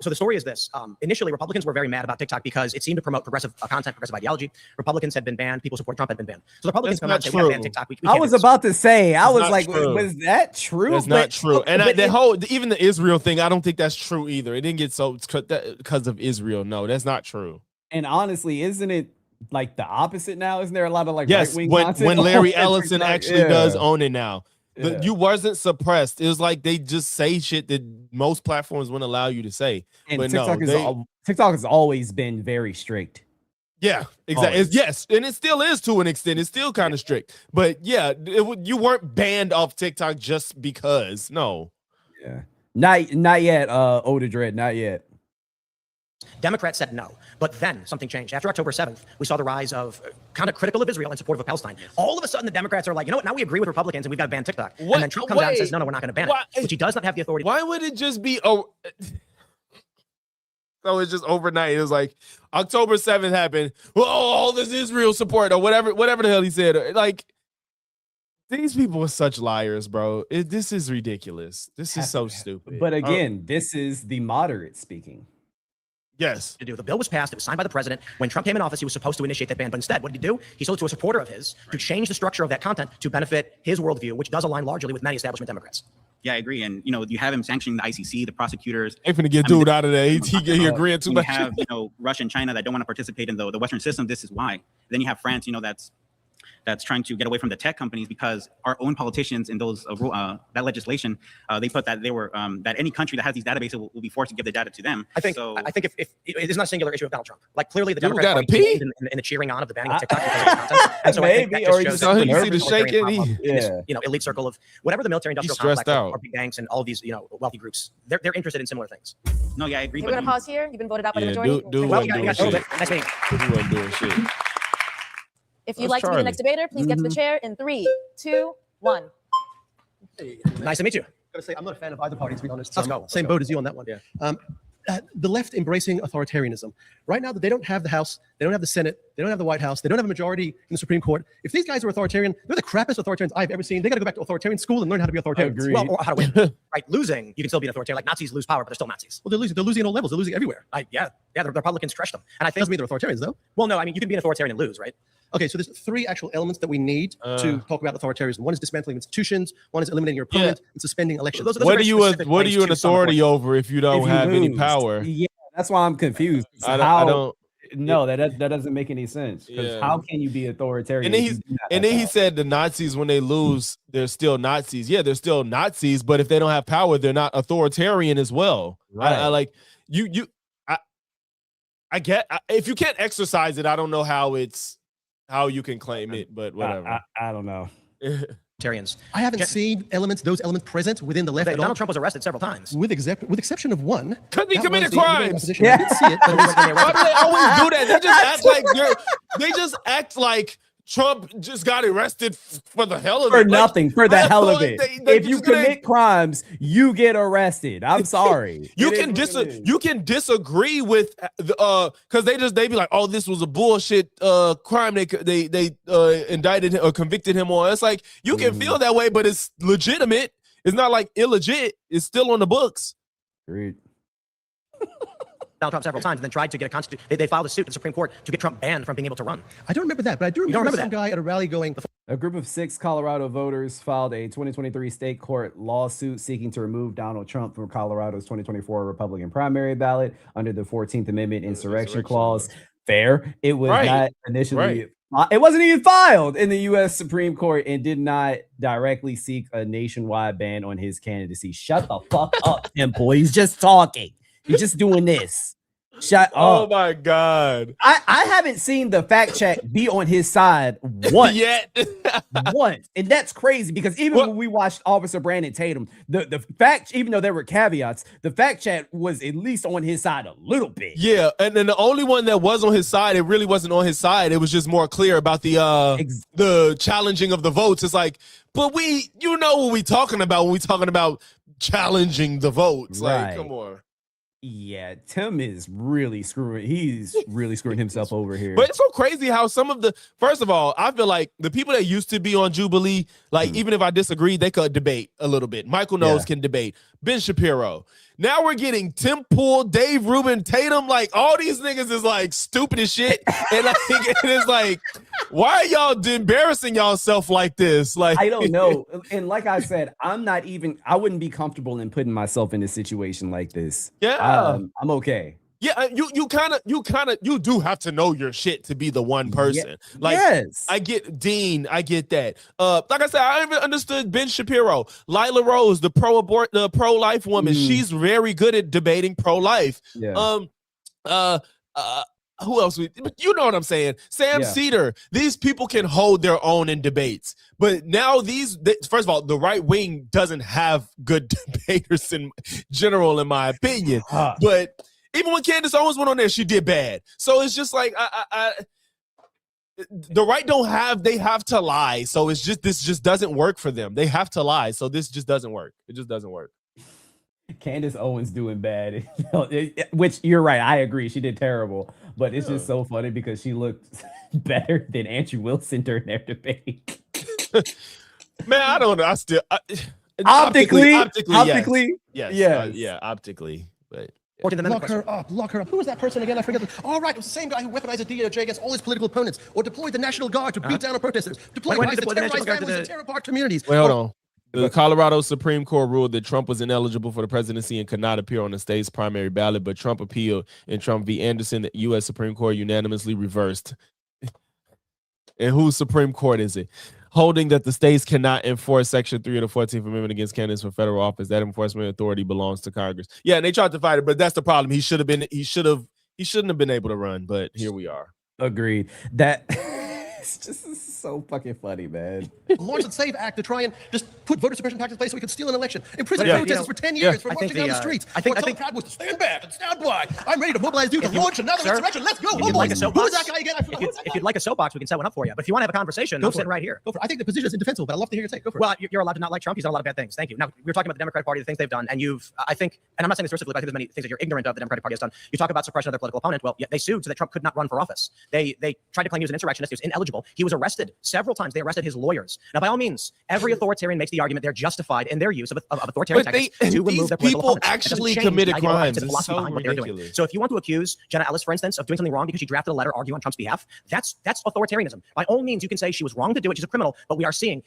Speaker 3: So the story is this. Initially, Republicans were very mad about TikTok because it seemed to promote progressive content, progressive ideology. Republicans had been banned. People supporting Trump had been banned. So the Republicans come out and say, we gotta ban TikTok.
Speaker 2: I was about to say, was that true?
Speaker 1: That's not true. And even the Israel thing, I don't think that's true either. It didn't get so because of Israel. No, that's not true.
Speaker 2: And honestly, isn't it like the opposite now? Isn't there a lot of like
Speaker 1: right-wing content? When Larry Ellison actually does own it now. You wasn't suppressed. It was like they just say shit that most platforms wouldn't allow you to say.
Speaker 2: And
Speaker 1: but
Speaker 2: TikTok has always been very strict.
Speaker 1: Yeah, exactly. Yes, and it still is to an extent. It's still kind of strict. But yeah, you weren't banned off TikTok just because. No.
Speaker 2: Yeah. Not yet, Oda Dread, not yet.
Speaker 3: Democrats said no, but then something changed. After October 7th, we saw the rise of kind of critical of Israel and supportive of Palestine. All of a sudden, the Democrats are like, you know what, now we agree with Republicans and we've got to ban TikTok. And then Trump comes out and says, no, we're not going to ban it, which he does not have the authority.
Speaker 1: Why would it just be, so it's just overnight. It was like October 7th happened. All this Israel support or whatever the hell he said. Like, these people are such liars, bro. This is ridiculous. This is so stupid.
Speaker 2: But again, this is the moderate speaking.
Speaker 1: Yes.
Speaker 3: The bill was passed. It was signed by the president. When Trump came in office, he was supposed to initiate that ban. But instead, what did he do? He sold it to a supporter of his to change the structure of that content to benefit his worldview, which does align largely with many establishment Democrats.
Speaker 13: Yeah, I agree. And, you have him sanctioning the ICC, the prosecutors.
Speaker 1: Ain't finna get dude out of there. He agreeing too much.
Speaker 13: You have, Russia and China that don't want to participate in the Western system. This is why. Then you have France, that's that's trying to get away from the tech companies, because our own politicians in those that legislation, they put that they were that any country that has these databases will be forced to give the data to them.
Speaker 3: I think if it is not a singular issue of Donald Trump. Like clearly the
Speaker 1: Dude,
Speaker 3: Democrats
Speaker 1: gotta pee?
Speaker 3: in the cheering on of the banning of TikTok because of its content. And so I think that just shows that
Speaker 1: you see the shaking.
Speaker 3: this, elite circle of whatever the military industrial
Speaker 1: stressed
Speaker 3: complex
Speaker 1: out.
Speaker 3: or big banks and all of these wealthy groups. They're interested in similar things.
Speaker 13: No, yeah, I agree.
Speaker 6: We're going to pause here. You've been voted out by the
Speaker 1: Yeah,
Speaker 6: majority.
Speaker 1: dude
Speaker 3: Well,
Speaker 1: wasn't
Speaker 3: you got
Speaker 1: doing
Speaker 3: a little
Speaker 1: shit.
Speaker 3: bit. Nice meeting you.
Speaker 1: Dude wasn't doing shit.
Speaker 6: If you'd
Speaker 1: That's
Speaker 6: like to be the
Speaker 1: Charlie.
Speaker 6: next debater, please get to the chair in 3, 2, 1.
Speaker 3: Nice to meet you.
Speaker 9: Gotta say, I'm not a fan of either party, to be honest.
Speaker 3: Let's go.
Speaker 9: Same boat as you on that one.
Speaker 3: Yeah.
Speaker 9: The left embracing authoritarianism. Right now, they don't have the House, they don't have the Senate, they don't have the White House, they don't have a majority in the Supreme Court. If these guys are authoritarian, they're the crappiest authoritarians I've ever seen. They got to go back to authoritarian school and learn how to be authoritarian.
Speaker 2: Agreed.
Speaker 3: Well, or how to win. Right? Losing, you can still be an authoritarian. Like Nazis lose power, but they're still Nazis.
Speaker 9: Well, they're losing at all levels. They're losing everywhere.
Speaker 3: Yeah, the Republicans crushed them. And I think
Speaker 9: Doesn't mean they're authoritarians, though.
Speaker 3: well, no, I mean you can be an authoritarian and lose, right?
Speaker 9: Okay, so there's 3 actual elements that we need to talk about authoritarianism. One is dismantling institutions. One is eliminating your opponent and suspending elections.
Speaker 3: Those are
Speaker 1: What
Speaker 3: very
Speaker 1: are you
Speaker 3: specific
Speaker 1: what are
Speaker 3: ways
Speaker 1: you an
Speaker 3: to sum
Speaker 1: authority
Speaker 3: point.
Speaker 1: over if you don't
Speaker 2: If you
Speaker 1: have any
Speaker 2: lose.
Speaker 1: power?
Speaker 2: Yeah, that's why I'm confused.
Speaker 1: I
Speaker 2: How-
Speaker 1: don't.
Speaker 2: No, that doesn't make any sense. Because
Speaker 1: Yeah.
Speaker 2: how can you be authoritarian?
Speaker 1: And then
Speaker 2: if
Speaker 1: he's
Speaker 2: you do not
Speaker 1: and
Speaker 2: have
Speaker 1: then he
Speaker 2: power?
Speaker 1: said the Nazis, when they lose, they're still Nazis. Yeah, they're still Nazis, but if they don't have power, they're not authoritarian as well. I like you. I get if you can't exercise it, I don't know how you can claim it, but whatever.
Speaker 2: I don't know.
Speaker 3: Authoritarians.
Speaker 9: I haven't seen those elements present within the left at all.
Speaker 3: Donald Trump was arrested several times.
Speaker 9: With exception of one.
Speaker 1: Because he
Speaker 9: That
Speaker 1: committed
Speaker 9: was the Liberal
Speaker 1: crimes.
Speaker 9: opposition. I didn't see it, but it was when they
Speaker 1: Why
Speaker 9: arrested
Speaker 1: do they always do that? They just act like Trump just got arrested for the hell of
Speaker 2: For
Speaker 1: it.
Speaker 2: nothing, for the hell of
Speaker 1: like,
Speaker 2: it.
Speaker 1: they
Speaker 2: If you
Speaker 1: just gonna-
Speaker 2: commit crimes, you get arrested. I'm sorry.
Speaker 1: You
Speaker 2: It
Speaker 1: can
Speaker 2: is what it is.
Speaker 1: you can disagree with because they be like, oh, this was a bullshit crime they indicted him or convicted him on. It's like you can feel that way, but it's legitimate. It's not like illegit. It's still on the books.
Speaker 2: Agreed.
Speaker 3: Donald Trump several times and then tried to get a constitution. They filed a suit in the Supreme Court to get Trump banned from being able to run.
Speaker 9: I don't remember that, but I do
Speaker 3: don't
Speaker 9: remember
Speaker 3: remember
Speaker 9: some
Speaker 3: that?
Speaker 9: guy at a rally going,
Speaker 2: A group of 6 Colorado voters filed a 2023 state court lawsuit seeking to remove Donald Trump from Colorado's 2024 Republican primary ballot under the 14th Amendment insurrection clause. Fair. It was
Speaker 1: Right.
Speaker 2: not initially. It wasn't even filed in the U.S. Supreme Court and did not directly seek a nationwide ban on his candidacy. Shut the fuck up, Temple. He's just talking. He's just doing this. Shut
Speaker 1: Oh
Speaker 2: up.
Speaker 1: my God.
Speaker 2: I haven't seen the fact check be on his side once.
Speaker 1: Yet.
Speaker 2: Once. And that's crazy because even
Speaker 1: What?
Speaker 2: when we watched Officer Brandon Tatum, the fact, even though there were caveats, the fact check was at least on his side a little bit.
Speaker 1: Yeah, and then the only one that was on his side, it really wasn't on his side. It was just more clear about the challenging of the votes. It's like, but you know what we talking about when we talking about challenging the votes.
Speaker 2: Right.
Speaker 1: Like, come on.
Speaker 2: Yeah, Tim is really he's really screwing himself over here.
Speaker 1: But it's so crazy how some of first of all, I feel like the people that used to be on Jubilee, like even if I disagree, they could debate a little bit. Michael Knowles can debate. Ben Shapiro. Now we're getting Tim Pool, Dave Rubin, Tatum. Like all these niggas is like stupid as shit. And I think it is like, why are y'all embarrassing y'allself like this? Like
Speaker 2: I don't know. And like I said, I wouldn't be comfortable in putting myself in a situation like this.
Speaker 1: Yeah.
Speaker 2: I'm okay.
Speaker 1: Yeah, you do have to know your shit to be the one person. Like,
Speaker 2: yes.
Speaker 1: I get Dean, I get that. Like I said, I even understood Ben Shapiro, Lila Rose, the pro-life woman. She's very good at debating pro-life.
Speaker 2: Yeah.
Speaker 1: Who else? You know what I'm saying? Sam Cedar. These people can hold their own in debates. But now first of all, the right wing doesn't have good debaters in general, in my opinion. But even when Candace Owens went on there, she did bad. So it's just like the right they have to lie. So it's just this just doesn't work for them. They have to lie. So this just doesn't work. It just doesn't work.
Speaker 2: Candace Owens doing bad, which you're right. I agree. She did terrible, but it's just so funny because she looked better than Andrew Wilson during their debate.
Speaker 1: Man, I don't know.
Speaker 2: Optically,
Speaker 1: yes.
Speaker 2: yes.
Speaker 1: Optically, but.
Speaker 9: lock her up. Who was that person again? I forget. All right, it was the same guy who weaponized the DOJ against all his political opponents, or deployed the National Guard to beat down on protesters, deployed ICE to terrorize families and tear apart communities.
Speaker 1: Wait, hold on. The Colorado Supreme Court ruled that Trump was ineligible for the presidency and could not appear on the state's primary ballot, but Trump appealed, and Trump v. Anderson, the U.S. Supreme Court unanimously reversed. And whose Supreme Court is it? Holding that the states cannot enforce Section 3 of the 14th Amendment against candidates for federal office. That enforcement authority belongs to Congress. Yeah, and they tried to fight it, but that's the problem. He shouldn't have been able to run, but here we are.
Speaker 2: Agreed. That it's just so fucking funny, man.
Speaker 14: Launch the SAVE Act to try and just put voter suppression practices in place so we could steal an election. Imprison protesters for 10 years for marching down the streets. I think crowd was to stand back and stand by. I'm ready to mobilize you to launch another insurrection. Let's go.
Speaker 3: If you'd like a soapbox,
Speaker 14: who is that guy again?
Speaker 3: If you'd like a soapbox, we can set one up for you. But if you want to have a conversation, I'm sitting right here.
Speaker 14: Go for it. I think the position is indefensible, but I'd love to hear your take. Go for it.
Speaker 3: Well, you're allowed to not like Trump. He's done a lot of bad things. Thank you. Now, we were talking about the Democratic Party, the things they've done, and I think, and I'm not saying this specifically, but I think there's many things that you're ignorant of the Democratic Party has done. You talk about suppression of their political opponent. Well, yeah, they sued so that Trump could not run for office. They tried to claim he was an insurrectionist. He was ineligible. He was arrested several times. They arrested his lawyers. Now, by all means, every authoritarian makes the argument they're justified in their use of authoritarian tactics to remove their political opponents.
Speaker 1: Actually committed crimes. It's so
Speaker 3: ridiculous. So if you want to accuse Jenna Ellis, for instance, of doing something wrong because she drafted a letter arguing on Trump's behalf, that's authoritarianism. By all means, you can say she was wrong to do it. She's a criminal, but we are seeing.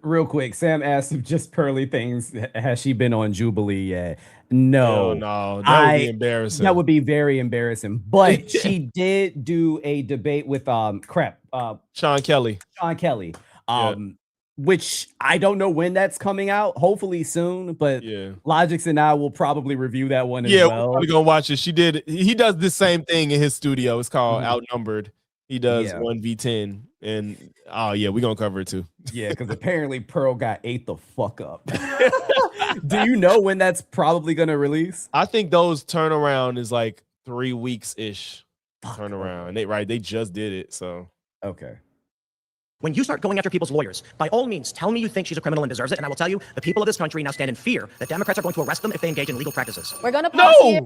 Speaker 2: Real quick, Sam asked if just Pearly Things, has she been on Jubilee yet? No,
Speaker 1: that would be embarrassing.
Speaker 2: That would be very embarrassing. But she did do a debate with
Speaker 1: Sean Kelly.
Speaker 2: Which I don't know when that's coming out. Hopefully soon, but Logix and I will probably review that one as well.
Speaker 1: We're gonna watch it. He does the same thing in his studio. It's called Outnumbered. He does 1v10, and we're gonna cover it too.
Speaker 2: Yeah, because apparently Pearl got ate the fuck up. Do you know when that's probably gonna release?
Speaker 1: I think those turnaround is like 3 weeks ish turnaround, and they just did it. So
Speaker 2: okay.
Speaker 3: When you start going after people's lawyers, by all means, tell me you think she's a criminal and deserves it, and I will tell you the people of this country now stand in fear that Democrats are going to arrest them if they engage in legal practices.
Speaker 6: We're gonna pause here.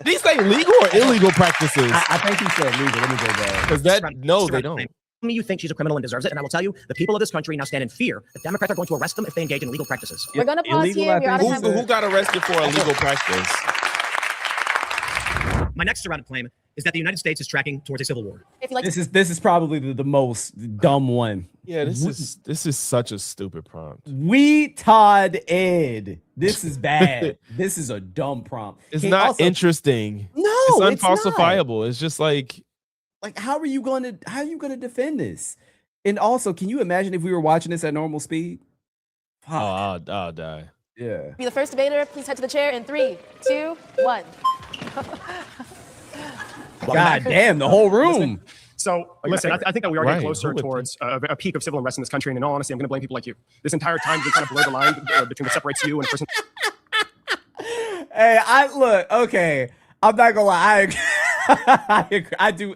Speaker 1: These say legal or illegal practices?
Speaker 2: I think he said legal. Let me go back.
Speaker 1: Because they don't.
Speaker 3: Tell me you think she's a criminal and deserves it, and I will tell you the people of this country now stand in fear that Democrats are going to arrest them if they engage in legal practices.
Speaker 6: We're gonna pause here.
Speaker 1: Who got arrested for illegal practice?
Speaker 3: My next surrounded claim is that the United States is tracking towards a civil war.
Speaker 6: If you like
Speaker 2: this is probably the most dumb one.
Speaker 1: Yeah, this is such a stupid prompt.
Speaker 2: We Todd Ed. This is bad. This is a dumb prompt.
Speaker 1: It's not interesting.
Speaker 2: No,
Speaker 1: it's unfalsifiable. It's just like
Speaker 2: how are you gonna defend this? And also, can you imagine if we were watching this at normal speed?
Speaker 1: Oh, I'll die.
Speaker 2: Yeah.
Speaker 6: Be the first debater. Please head to the chair in 3, 2, 1.
Speaker 2: God damn, the whole room.
Speaker 9: So listen, I think that we are getting closer towards a peak of civil unrest in this country. And in all honesty, I'm going to blame people like you. This entire time, we kind of blurred the line between what separates you and a person.
Speaker 2: Hey, okay. I'm not gonna lie. I do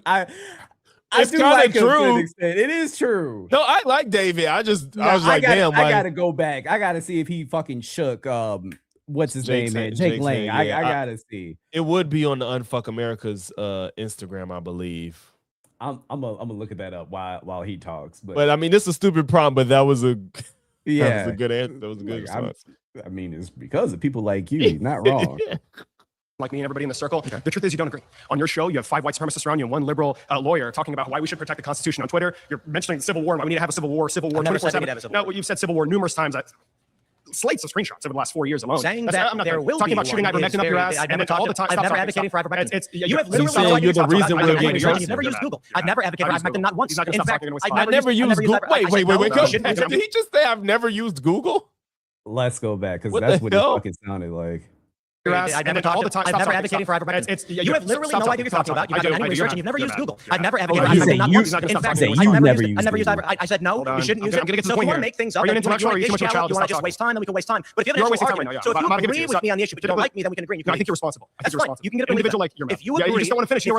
Speaker 2: like true. It is true.
Speaker 1: No, I like David. I was like, damn.
Speaker 2: I gotta go back. I gotta see if he fucking shook. What's his name, man? Jake Lang.
Speaker 1: Yeah.
Speaker 2: I gotta see.
Speaker 1: It would be on the Unfuck America's Instagram, I believe.
Speaker 2: I'm gonna look at that up while he talks.
Speaker 1: But I mean, this is a stupid prompt, but that was a
Speaker 2: that
Speaker 1: was a good answer. That was a good response.
Speaker 2: I mean, it's because of people like you. Not wrong.
Speaker 9: Like me and everybody in the circle. Okay. The truth is you don't agree. On your show, you have 5 white supremacists around you and 1 liberal lawyer talking about why we should protect the Constitution. On Twitter, you're mentioning the Civil War and why we need to have a civil war 24/7. No, you've said Civil War numerous times. Slates of screenshots over the last 4 years alone.
Speaker 3: Saying that
Speaker 9: I'm not
Speaker 3: there will
Speaker 9: talking
Speaker 3: be
Speaker 9: about shooting ivermectin up your ass.
Speaker 3: I've never advocated for ivermectin.
Speaker 9: You
Speaker 3: have literally
Speaker 1: you're the reason we're getting
Speaker 3: You've never used Google. I've never advocated for ivermectin, not once.
Speaker 9: In fact,
Speaker 1: I've never used Google. Wait. Did he just say I've never used Google?
Speaker 2: Let's go back because that's what it fucking sounded like.
Speaker 3: I've never advocated for ivermectin. You have literally no idea what you're talking about. You've not done any research and you've never used Google. I've never advocated for ivermectin, not once. In fact, I've never used ivermectin. I said no, you shouldn't use it. So if you want to make things up, you want to just waste time, then we can waste time. But if you have an argument, so if you agree with me on the issue, but you don't like me, then we can agree.
Speaker 9: I think you're responsible.
Speaker 3: That's fine. You can get away with that. If you agree,
Speaker 9: you just don't want to finish. You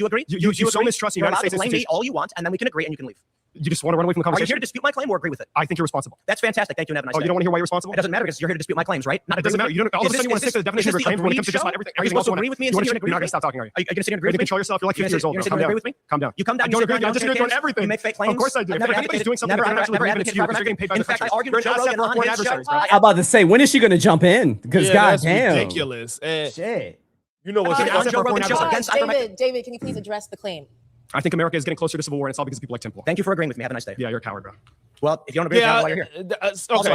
Speaker 9: agree. You so mistrust the United States.
Speaker 3: Blame me all you want, and then we can agree and you can leave.
Speaker 9: You just want to run away from the conversation?
Speaker 3: Are you here to dispute my claim or agree with it?
Speaker 9: I think you're responsible.
Speaker 3: That's fantastic. Thank you and have a nice day.
Speaker 9: You don't want to hear why you're responsible?
Speaker 3: It doesn't matter because you're here to dispute my claims, right?
Speaker 9: It doesn't matter. You don't. All of a sudden you want to stick to the definition of your claim when it comes to just about everything.
Speaker 3: Are you supposed to agree with me and sit here and agree?
Speaker 9: You're not going to stop talking, are you?
Speaker 3: Are you going to sit here and agree with me?
Speaker 9: Control yourself. You're like 50 years old.
Speaker 3: You're going to agree with me?
Speaker 9: Calm down.
Speaker 3: You come down.
Speaker 9: I don't agree. I disagree with everything.
Speaker 3: You make fake claims.
Speaker 9: Of course I do. If anybody's doing something,
Speaker 3: never advocated for ivermectin. In fact, I argued with Joe Rogan on his show.
Speaker 2: I'm about to say, when is she going to jump in? Because goddamn,
Speaker 1: ridiculous.
Speaker 2: Shit.
Speaker 1: You know what's
Speaker 3: on Joe Rogan's show against ivermectin?
Speaker 6: David, can you please address the claim?
Speaker 9: I think America is getting closer to civil war, and it's all because of people like Tim Pool.
Speaker 3: Thank you for agreeing with me. Have a nice day.
Speaker 9: Yeah, you're a coward, bro.
Speaker 3: Well, if you don't agree with me, why you're here.
Speaker 1: Okay,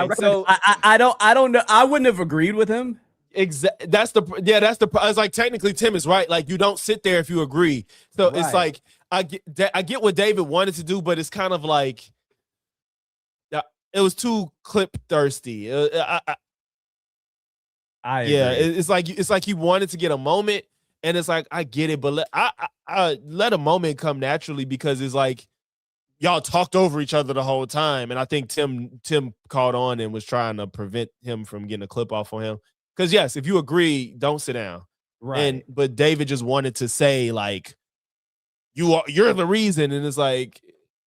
Speaker 2: I don't know. I wouldn't have agreed with him.
Speaker 1: That's the it's like technically Tim is right. Like you don't sit there if you agree. So it's like I get what David wanted to do, but it's kind of like it was too clip thirsty. It's like he wanted to get a moment, and it's like I get it, but let a moment come naturally, because it's like y'all talked over each other the whole time, and I think Tim caught on and was trying to prevent him from getting a clip off on him. Because yes, if you agree, don't sit down.
Speaker 2: Right.
Speaker 1: But David just wanted to say like you're the reason, and it's like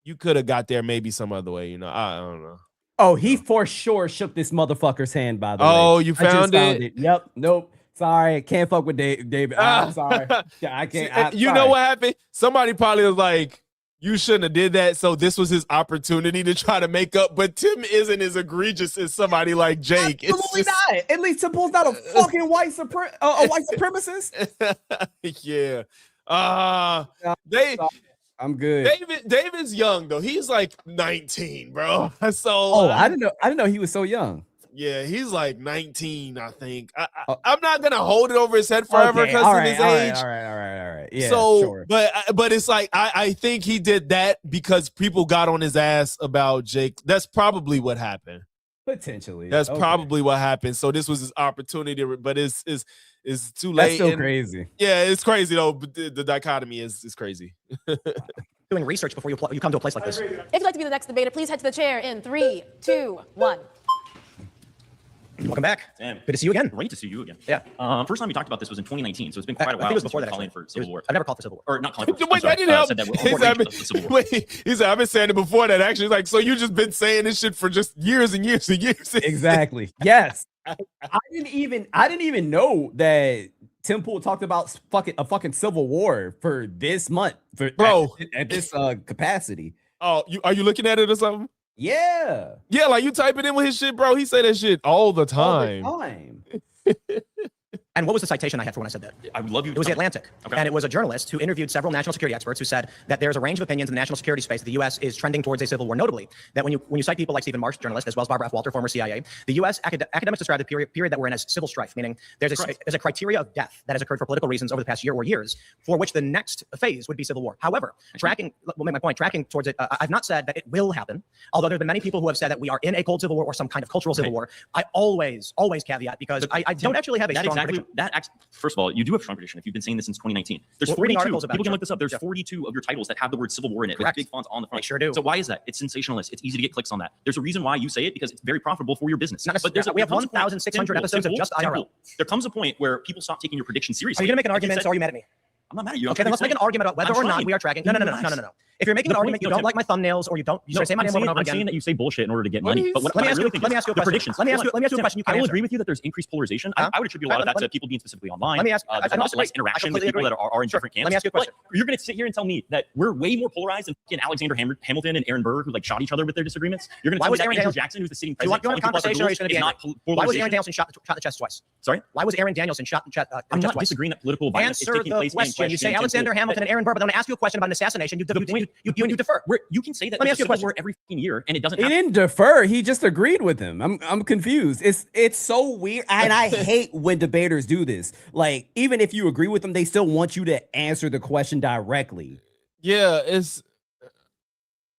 Speaker 1: you could have got there maybe some other way. You know, I don't know.
Speaker 2: Oh, he for sure shook this motherfucker's hand, by the way.
Speaker 1: Oh, you found it?
Speaker 2: Yep. Nope. Sorry. Can't fuck with David. I'm sorry. I can't.
Speaker 1: You know what happened? Somebody probably was like, you shouldn't have did that. So this was his opportunity to try to make up. But Tim isn't as egregious as somebody like Jake.
Speaker 2: Absolutely not. At least Temple's not a fucking white supremacist.
Speaker 1: Yeah.
Speaker 2: I'm good.
Speaker 1: David's young though. He's like 19, bro. So
Speaker 2: I didn't know he was so young.
Speaker 1: Yeah, he's like 19, I think. I'm not gonna hold it over his head forever because of his age.
Speaker 2: All right. Yeah.
Speaker 1: So,
Speaker 2: sure.
Speaker 1: but it's like I think he did that because people got on his ass about Jake. That's probably what happened.
Speaker 2: Potentially.
Speaker 1: That's probably what happened. So this was his opportunity, but it's too late.
Speaker 2: That's still crazy.
Speaker 1: Yeah, it's crazy though. But the dichotomy is crazy.
Speaker 3: Doing research before you come to a place like this.
Speaker 6: If you'd like to be the next debater, please head to the chair in 3, 2, 1.
Speaker 3: Welcome back.
Speaker 5: Damn.
Speaker 3: Good to see you again.
Speaker 5: Great to see you again.
Speaker 3: Yeah.
Speaker 5: First time we talked about this was in 2019, so it's been quite a while.
Speaker 3: I think it was
Speaker 5: since
Speaker 3: before
Speaker 5: we
Speaker 3: that.
Speaker 5: calling for Civil War.
Speaker 3: I've never called for Civil War.
Speaker 5: Or not calling for.
Speaker 1: Wait, that didn't help.
Speaker 5: Said that we're
Speaker 1: He said, I've been saying it before that. Actually, like, so you just been saying this shit for just years and years and years.
Speaker 2: Exactly. Yes. I didn't even know that Tim Pool talked about a fucking Civil War for this month, at this capacity.
Speaker 1: Oh, are you looking at it or something?
Speaker 2: Yeah.
Speaker 1: Yeah, like you type it in with his shit, bro. He say that shit all the time.
Speaker 3: And what was the citation I had for when I said that?
Speaker 5: I would love you.
Speaker 3: It was The Atlantic. Okay. And it was a journalist who interviewed several national security experts who said that there's a range of opinions in the national security space that the U.S. is trending towards a civil war. Notably, that when you cite people like Stephen Marsh, journalist, as well as Barbara F. Walter, former CIA, the U.S. academics describe the period that we're in as civil strife, meaning there's a criteria of death that has occurred for political reasons over the past year or years, for which the next phase would be civil war. However, tracking towards it, I've not said that it will happen, although there have been many people who have said that we are in a cold civil war or some kind of cultural civil war. I always caveat, because I don't actually have a strong prediction.
Speaker 5: First of all, you do have a strong prediction if you've been saying this since 2019. There's 42. People can look this up. There's 42 of your titles that have the word Civil War in it. Correct. With big fonts on the front.
Speaker 3: I sure do.
Speaker 5: So why is that? It's sensationalist. It's easy to get clicks on that. There's a reason why you say it, because it's very profitable for your business.
Speaker 3: But we have 1,600 episodes of just IRL.
Speaker 5: There comes a point where people stop taking your prediction seriously.
Speaker 3: Are you going to make an argument, or are you mad at me?
Speaker 5: I'm not mad at you.
Speaker 3: Okay, then let's make an argument about whether or not we are tracking. No. If you're making an argument, you don't like my thumbnails, or you don't, you say my name over and over again.
Speaker 5: I'm saying that you say bullshit in order to get money. But
Speaker 3: let me ask you a question. Let me ask you a question.
Speaker 5: I will agree with you that there's increased polarization. I would attribute a lot of that to people being specifically online.
Speaker 3: Let me ask.
Speaker 5: There's also less interaction with people that are in different camps.
Speaker 3: Let me ask you a question.
Speaker 5: But you're going to sit here and tell me that we're way more polarized than Alexander Hamilton and Aaron Burr, who like shot each other with their disagreements. You're going to tell me that Andrew Jackson, who's the sitting president,
Speaker 3: you want a conversation, or are you going to be angry? Why was Aaron Danielson shot in the chest twice?
Speaker 5: Sorry.
Speaker 3: Why was Aaron Danielson shot in the chest twice?
Speaker 5: I'm not disagreeing that political violence is taking place.
Speaker 3: Answer the question. You say Alexander Hamilton and Aaron Burr, but I'm going to ask you a question about an assassination. You defer.
Speaker 5: You can say that.
Speaker 3: Let me ask you a question.
Speaker 5: Every year, and it doesn't.
Speaker 2: He didn't defer. He just agreed with him. I'm confused. It's so weird, and I hate when debaters do this. Like, even if you agree with them, they still want you to answer the question directly.
Speaker 1: Yeah,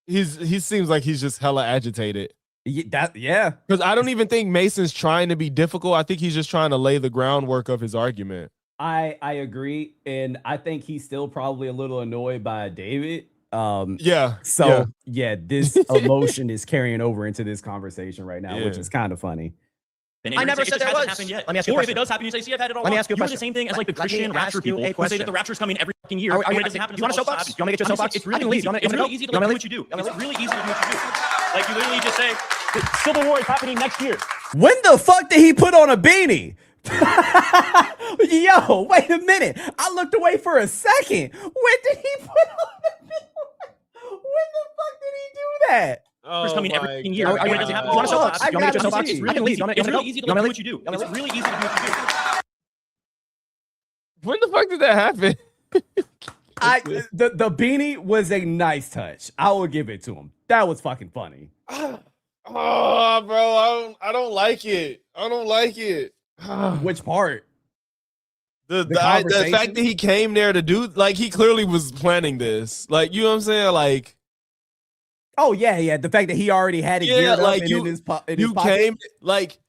Speaker 1: he seems like he's just hella agitated.
Speaker 2: Yeah,
Speaker 1: because I don't even think Mason's trying to be difficult. I think he's just trying to lay the groundwork of his argument.
Speaker 2: I agree, and I think he's still probably a little annoyed by David. This emotion is carrying over into this conversation right now, which is kind of funny.
Speaker 3: I never said there was.
Speaker 5: Let
Speaker 3: me ask you a question.
Speaker 5: Or if it does happen, you say, "See, I've had it all."
Speaker 3: Let me ask you a
Speaker 5: question. You do the same thing as like the Christian rapture people who say that the rapture's coming every fucking year.
Speaker 3: When it doesn't happen, you want a soapbox? You want me to get your soapbox?
Speaker 5: It's really easy. It's really easy to do what you do. It's really easy to do what you do. Like you literally just say, "The Civil War is happening next year."
Speaker 2: When the fuck did he put on a beanie? Yo, wait a minute. I looked away for a second. When did he put on the beanie? When the fuck did he do that?
Speaker 5: It's coming every year.
Speaker 3: You want a soapbox? You want me to get your soapbox?
Speaker 5: It's really easy. It's really easy to do what you do. It's really easy to do what you do.
Speaker 1: When the fuck did that happen?
Speaker 2: The beanie was a nice touch. I will give it to him. That was fucking funny.
Speaker 1: Oh, bro, I don't like it. I don't like it.
Speaker 2: Which part?
Speaker 1: The fact that he came there to do, like, he clearly was planning this. Like, you know what I'm saying? Like,
Speaker 2: oh yeah. The fact that he already had it geared
Speaker 1: like
Speaker 2: up in his pocket.
Speaker 1: Came like,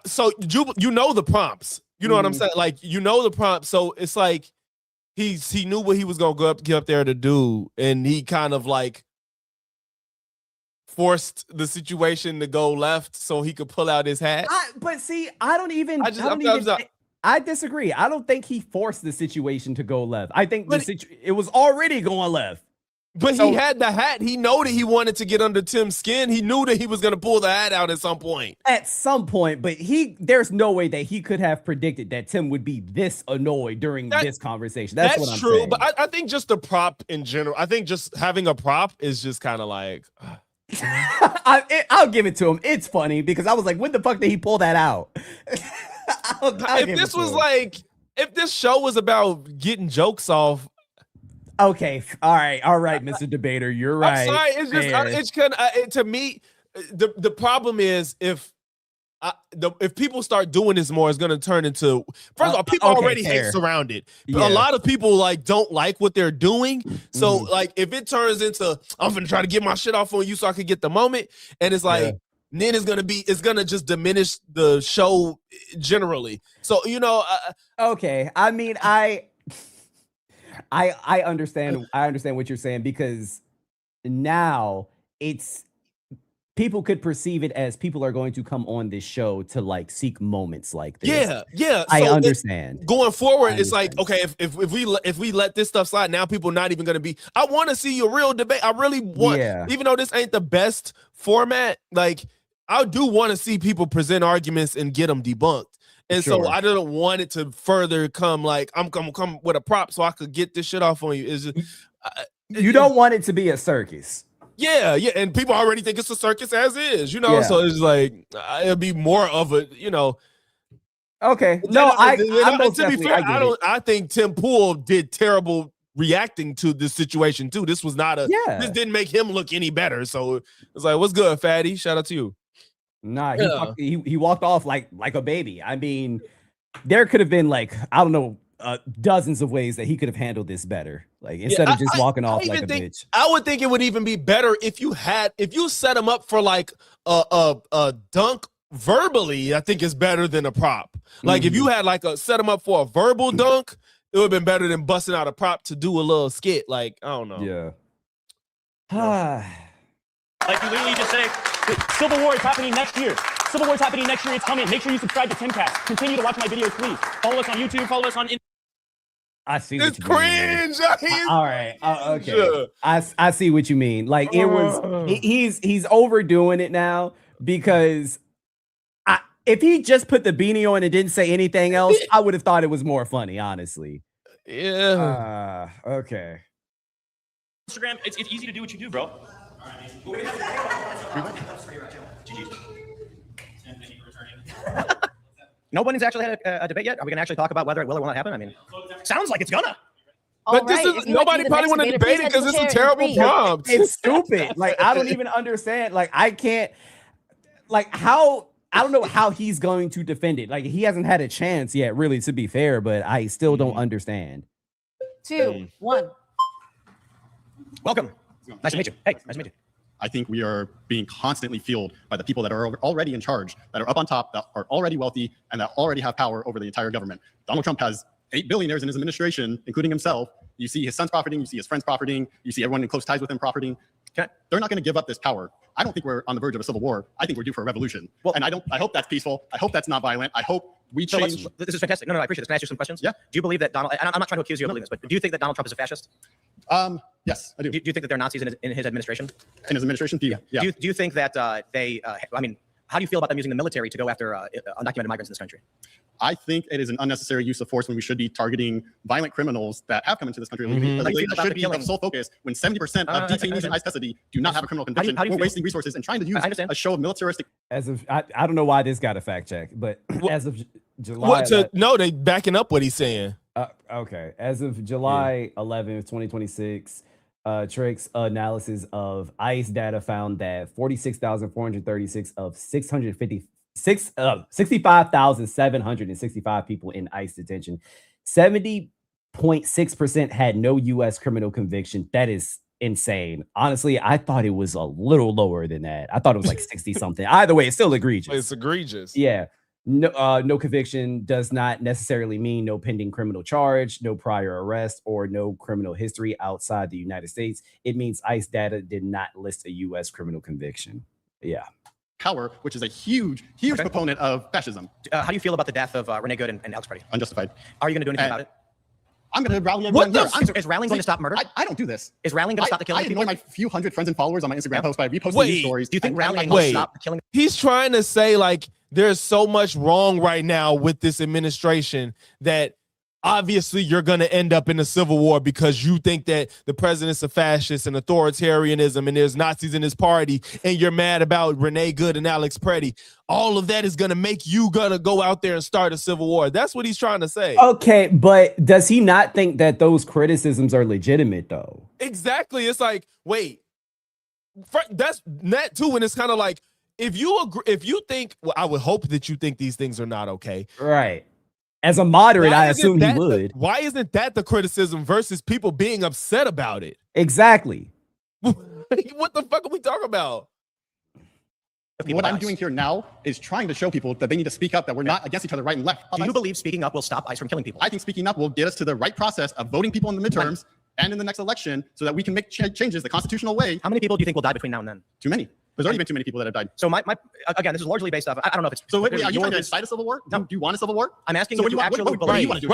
Speaker 1: so you know the prompts. You know what I'm saying? Like, you know the prompts. So it's like he knew what he was gonna get up there to do, and he kind of like forced the situation to go left so he could pull out his hat.
Speaker 2: But see, I disagree. I don't think he forced the situation to go left. I think it was already going left.
Speaker 1: But he had the hat. He knew that he wanted to get under Tim's skin. He knew that he was going to pull the hat out at some point.
Speaker 2: But there's no way that he could have predicted that Tim would be this annoyed during this conversation. That's what I'm
Speaker 1: true.
Speaker 2: saying.
Speaker 1: But I think just the prop in general, I think just having a prop is just kind of like...
Speaker 2: I'll give it to him. It's funny because I was like, when the fuck did he pull that out?
Speaker 1: If this show was about getting jokes off,
Speaker 2: okay, all right, Mr. Debater, you're right.
Speaker 1: I'm sorry, it's just it's kind of to me. The problem is if people start doing this more, it's going to turn into, first of all, people already hate Surrounded. Yeah. A lot of people like don't like what they're doing. So like if it turns into, I'm going to try to get my shit off on you so I can get the moment, and it's like. Then it's gonna just diminish the show generally. So
Speaker 2: okay. I mean, I understand. I understand what you're saying because now people could perceive it as people are going to come on this show to like seek moments like this.
Speaker 1: Yeah.
Speaker 2: I understand.
Speaker 1: Going forward, it's like, okay, if we let this stuff slide, now people are not even going to be. I want to see a real debate. I really want, even though this ain't the best format, like I do want to see people present arguments and get them debunked. And so I didn't want it to further come like I'm come with a prop so I could get this shit off on you. It's just,
Speaker 2: you don't want it to be a circus.
Speaker 1: Yeah, and people already think it's a circus as is, so it's like it'll be more of a,
Speaker 2: Okay, no,
Speaker 1: to be fair, I think Tim Pool did terrible reacting to this situation too. This was not this didn't make him look any better. So it's like, what's good, fatty? Shout out to you.
Speaker 2: Nah, he walked off like a baby. I mean, there could have been like, I don't know, dozens of ways that he could have handled this better. Like instead of just walking off like a bitch.
Speaker 1: I would think it would even be better if you set him up for like a dunk verbally. I think is better than a prop. Like if you had like set him up for a verbal dunk, it would have been better than busting out a prop to do a little skit. Like, I don't know.
Speaker 2: Yeah.
Speaker 5: Like you literally just say, Civil War is happening next year. Civil War is happening next year. It's coming. Make sure you subscribe to Timcast. Continue to watch my videos, please. Follow us on YouTube. Follow us on.
Speaker 2: I see.
Speaker 1: It's cringe.
Speaker 2: All right. Okay. I see what you mean. Like it was. He's overdoing it now because if he just put the beanie on and didn't say anything else, I would have thought it was more funny. Honestly.
Speaker 1: Yeah.
Speaker 2: Okay.
Speaker 5: Instagram. It's easy to do what you do, bro.
Speaker 3: Nobody's actually had a debate yet. Are we gonna actually talk about whether it will or will not happen? I mean, sounds like it's gonna.
Speaker 1: But nobody probably want to debate it because it's a terrible prompt.
Speaker 2: It's stupid. Like I don't even understand. Like I can't. Like how. I don't know how he's going to defend it. Like he hasn't had a chance yet, really, to be fair. But I still don't understand.
Speaker 6: 2, 1.
Speaker 3: Welcome. Nice to meet you. Hey, nice to meet you.
Speaker 8: I think we are being constantly fueled by the people that are already in charge, that are up on top, that are already wealthy, and that already have power over the entire government. Donald Trump has 8 billionaires in his administration, including himself. You see his son's profiting, you see his friends profiting, you see everyone in close ties with him profiting. They're not going to give up this power. I don't think we're on the verge of a civil war. I think we're due for a revolution. Well, and I hope that's peaceful. I hope that's not violent. I hope we change.
Speaker 3: This is fantastic. No, I appreciate this. Can I ask you some questions? Yeah. Do you believe that Donald, and I'm not trying to accuse you of believing this, but do you think that Donald Trump is a fascist?
Speaker 8: Yes, I do.
Speaker 3: Do you think that there are Nazis in his administration?
Speaker 8: In his administration? Yeah.
Speaker 3: Do you think that they, I mean, how do you feel about them using the military to go after undocumented migrants in this country?
Speaker 8: I think it is an unnecessary use of force when we should be targeting violent criminals that have come into this country illegally. That should be the sole focus. When 70% of detainees in ICE custody do not have a criminal conviction, we're wasting resources and trying to use a show of militaristic.
Speaker 2: As of, I don't know why this got a fact check, but as of July.
Speaker 1: No, they backing up what he's saying.
Speaker 2: Okay. As of July 11th, 2026, Trick's analysis of ICE data found that 46,436 of 65,765 people in ICE detention. 70.6% had no U.S. criminal conviction. That is insane. Honestly, I thought it was a little lower than that. I thought it was like 60 something. Either way, it's still egregious.
Speaker 1: It's egregious.
Speaker 2: Yeah. No conviction does not necessarily mean no pending criminal charge, no prior arrest, or no criminal history outside the United States. It means ICE data did not list a U.S. criminal conviction. Yeah.
Speaker 8: Power, which is a huge proponent of fascism.
Speaker 3: How do you feel about the death of Renee Good and Alex Preddy?
Speaker 8: Unjustified.
Speaker 3: Are you going to do anything about it?
Speaker 8: I'm going to rally everyone here.
Speaker 3: Is rallying going to stop murder?
Speaker 8: I don't do this.
Speaker 3: Is rallying going to stop the killing?
Speaker 8: I annoy my few hundred friends and followers on my Instagram post by reposting news stories.
Speaker 3: Do you think rallying will stop the killing?
Speaker 1: He's trying to say like there's so much wrong right now with this administration that obviously you're going to end up in a civil war because you think that the president's a fascist and authoritarianism and there's Nazis in his party and you're mad about Renee Good and Alex Preddy. All of that is going to make you gonna go out there and start a civil war. That's what he's trying to say.
Speaker 2: Okay, but does he not think that those criticisms are legitimate though?
Speaker 1: Exactly. It's like, wait, that's that too. And it's kind of like, if you agree, if you think, well, I would hope that you think these things are not okay.
Speaker 2: Right. As a moderate, I assume he would.
Speaker 1: Why isn't that the criticism versus people being upset about it?
Speaker 2: Exactly.
Speaker 1: What the fuck are we talking about?
Speaker 8: What I'm doing here now is trying to show people that they need to speak up, that we're not against each other right and left.
Speaker 3: Do you believe speaking up will stop ICE from killing people?
Speaker 8: I think speaking up will get us to the right process of voting people in the midterms and in the next election so that we can make changes the constitutional way.
Speaker 3: How many people do you think will die between now and then?
Speaker 8: Too many. There's already been too many people that have died.
Speaker 3: So again, this is largely based off. I don't know if it's.
Speaker 8: So wait, are you trying to incite a civil war? No. Do you want a civil war?
Speaker 3: I'm asking
Speaker 8: so
Speaker 3: if you actually believe.
Speaker 8: What do you want to do?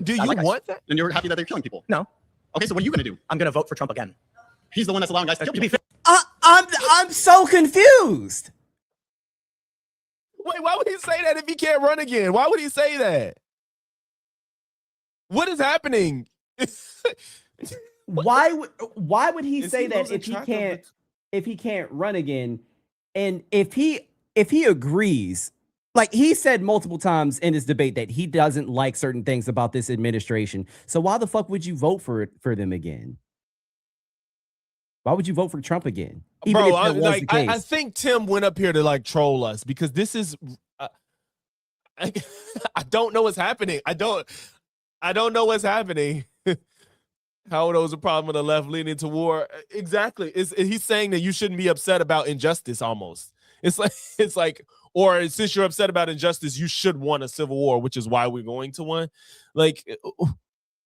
Speaker 1: Do you want that?
Speaker 8: And you're happy that they're killing people?
Speaker 3: No.
Speaker 8: Okay, so what are you going to do?
Speaker 3: I'm going to vote for Trump again.
Speaker 8: He's the one that's allowing guys to kill people.
Speaker 2: I'm so confused.
Speaker 1: Wait, why would he say that if he can't run again? Why would he say that? What is happening?
Speaker 2: Why would he say that if he can't run again? And if he agrees, like he said multiple times in this debate that he doesn't like certain things about this administration. So why the fuck would you vote for them again? Why would you vote for Trump again? Even
Speaker 1: Bro,
Speaker 2: if that was the case?
Speaker 1: I think Tim went up here to like troll us because this is I don't know what's happening. I don't know what's happening. How are those a problem with the left leaning to war? Exactly. He's saying that you shouldn't be upset about injustice almost. It's like, or since you're upset about injustice, you should want a civil war, which is why we're going to one. Like,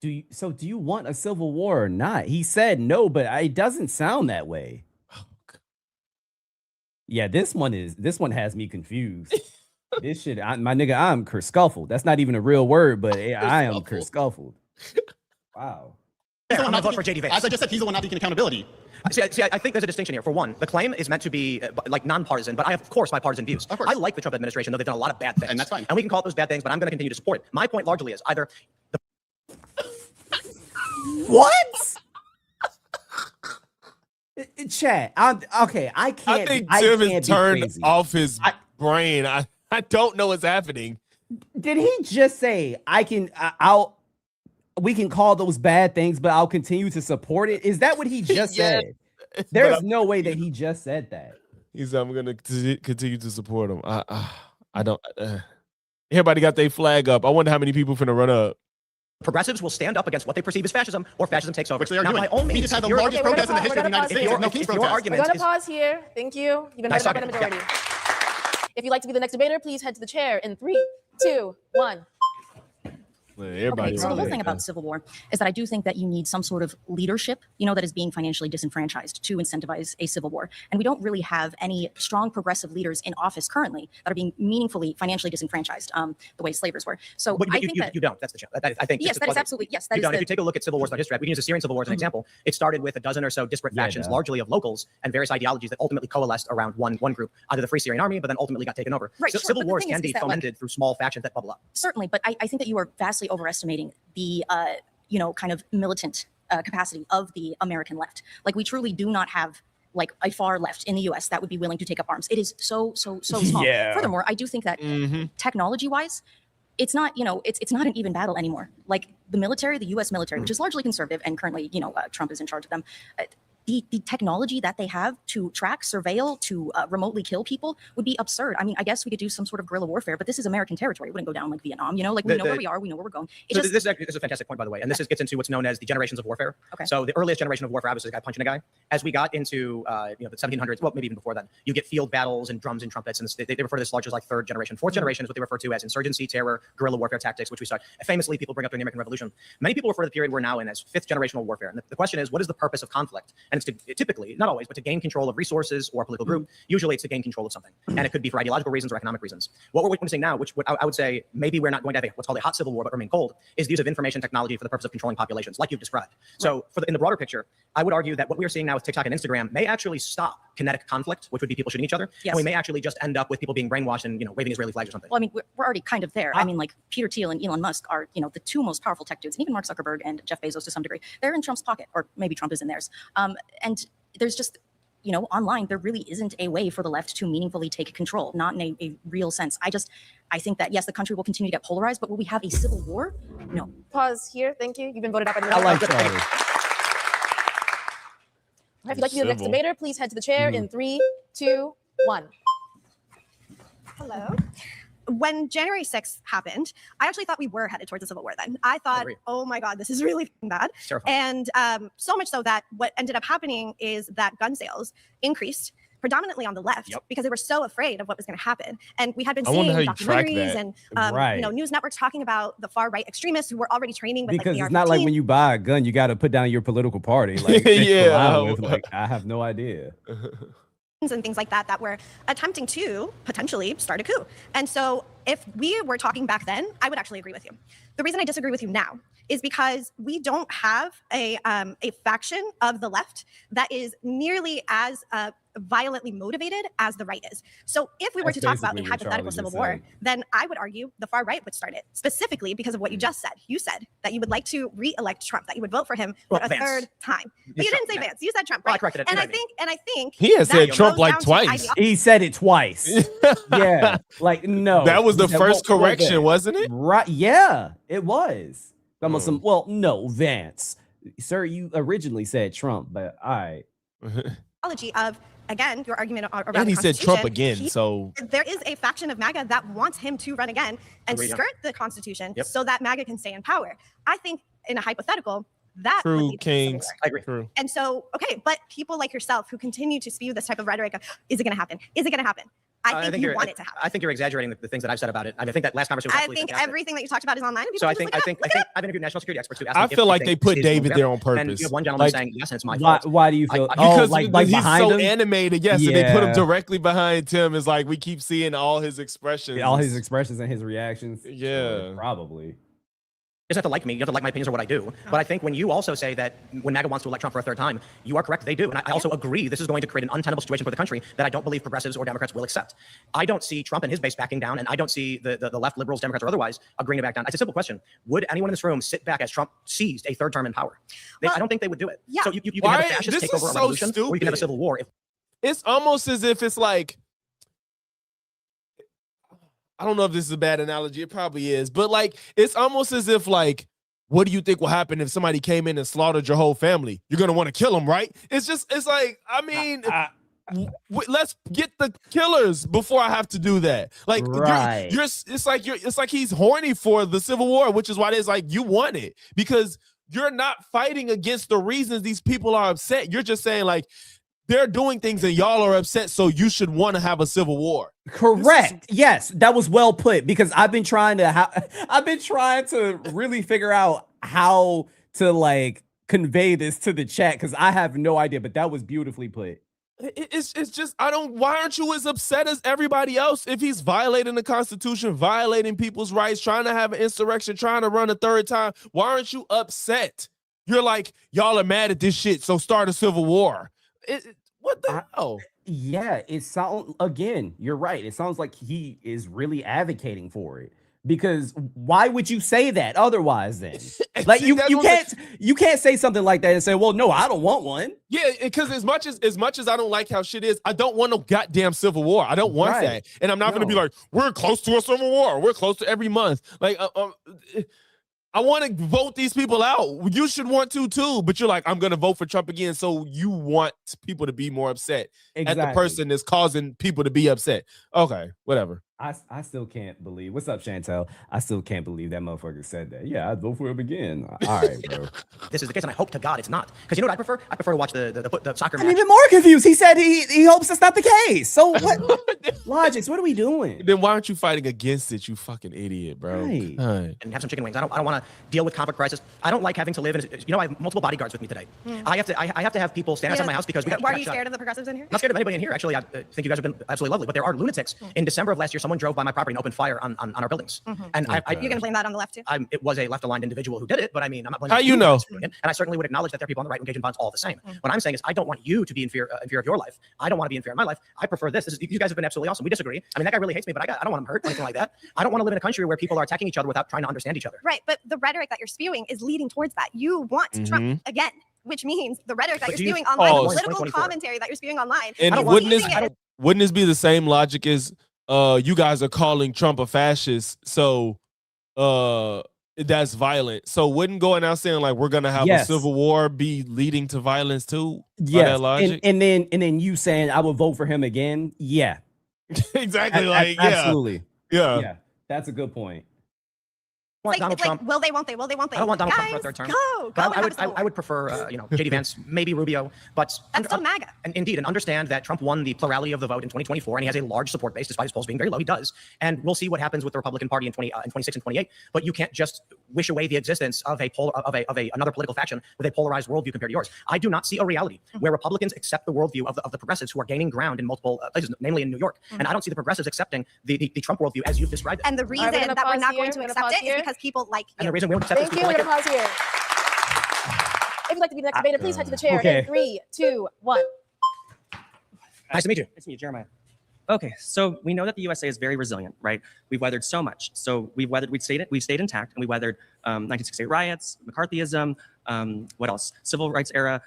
Speaker 2: do you want a civil war or not? He said no, but it doesn't sound that way. Yeah, this one has me confused. This shit, my nigga, I'm kerscuffled. That's not even a real word, but I am kerscuffled. Wow.
Speaker 3: I'm going to vote for JD Vance.
Speaker 8: As I just said, he's the one not taking accountability.
Speaker 3: See, I think there's a distinction here. For one, the claim is meant to be like nonpartisan, but I have, of course, bipartisan views.
Speaker 8: Of course.
Speaker 3: I like the Trump administration, though they've done a lot of bad things.
Speaker 8: And that's fine.
Speaker 3: And we can call it those bad things, but I'm going to continue to support it. My point largely is either
Speaker 2: What? Chat. Okay, I can't.
Speaker 1: I think Tim has turned off his brain. I don't know what's happening.
Speaker 2: Did he just say we can call those bad things, but I'll continue to support it? Is that what he just said? There's no way that he just said that.
Speaker 1: He said, I'm going to continue to support him. I don't. Everybody got their flag up. I wonder how many people finna run up.
Speaker 3: Progressives will stand up against what they perceive as fascism, or fascism takes over.
Speaker 8: Which they are
Speaker 3: now,
Speaker 8: doing.
Speaker 3: by all means,
Speaker 8: we just had the largest protest in the history of the United States.
Speaker 6: We're
Speaker 3: argument
Speaker 6: going to pause here. Thank you. You've been voted by the majority. If you'd like to be the next debater, please head to the chair in 3, 2, 1.
Speaker 1: Everybody
Speaker 15: so the whole thing about civil war is that I do think that you need some sort of leadership, that is being financially disenfranchised to incentivize a civil war. And we don't really have any strong progressive leaders in office currently that are being meaningfully financially disenfranchised the way slavers were. So I think
Speaker 3: you don't. That's the challenge. I think
Speaker 15: yes, that is absolutely yes. That
Speaker 3: you
Speaker 15: is
Speaker 3: don't. If you take a look at civil wars in history, we can use the Syrian civil war as an example. It started with a dozen or so disparate factions, largely of locals and various ideologies that ultimately coalesced around one group, either the Free Syrian Army, but then ultimately got taken over.
Speaker 15: Right.
Speaker 3: So civil wars can be fomented through small factions that bubble up.
Speaker 15: Certainly, but I think that you are vastly overestimating the kind of militant capacity of the American left. Like, we truly do not have like a far left in the US that would be willing to take up arms. It is so small.
Speaker 2: Yeah.
Speaker 15: Furthermore, I do think that technology wise, it's not, it's not an even battle anymore. Like the military, the US military, which is largely conservative and currently, Trump is in charge of them. the technology that they have to track, surveil, to remotely kill people would be absurd. I mean, I guess we could do some sort of guerrilla warfare, but this is American territory. It wouldn't go down like Vietnam, you know, like we know where we are, we know where we're going.
Speaker 3: So this is a fantastic point, by the way, and this gets into what's known as the generations of warfare.
Speaker 15: Okay.
Speaker 3: So the earliest generation of warfare, obviously, is a guy punching a guy. As we got into the 1700s, well, maybe even before then, you get field battles and drums and trumpets, and they refer to this largely as like third generation. Fourth generation is what they refer to as insurgency, terror, guerrilla warfare tactics, which we saw famously people bring up during the American Revolution. Many people refer to the period we're now in as fifth generational warfare. And the question is, what is the purpose of conflict? And it's typically, not always, but to gain control of resources or a political group. Usually it's to gain control of something. And it could be for ideological reasons or economic reasons. What we're witnessing now, which I would say maybe we're not going to have what's called a hot civil war but remain cold, is the use of information technology for the purpose of controlling populations, like you've described. So in the broader picture, I would argue that what we are seeing now with TikTok and Instagram may actually stop kinetic conflict, which would be people shooting each other.
Speaker 15: Yes.
Speaker 3: And we may actually just end up with people being brainwashed and waving Israeli flags or something.
Speaker 15: Well, I mean, we're already kind of there. I mean, like Peter Thiel and Elon Musk are, the two most powerful tech dudes, and even Mark Zuckerberg and Jeff Bezos to some degree. They're in Trump's pocket, or maybe Trump is in theirs. And there's just, online, there really isn't a way for the left to meaningfully take control, not in a real sense. I think that, yes, the country will continue to get polarized, but will we have a civil war? No.
Speaker 6: Pause here. Thank you. You've been voted up by the
Speaker 2: I like Charlie.
Speaker 6: If you'd like to be the next debater, please head to the chair in 3, 2, 1.
Speaker 4: Hello. When January 6th happened, I actually thought we were headed towards a civil war then. I thought, oh my God, this is really bad. And so much so that what ended up happening is that gun sales increased predominantly on the left because they were so afraid of what was going to happen. And we had been seeing documentaries and news networks talking about the far right extremists who were already training with
Speaker 2: because
Speaker 4: like
Speaker 2: it's not like when you buy a gun, you got to put down your political party. Like, I have no idea.
Speaker 4: And things like that were attempting to potentially start a coup. And so if we were talking back then, I would actually agree with you. The reason I disagree with you now is because we don't have a faction of the left that is nearly as violently motivated as the right is. So if we were to talk about a hypothetical civil war, then I would argue the far right would start it, specifically because of what you just said. You said that you would like to re-elect Trump, that you would vote for him for a third time. But you didn't say Vance. You said Trump, right? And I think
Speaker 1: he has said Trump like twice.
Speaker 2: He said it twice. Yeah, like no.
Speaker 1: That was the first correction, wasn't it?
Speaker 2: Right? Yeah, it was. Well, no, Vance, sir, you originally said Trump, but I.
Speaker 4: Of again, your argument around
Speaker 1: and he
Speaker 4: the
Speaker 1: said Trump
Speaker 4: Constitution,
Speaker 1: again. So
Speaker 4: there is a faction of MAGA that wants him to run again and skirt the Constitution so that MAGA can stay in power. I think in a hypothetical, that would
Speaker 1: true,
Speaker 4: be
Speaker 1: Kings.
Speaker 3: I agree.
Speaker 1: True.
Speaker 4: And so, okay, but people like yourself who continue to spew this type of rhetoric of, is it going to happen? Is it going to happen? I think you want it to happen.
Speaker 3: I think you're exaggerating the things that I've said about it. I think that last conversation was absolutely fantastic.
Speaker 4: Everything that you talked about is online. And
Speaker 3: so I think I've interviewed national security experts who asked
Speaker 1: I
Speaker 3: me
Speaker 1: feel
Speaker 3: if
Speaker 1: like they put David there on
Speaker 3: And
Speaker 1: purpose.
Speaker 3: you have one gentleman
Speaker 1: Like,
Speaker 3: saying, yes, and it's my fault.
Speaker 2: Why do you feel?
Speaker 1: Because
Speaker 2: like
Speaker 1: he's
Speaker 2: behind
Speaker 1: so
Speaker 2: him?
Speaker 1: animated. Yes, and they put him directly behind Tim. It's like we keep seeing all his expressions.
Speaker 2: All his expressions and his reactions.
Speaker 1: Yeah.
Speaker 2: Sure, probably.
Speaker 3: You just have to like me. You have to like my opinions or what I do. But I think when you also say that when MAGA wants to elect Trump for a third time, you are correct. They do. And I also agree this is going to create an untenable situation for the country that I don't believe progressives or Democrats will accept. I don't see Trump and his base backing down, and I don't see the left, liberals, Democrats, or otherwise agreeing to back down. It's a simple question. Would anyone in this room sit back as Trump seized a third term in power? I don't think they would do it.
Speaker 4: Yeah.
Speaker 3: So you can have a fascist take over a revolution, or you can have a civil war.
Speaker 1: It's almost as if it's like, I don't know if this is a bad analogy. It probably is. But like, it's almost as if like, what do you think will happen if somebody came in and slaughtered your whole family? You're going to want to kill them, right? It's like, I mean, let's get the killers before I have to do that. Like, it's like he's horny for the Civil War, which is why it's like, you want it because you're not fighting against the reasons these people are upset. You're just saying like, they're doing things and y'all are upset, so you should want to have a civil war.
Speaker 2: Correct. Yes, that was well put because I've been trying to really figure out how to like convey this to the chat because I have no idea, but that was beautifully put.
Speaker 1: It's just why aren't you as upset as everybody else if he's violating the Constitution, violating people's rights, trying to have an insurrection, trying to run a third time? Why aren't you upset? You're like, y'all are mad at this shit, so start a civil war. What the hell?
Speaker 2: Yeah, it sounds, again, you're right. It sounds like he is really advocating for it. Because why would you say that otherwise then? Like you can't say something like that and say, well, no, I don't want one.
Speaker 1: Yeah, because as much as I don't like how shit is, I don't want no goddamn civil war. I don't want that. And I'm not gonna be like, we're close to a civil war. We're close to every month. Like I want to vote these people out. You should want to too, but you're like, I'm going to vote for Trump again. So you want people to be more upset at the person that's causing people to be upset. Okay, whatever.
Speaker 2: I still can't believe. What's up, Chantel? I still can't believe that motherfucker said that. Yeah, I'd vote for him again. All right, bro.
Speaker 3: This is the case, and I hope to God it's not. Because you know what I prefer? I prefer to watch the soccer match.
Speaker 2: I'm even more confused. He said he hopes that's not the case. So what? Logix, what are we doing?
Speaker 1: Then why aren't you fighting against it, you fucking idiot, bro?
Speaker 2: Right.
Speaker 3: And have some chicken wings. I don't want to deal with conflict crisis. I don't like having to live in. You know, I have multiple bodyguards with me today. I have to have people stand outside my house because we got.
Speaker 4: Why are you scared of the progressives in here?
Speaker 3: I'm not scared of anybody in here. Actually, I think you guys have been absolutely lovely. But there are lunatics. In December of last year, someone drove by my property and opened fire on our buildings. And
Speaker 4: you're gonna blame that on the left too?
Speaker 3: It was a left-aligned individual who did it, but I mean, I'm not blaming.
Speaker 1: How you know?
Speaker 3: And I certainly would acknowledge that there are people on the right who engage in violence all the same. What I'm saying is, I don't want you to be in fear of your life. I don't want to be in fear of my life. I prefer this. You guys have been absolutely awesome. We disagree. I mean, that guy really hates me, but I don't want him hurt or anything like that. I don't want to live in a country where people are attacking each other without trying to understand each other.
Speaker 4: Right, but the rhetoric that you're spewing is leading towards that. You want Trump again, which means the rhetoric that you're spewing online, the political commentary that you're spewing online.
Speaker 1: And wouldn't this be the same logic as you guys are calling Trump a fascist? So that's violent. So wouldn't going out saying like we're gonna have a civil war be leading to violence too?
Speaker 2: Yeah, and then you saying I will vote for him again. Yeah,
Speaker 1: exactly.
Speaker 2: Absolutely.
Speaker 1: Yeah,
Speaker 2: that's a good point.
Speaker 3: Donald Trump.
Speaker 4: Will they? Won't they? Will they? Won't they?
Speaker 3: I don't want Donald Trump for a third term. I would prefer, JD Vance, maybe Rubio, but
Speaker 4: that's still MAGA.
Speaker 3: And indeed, and understand that Trump won the plurality of the vote in 2024, and he has a large support base despite his polls being very low. He does, and we'll see what happens with the Republican Party in 26 and 28. But you can't just wish away the existence of another political faction with a polarized worldview compared to yours. I do not see a reality where Republicans accept the worldview of the progressives who are gaining ground in multiple places, namely in New York. And I don't see the progressives accepting the Trump worldview as you've described it.
Speaker 4: And the reason that we're not going to accept it is because people like you.
Speaker 3: And the reason we don't accept
Speaker 6: Thank you. We're going to pause here. If you'd like to be the next debater, please head to the chair in 3, 2, 1.
Speaker 3: Nice to meet you.
Speaker 16: Nice to meet you, Jeremiah. Okay, so we know that the USA is very resilient, right? We've weathered so much. So we've stayed intact, and we weathered 1968 riots, McCarthyism, what else? Civil rights era,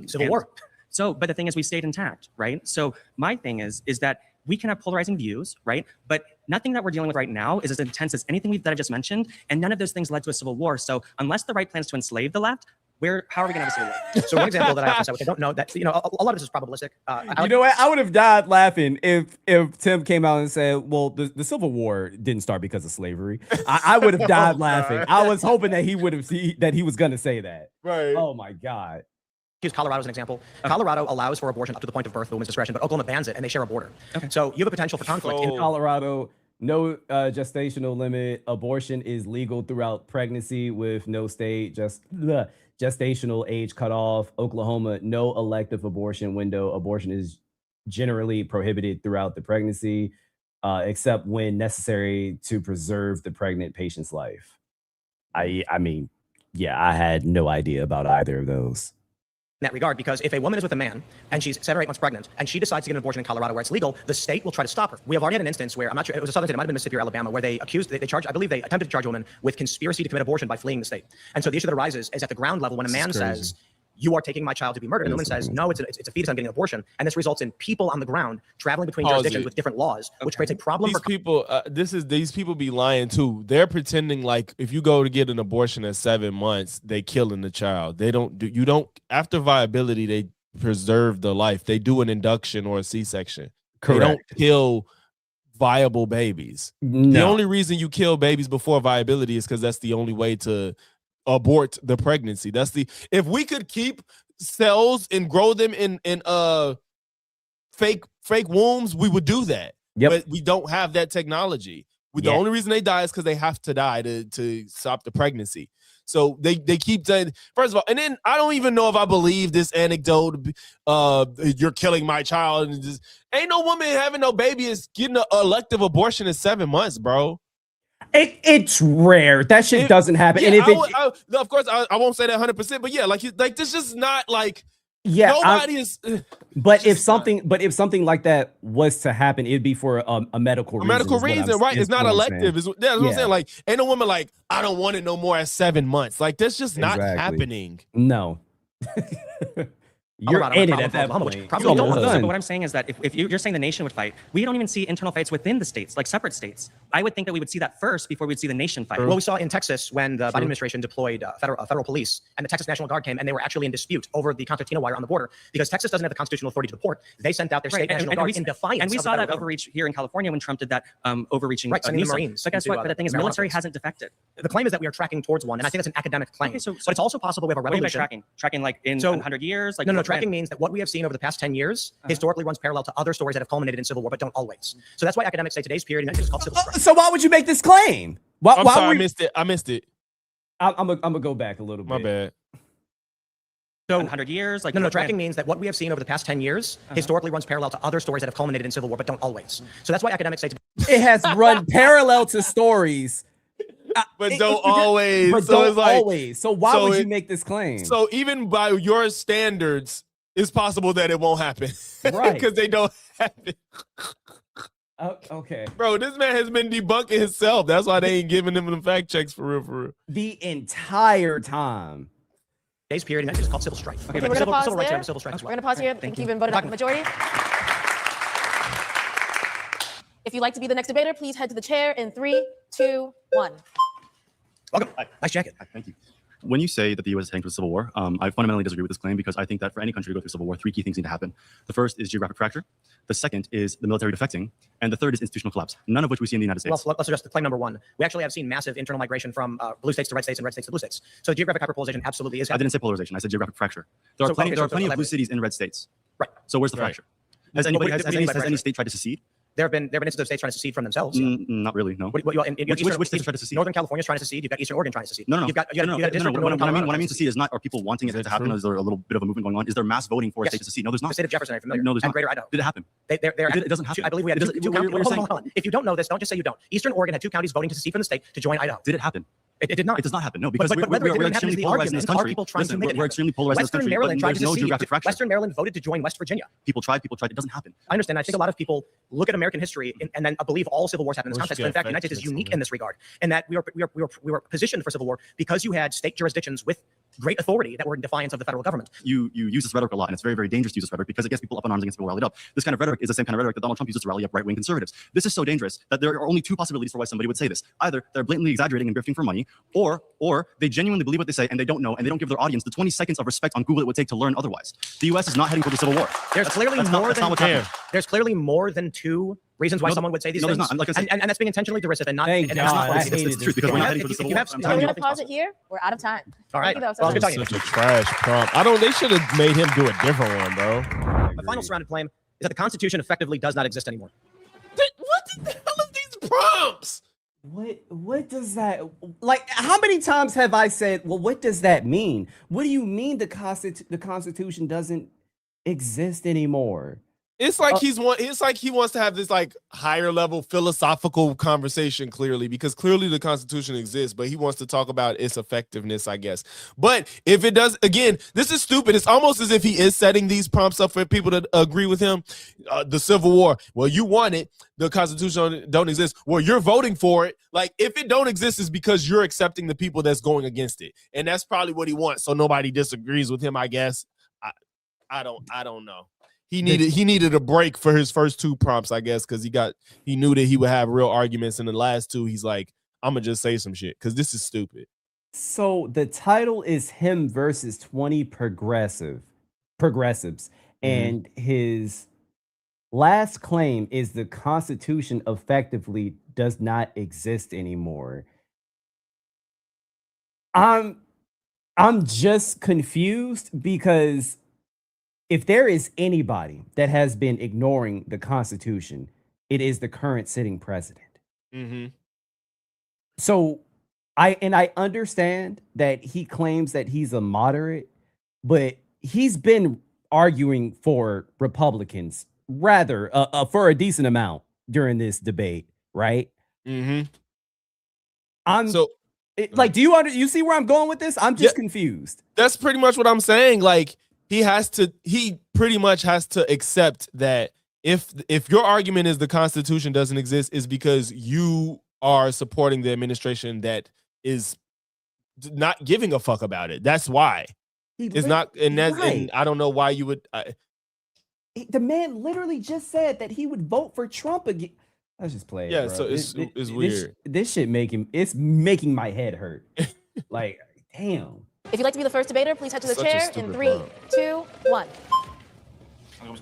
Speaker 3: Civil War.
Speaker 16: So, but the thing is, we stayed intact, right? So my thing is that we can have polarizing views, right? But nothing that we're dealing with right now is as intense as anything that I just mentioned, and none of those things led to a civil war. So unless the right plans to enslave the left, how are we going to have a civil war?
Speaker 3: So one example that I often say, which I don't know, that a lot of this is probabilistic.
Speaker 2: You know what? I would have died laughing if Tim came out and said, "Well, the Civil War didn't start because of slavery." I would have died laughing. I was hoping that he was going to say that.
Speaker 1: Right.
Speaker 2: Oh my God.
Speaker 3: Use Colorado as an example. Colorado allows for abortion up to the point of birth, the woman's discretion, but Oklahoma bans it, and they share a border. Okay. So you have a potential for conflict.
Speaker 2: In Colorado, no gestational limit. Abortion is legal throughout pregnancy with no state gestational age cutoff. Oklahoma, no elective abortion window. Abortion is generally prohibited throughout the pregnancy, except when necessary to preserve the pregnant patient's life. I mean, I had no idea about either of those.
Speaker 3: In that regard, because if a woman is with a man and she's 7 or 8 months pregnant and she decides to get an abortion in Colorado where it's legal, the state will try to stop her. We have already had an instance where, I'm not sure, it was a southern state, it might have been Mississippi or Alabama, where they attempted to charge a woman with conspiracy to commit abortion by fleeing the state. And so the issue that arises is at the ground level when a man says, "You are taking my child to be murdered," and the woman says, "No, it's a fetus, I'm getting an abortion." And this results in people on the ground traveling between jurisdictions with different laws, which creates a problem.
Speaker 1: These people be lying too. They're pretending like if you go to get an abortion at 7 months, they killing the child. After viability, they preserve the life. They do an induction or a C-section. Correct. They don't kill viable babies. No. The only reason you kill babies before viability is because that's the only way to abort the pregnancy. If we could keep cells and grow them in fake wombs, we would do that. Yep. But we don't have that technology. The only reason they die is because they have to die to stop the pregnancy. So they keep saying, first of all, and then I don't even know if I believe this anecdote, you're killing my child. And just, ain't no woman having no baby is getting an elective abortion at 7 months, bro.
Speaker 2: It's rare. That shit doesn't happen.
Speaker 1: Yeah,
Speaker 2: and
Speaker 1: of course, I won't say that 100%, but yeah, like this is not like
Speaker 2: nobody
Speaker 1: is.
Speaker 2: But if something like that was to happen, it'd be for a medical reason.
Speaker 1: Medical reason, right? It's not elective. That's what I'm saying. Like, ain't no woman like I don't want it no more at 7 months. Like that's just not happening.
Speaker 2: No. You're
Speaker 3: Colorado,
Speaker 2: in it
Speaker 3: not
Speaker 2: at that
Speaker 3: Oklahoma,
Speaker 2: point.
Speaker 3: which probably
Speaker 2: You're
Speaker 3: don't
Speaker 2: done.
Speaker 3: want
Speaker 16: So, but what I'm saying is that if you're saying the nation would fight, we don't even see internal fights within the states, like separate states. I would think that we would see that first before we'd see the nation fight.
Speaker 3: Well, we saw in Texas when the Biden administration deployed federal police and the Texas National Guard came and they were actually in dispute over the concertina wire on the border because Texas doesn't have the constitutional authority to deport. They sent out their state National Guard in defiance.
Speaker 16: And we
Speaker 3: of
Speaker 16: saw
Speaker 3: the
Speaker 16: that
Speaker 3: federal government.
Speaker 16: overreach here in California when Trump did that overreaching.
Speaker 3: Right, sending the
Speaker 16: Newsom.
Speaker 3: Marines
Speaker 16: But guess
Speaker 3: into,
Speaker 16: what? But the thing is,
Speaker 3: marijuana
Speaker 16: military
Speaker 3: fields.
Speaker 16: hasn't defected.
Speaker 3: The claim is that we are tracking towards one, and I think that's an academic claim.
Speaker 16: Okay,
Speaker 3: but it's also possible we have a
Speaker 16: What do you mean by
Speaker 3: revolution.
Speaker 16: tracking? Tracking like in 100 years? Like
Speaker 3: no,
Speaker 16: what-
Speaker 3: tracking means that what we have seen over the past 10 years historically runs parallel to other stories that have culminated in civil war, but don't always. So that's why academics say today's period is called civil strife.
Speaker 2: So why would you make this claim? Why,
Speaker 1: I'm
Speaker 2: why
Speaker 1: sorry,
Speaker 2: would-
Speaker 1: I missed it.
Speaker 2: I'm gonna go back a little bit.
Speaker 1: My bad.
Speaker 3: So
Speaker 16: 100 years? Like
Speaker 3: no, tracking means that what we have seen over the past 10 years historically runs parallel to other stories that have culminated in civil war, but don't always. So that's why academics say
Speaker 2: It has run parallel to stories,
Speaker 1: But don't always.
Speaker 2: but
Speaker 1: So
Speaker 2: don't
Speaker 1: it's like,
Speaker 2: always. So why
Speaker 1: so
Speaker 2: would you
Speaker 1: it-
Speaker 2: make this claim?
Speaker 1: So even by your standards, it's possible that it won't happen.
Speaker 2: Right.
Speaker 1: Because they don't happen.
Speaker 2: Okay.
Speaker 1: Bro, this man has been debunking himself. That's why they ain't giving him the fact checks for real, for real.
Speaker 2: The entire time.
Speaker 3: today's period, and that's just called civil strife.
Speaker 6: Okay, we're gonna pause
Speaker 3: civil rights
Speaker 6: there.
Speaker 3: have civil strife as
Speaker 6: We're
Speaker 3: well.
Speaker 6: gonna pause here. Thank you've been voted out the majority. If you'd like to be the next debater, please head to the chair in 3, 2, 1.
Speaker 3: Welcome. Nice jacket.
Speaker 5: Thank you. When you say that the U.S. is heading to a civil war, I fundamentally disagree with this claim because I think that for any country to go through civil war, 3 key things need to happen. The first is geographic fracture. The second is the military defecting. And the third is institutional collapse, none of which we see in the United States.
Speaker 3: Well, let's address the claim number one. We actually have seen massive internal migration from blue states to red states and red states to blue states. So geographic hyperpolarization absolutely is
Speaker 5: I
Speaker 3: happening.
Speaker 5: didn't say polarization. I said geographic fracture. There are plenty of blue
Speaker 3: elaborate.
Speaker 5: cities in red states.
Speaker 3: Right.
Speaker 5: So where's the fracture? Has
Speaker 3: Well,
Speaker 5: anybody,
Speaker 3: what do you mean by
Speaker 5: has any
Speaker 3: fracture?
Speaker 5: state tried to secede?
Speaker 3: There have been instances of states trying to secede from themselves.
Speaker 5: Not really, no.
Speaker 3: In
Speaker 5: Which states try to secede?
Speaker 3: Northern California is trying to secede. You've got Eastern Oregon trying to secede.
Speaker 5: No.
Speaker 3: You've got a district in Northern
Speaker 5: What I mean
Speaker 3: Colorado.
Speaker 5: secede is not, are people wanting it to happen? Is there a little bit of a movement going on? Is there mass voting for a
Speaker 3: Yes.
Speaker 5: state to secede? No, there's not.
Speaker 3: The state of Jefferson, are you familiar?
Speaker 5: No, there's
Speaker 3: and
Speaker 5: not.
Speaker 3: Greater Idaho.
Speaker 5: Did it happen?
Speaker 3: It
Speaker 5: doesn't happen.
Speaker 3: I believe we had
Speaker 5: It doesn't-
Speaker 3: two
Speaker 5: what
Speaker 3: counties.
Speaker 5: you're saying-
Speaker 3: Hold on. If you don't know this, don't just say you don't. Eastern Oregon had 2 counties voting to secede from the state to join Idaho.
Speaker 5: Did it happen?
Speaker 3: It did not.
Speaker 5: It does not happen. No, because
Speaker 3: but whether it did
Speaker 5: we're
Speaker 3: or happen is
Speaker 5: extremely
Speaker 3: the
Speaker 5: polarized in this
Speaker 3: argument. Are
Speaker 5: country.
Speaker 3: people trying to
Speaker 5: Listen,
Speaker 3: make it
Speaker 5: we're
Speaker 3: happen?
Speaker 5: extremely polarized in this
Speaker 3: Western
Speaker 5: country,
Speaker 3: Maryland
Speaker 5: but
Speaker 3: tried
Speaker 5: there's
Speaker 3: to
Speaker 5: no
Speaker 3: secede.
Speaker 5: geographic fracture.
Speaker 3: Western Maryland voted to join West Virginia.
Speaker 5: People tried to it doesn't happen.
Speaker 3: I understand. I think a lot of people look at American history and then believe all civil wars happen in this
Speaker 1: Well,
Speaker 3: context.
Speaker 1: yeah,
Speaker 3: But in fact, the United States is unique in this regard, and that we were positioned for civil war because you had state jurisdictions with great authority that were in defiance of the federal government.
Speaker 5: You use this rhetoric a lot, and it's very, very dangerous to use this rhetoric because it gets people up in arms and gets people rallied up. This kind of rhetoric is the same kind of rhetoric that Donald Trump uses to rally up right-wing conservatives. This is so dangerous that there are only 2 possibilities for why somebody would say this. Either they're blatantly exaggerating and grifting for money, or they genuinely believe what they say and they don't know, and they don't give their audience the 20 seconds of respect on Google it would take to learn otherwise. The U.S. is not heading for the civil war.
Speaker 3: There's clearly more than 2 reasons why someone would say these
Speaker 5: no,
Speaker 3: things.
Speaker 5: there's not. Like I said-
Speaker 3: and that's being intentionally derisive and not.
Speaker 2: Thank
Speaker 3: and
Speaker 2: God.
Speaker 3: that's not
Speaker 2: I
Speaker 3: policy.
Speaker 2: hated
Speaker 5: It's the truth because we're not heading for the civil war. I'm
Speaker 6: We're
Speaker 5: telling
Speaker 6: going
Speaker 5: you.
Speaker 6: to pause it here. We're out of time.
Speaker 3: All right.
Speaker 6: Thank you, though.
Speaker 3: Well, good talking to
Speaker 1: Such
Speaker 3: you.
Speaker 1: a trash prompt. They should have made him do a different one, bro.
Speaker 3: The final surrounded claim is that the Constitution effectively does not exist anymore.
Speaker 1: What the hell are these prompts?
Speaker 2: What does that like? How many times have I said, well, what does that mean? What do you mean the Constitution doesn't exist anymore?
Speaker 1: It's like it's like he wants to have this like higher level philosophical conversation clearly, because clearly the Constitution exists, but he wants to talk about its effectiveness, I guess. But if it does, again, this is stupid. It's almost as if he is setting these prompts up for people to agree with him. The Civil War, well, you want it. The Constitution don't exist. Well, you're voting for it. Like, if it don't exist, it's because you're accepting the people that's going against it. And that's probably what he wants. So nobody disagrees with him, I guess. I don't know. He needed a break for his first 2 prompts, I guess, because he knew that he would have real arguments. In the last 2, he's like, I'm gonna just say some shit because this is stupid.
Speaker 2: So the title is him versus 20 progressives, and his last claim is the Constitution effectively does not exist anymore. I'm just confused because if there is anybody that has been ignoring the Constitution, it is the current sitting president.
Speaker 1: Mm-hmm.
Speaker 2: So I understand that he claims that he's a moderate, but he's been arguing for Republicans rather for a decent amount during this debate, right?
Speaker 1: Mm-hmm.
Speaker 2: Do you see where I'm going with this? I'm just confused.
Speaker 1: That's pretty much what I'm saying. Like, he pretty much has to accept that if your argument is the Constitution doesn't exist, is because you are supporting the administration that is not giving a fuck about it. That's why. It's not, and that's, and I don't know why you would.
Speaker 2: The man literally just said that he would vote for Trump again. I was just playing.
Speaker 1: Yeah,
Speaker 2: bro.
Speaker 1: so it's weird.
Speaker 2: This shit it's making my head hurt. Like, damn.
Speaker 6: If you'd like to be the first debater, please head to the chair in 3, 2, 1.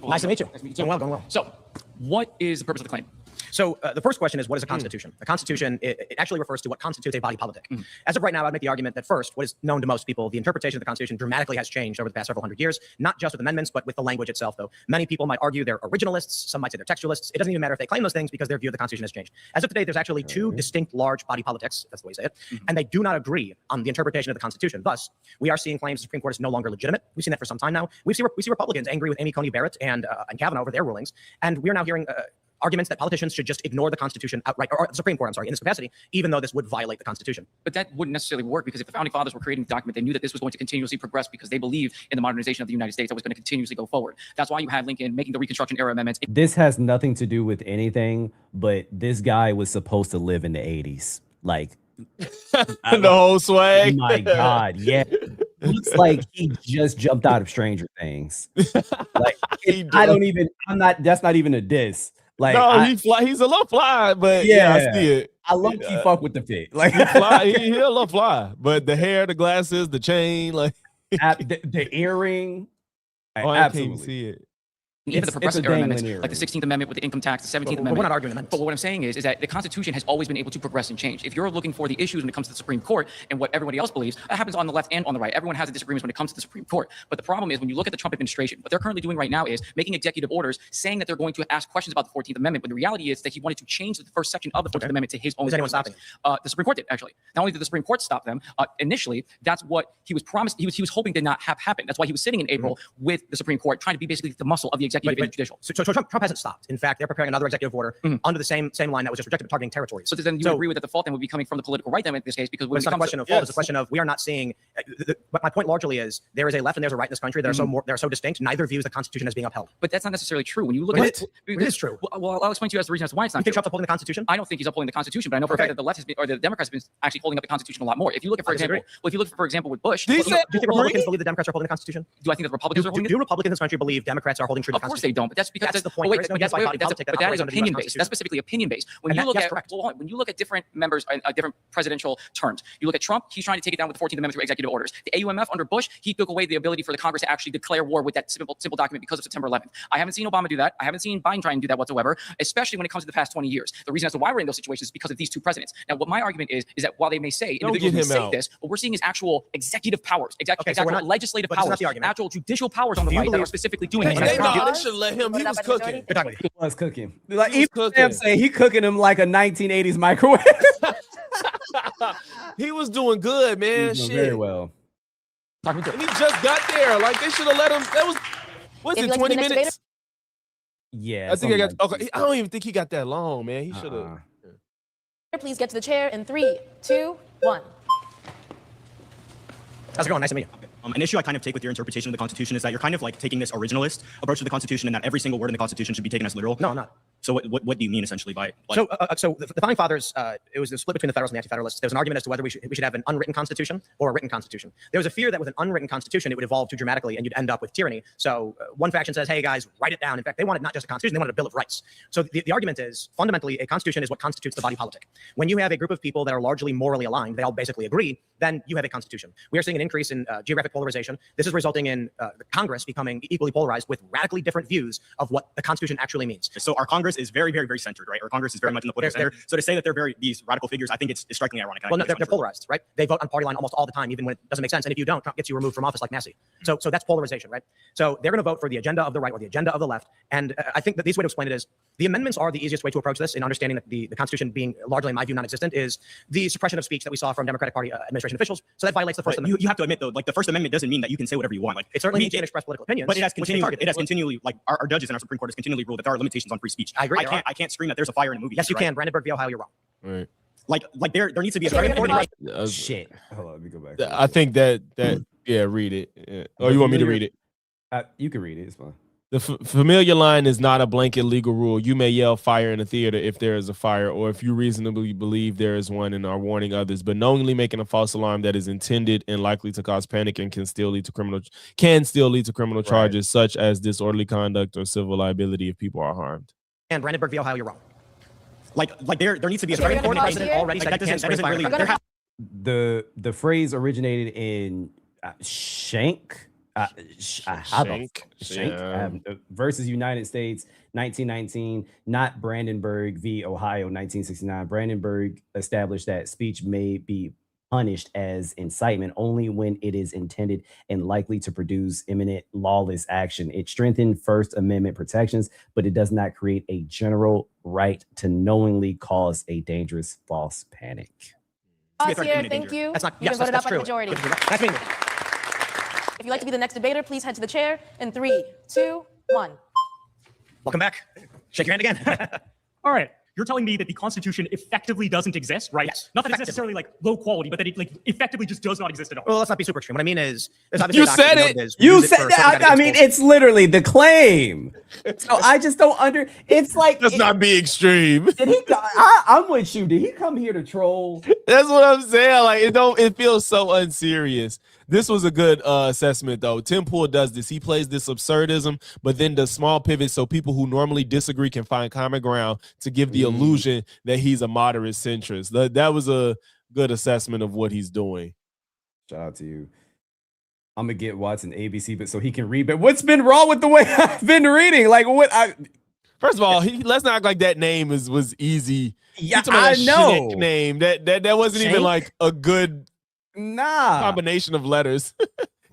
Speaker 3: Nice to meet you. Doing well, going well.
Speaker 5: So, what is the purpose of the claim?
Speaker 3: So the first question is, what is a constitution? A constitution, it actually refers to what constitutes a body politic. As of right now, I'd make the argument that first, what is known to most people, the interpretation of the Constitution dramatically has changed over the past several hundred years, not just with amendments, but with the language itself, though. Many people might argue they're originalists, some might say they're textualists. It doesn't even matter if they claim those things because their view of the Constitution has changed. As of today, there's actually two distinct large body politics, that's the way you say it, and they do not agree on the interpretation of the Constitution. Thus, we are seeing claims the Supreme Court is no longer legitimate. We've seen that for some time now. We see Republicans angry with Amy Coney Barrett and Kavanaugh over their rulings, and we are now hearing arguments that politicians should just ignore the Constitution outright, or the Supreme Court, I'm sorry, in this capacity, even though this would violate the Constitution.
Speaker 5: But that wouldn't necessarily work, because if the founding fathers were creating the document, they knew that this was going to continuously progress because they believe in the modernization of the United States that was going to continuously go forward. That's why you had Lincoln making the Reconstruction era amendments.
Speaker 2: This has nothing to do with anything, but this guy was supposed to live in the 80s. Like,
Speaker 1: the whole swag.
Speaker 2: Oh my God, yeah. Looks like he just jumped out of Stranger Things. Like, that's not even a diss. Like,
Speaker 1: no, he's a little fly, but yeah, I see it.
Speaker 2: I love he fuck with the fit. Like,
Speaker 1: he a little fly, but the hair, the glasses, the chain, like
Speaker 2: the earring.
Speaker 1: Oh, I can't even see it.
Speaker 5: Even the progressive era amendments, like the 16th Amendment with the income tax, the 17th Amendment.
Speaker 3: We're not arguing that.
Speaker 5: But what I'm saying is that the Constitution has always been able to progress and change. If you're looking for the issues when it comes to the Supreme Court and what everybody else believes, that happens on the left and on the right. Everyone has a disagreement when it comes to the Supreme Court. But the problem is when you look at the Trump administration, what they're currently doing right now is making executive orders saying that they're going to ask questions about the 14th Amendment. But the reality is that he wanted to change the first section of the 14th Amendment to his own.
Speaker 3: Is anyone stopping?
Speaker 5: The Supreme Court did, actually. Not only did the Supreme Court stop them, initially, that's what he was promised. He was hoping did not have happen. That's why he was sitting in April with the Supreme Court, trying to be basically the muscle of the executive and judicial.
Speaker 3: So Trump hasn't stopped. In fact, they're preparing another executive order under the same line that was just rejected, targeting territories.
Speaker 5: So then you agree with that the fault then would be coming from the political right then in this case, because when
Speaker 3: it's not a question of fault, it's a question of we are not seeing. But my point largely is there is a left and there's a right in this country. They're so distinct. Neither views the Constitution as being upheld.
Speaker 5: But that's not necessarily true. When you look at
Speaker 3: it is true.
Speaker 5: Well, I'll explain to you as the reason as to why it's not.
Speaker 3: You think
Speaker 5: true.
Speaker 3: Trump's upholding the Constitution?
Speaker 5: I don't think he's upholding the Constitution, but I know for a fact that the left has been, or the Democrats have been actually holding up the Constitution a lot more. If you look at, for example, with Bush,
Speaker 3: do you think Republicans believe the Democrats are holding the Constitution?
Speaker 5: Do I think that Republicans are holding it?
Speaker 3: Do Republicans in this country believe Democrats are holding true to the Constitution?
Speaker 5: Of course they don't, but that's because
Speaker 3: that's the point.
Speaker 5: But that is opinion based. That's specifically opinion based. When you look at different members, different presidential terms, you look at Trump. He's trying to take it down with the 14th Amendment through executive orders. The AUMF under Bush, he took away the ability for the Congress to actually declare war with that simple document because of September 11th. I haven't seen Obama do that. I haven't seen Biden try and do that whatsoever, especially when it comes to the past 20 years. The reason as to why we're in those situations is because of these two presidents. Now, what my argument is that while they may say individuals may say this, what we're seeing is actual executive powers, legislative powers, actual judicial powers on the right that are specifically doing this.
Speaker 1: They should let him. He was cooking.
Speaker 2: He was cooking. Like, even Sam say he cooking him like a 1980s microwave.
Speaker 1: He was doing good, man. Shit.
Speaker 2: Very well.
Speaker 1: And he just got there. Like, they should have let him. That was, what's it, 20 minutes?
Speaker 2: Yeah.
Speaker 1: I think I got, okay. I don't even think he got that long, man. He should have.
Speaker 6: Please get to the chair in 3, 2, 1.
Speaker 3: How's it going? Nice to meet you.
Speaker 17: An issue I kind of take with your interpretation of the Constitution is that you're kind of like taking this originalist approach to the Constitution and that every single word in the Constitution should be taken as literal.
Speaker 3: No, I'm not.
Speaker 17: So what do you mean essentially by? Like,
Speaker 3: so the founding fathers, it was a split between the Federalists and the Anti-Federalists. There was an argument as to whether we should have an unwritten Constitution or a written Constitution. There was a fear that with an unwritten Constitution, it would evolve too dramatically and you'd end up with tyranny. So one faction says, hey guys, write it down. In fact, they wanted not just a Constitution, they wanted a Bill of Rights. So the argument is fundamentally a Constitution is what constitutes the body politic. When you have a group of people that are largely morally aligned, they all basically agree, then you have a Constitution. We are seeing an increase in geographic polarization. This is resulting in the Congress becoming equally polarized with radically different views of what the Constitution actually means.
Speaker 17: So our Congress is very, very, very centered, right? Our Congress is very much in the political center. So to say that they're these radical figures, I think it's strikingly ironic.
Speaker 3: Well, no, they're polarized, right? They vote on party line almost all the time, even when it doesn't make sense. And if you don't, Trump gets you removed from office like Massey. So that's polarization, right? So they're going to vote for the agenda of the right or the agenda of the left. And I think that the easiest way to explain it is the amendments are the easiest way to approach this in understanding that the Constitution being largely, in my view, non-existent is the suppression of speech that we saw from Democratic Party administration officials. So that violates the First Amendment.
Speaker 17: You have to admit, though, like the First Amendment doesn't mean that you can say whatever you want. Like
Speaker 3: it certainly means you can express political opinions.
Speaker 17: But it has continually, like our judges in our Supreme Court has continually ruled that there are limitations on free speech.
Speaker 3: I agree.
Speaker 17: I can't scream that there's a fire in a movie.
Speaker 3: Yes, you can. Brandenburg v. Ohio, you're wrong.
Speaker 1: Right.
Speaker 17: Like there needs to be a
Speaker 2: shit. Hold on, let me go back.
Speaker 1: I think that yeah, read it. Yeah. Oh, you want me to read it?
Speaker 2: You can read it. It's fine.
Speaker 1: The familiar line is not a blanket legal rule. You may yell fire in a theater if there is a fire, or if you reasonably believe there is one and are warning others. But knowingly making a false alarm that is intended and likely to cause panic and can still lead to criminal charges, such as disorderly conduct or civil liability if people are harmed.
Speaker 3: And Brandenburg v. Ohio, you're wrong. Like there needs to be a very important precedent already. Like, that doesn't really.
Speaker 2: The phrase originated in Shank. Versus United States 1919, not Brandenburg v. Ohio 1969. Brandenburg established that speech may be punished as incitement only when it is intended and likely to produce imminent lawless action. It strengthened First Amendment protections, but it does not create a general right to knowingly cause a dangerous false panic.
Speaker 6: Pause here. Thank you.
Speaker 3: That's not.
Speaker 6: You've been voted
Speaker 3: that's
Speaker 6: up by
Speaker 3: true.
Speaker 6: the majority.
Speaker 3: That's me.
Speaker 6: If you'd like to be the next debater, please head to the chair in 3, 2, 1.
Speaker 3: Welcome back. Shake your hand again.
Speaker 11: All right. You're telling me that the Constitution effectively doesn't exist, right?
Speaker 3: Yes.
Speaker 11: Not that it's necessarily like low quality, but that it like effectively just does not exist at all.
Speaker 3: Well, let's not be super extreme. What I mean is, there's obviously
Speaker 2: You said it. You said that. I mean, it's literally the claim. So I just don't It's like
Speaker 1: let's not be extreme.
Speaker 2: Did he? I'm with you. Did he come here to troll?
Speaker 1: That's what I'm saying. Like it feels so unserious. This was a good assessment, though. Tim Pool does this. He plays this absurdism, but then does small pivots so people who normally disagree can find common ground to give the illusion that he's a moderate centrist. That was a good assessment of what he's doing.
Speaker 2: Shout out to you. I'm going to get Watson ABC, but so he can read. But what's been wrong with the way I've been reading? Like, what?
Speaker 1: First of all, let's not act like that name was easy.
Speaker 2: Yeah, I know.
Speaker 1: Name. That wasn't even like a good combination of letters.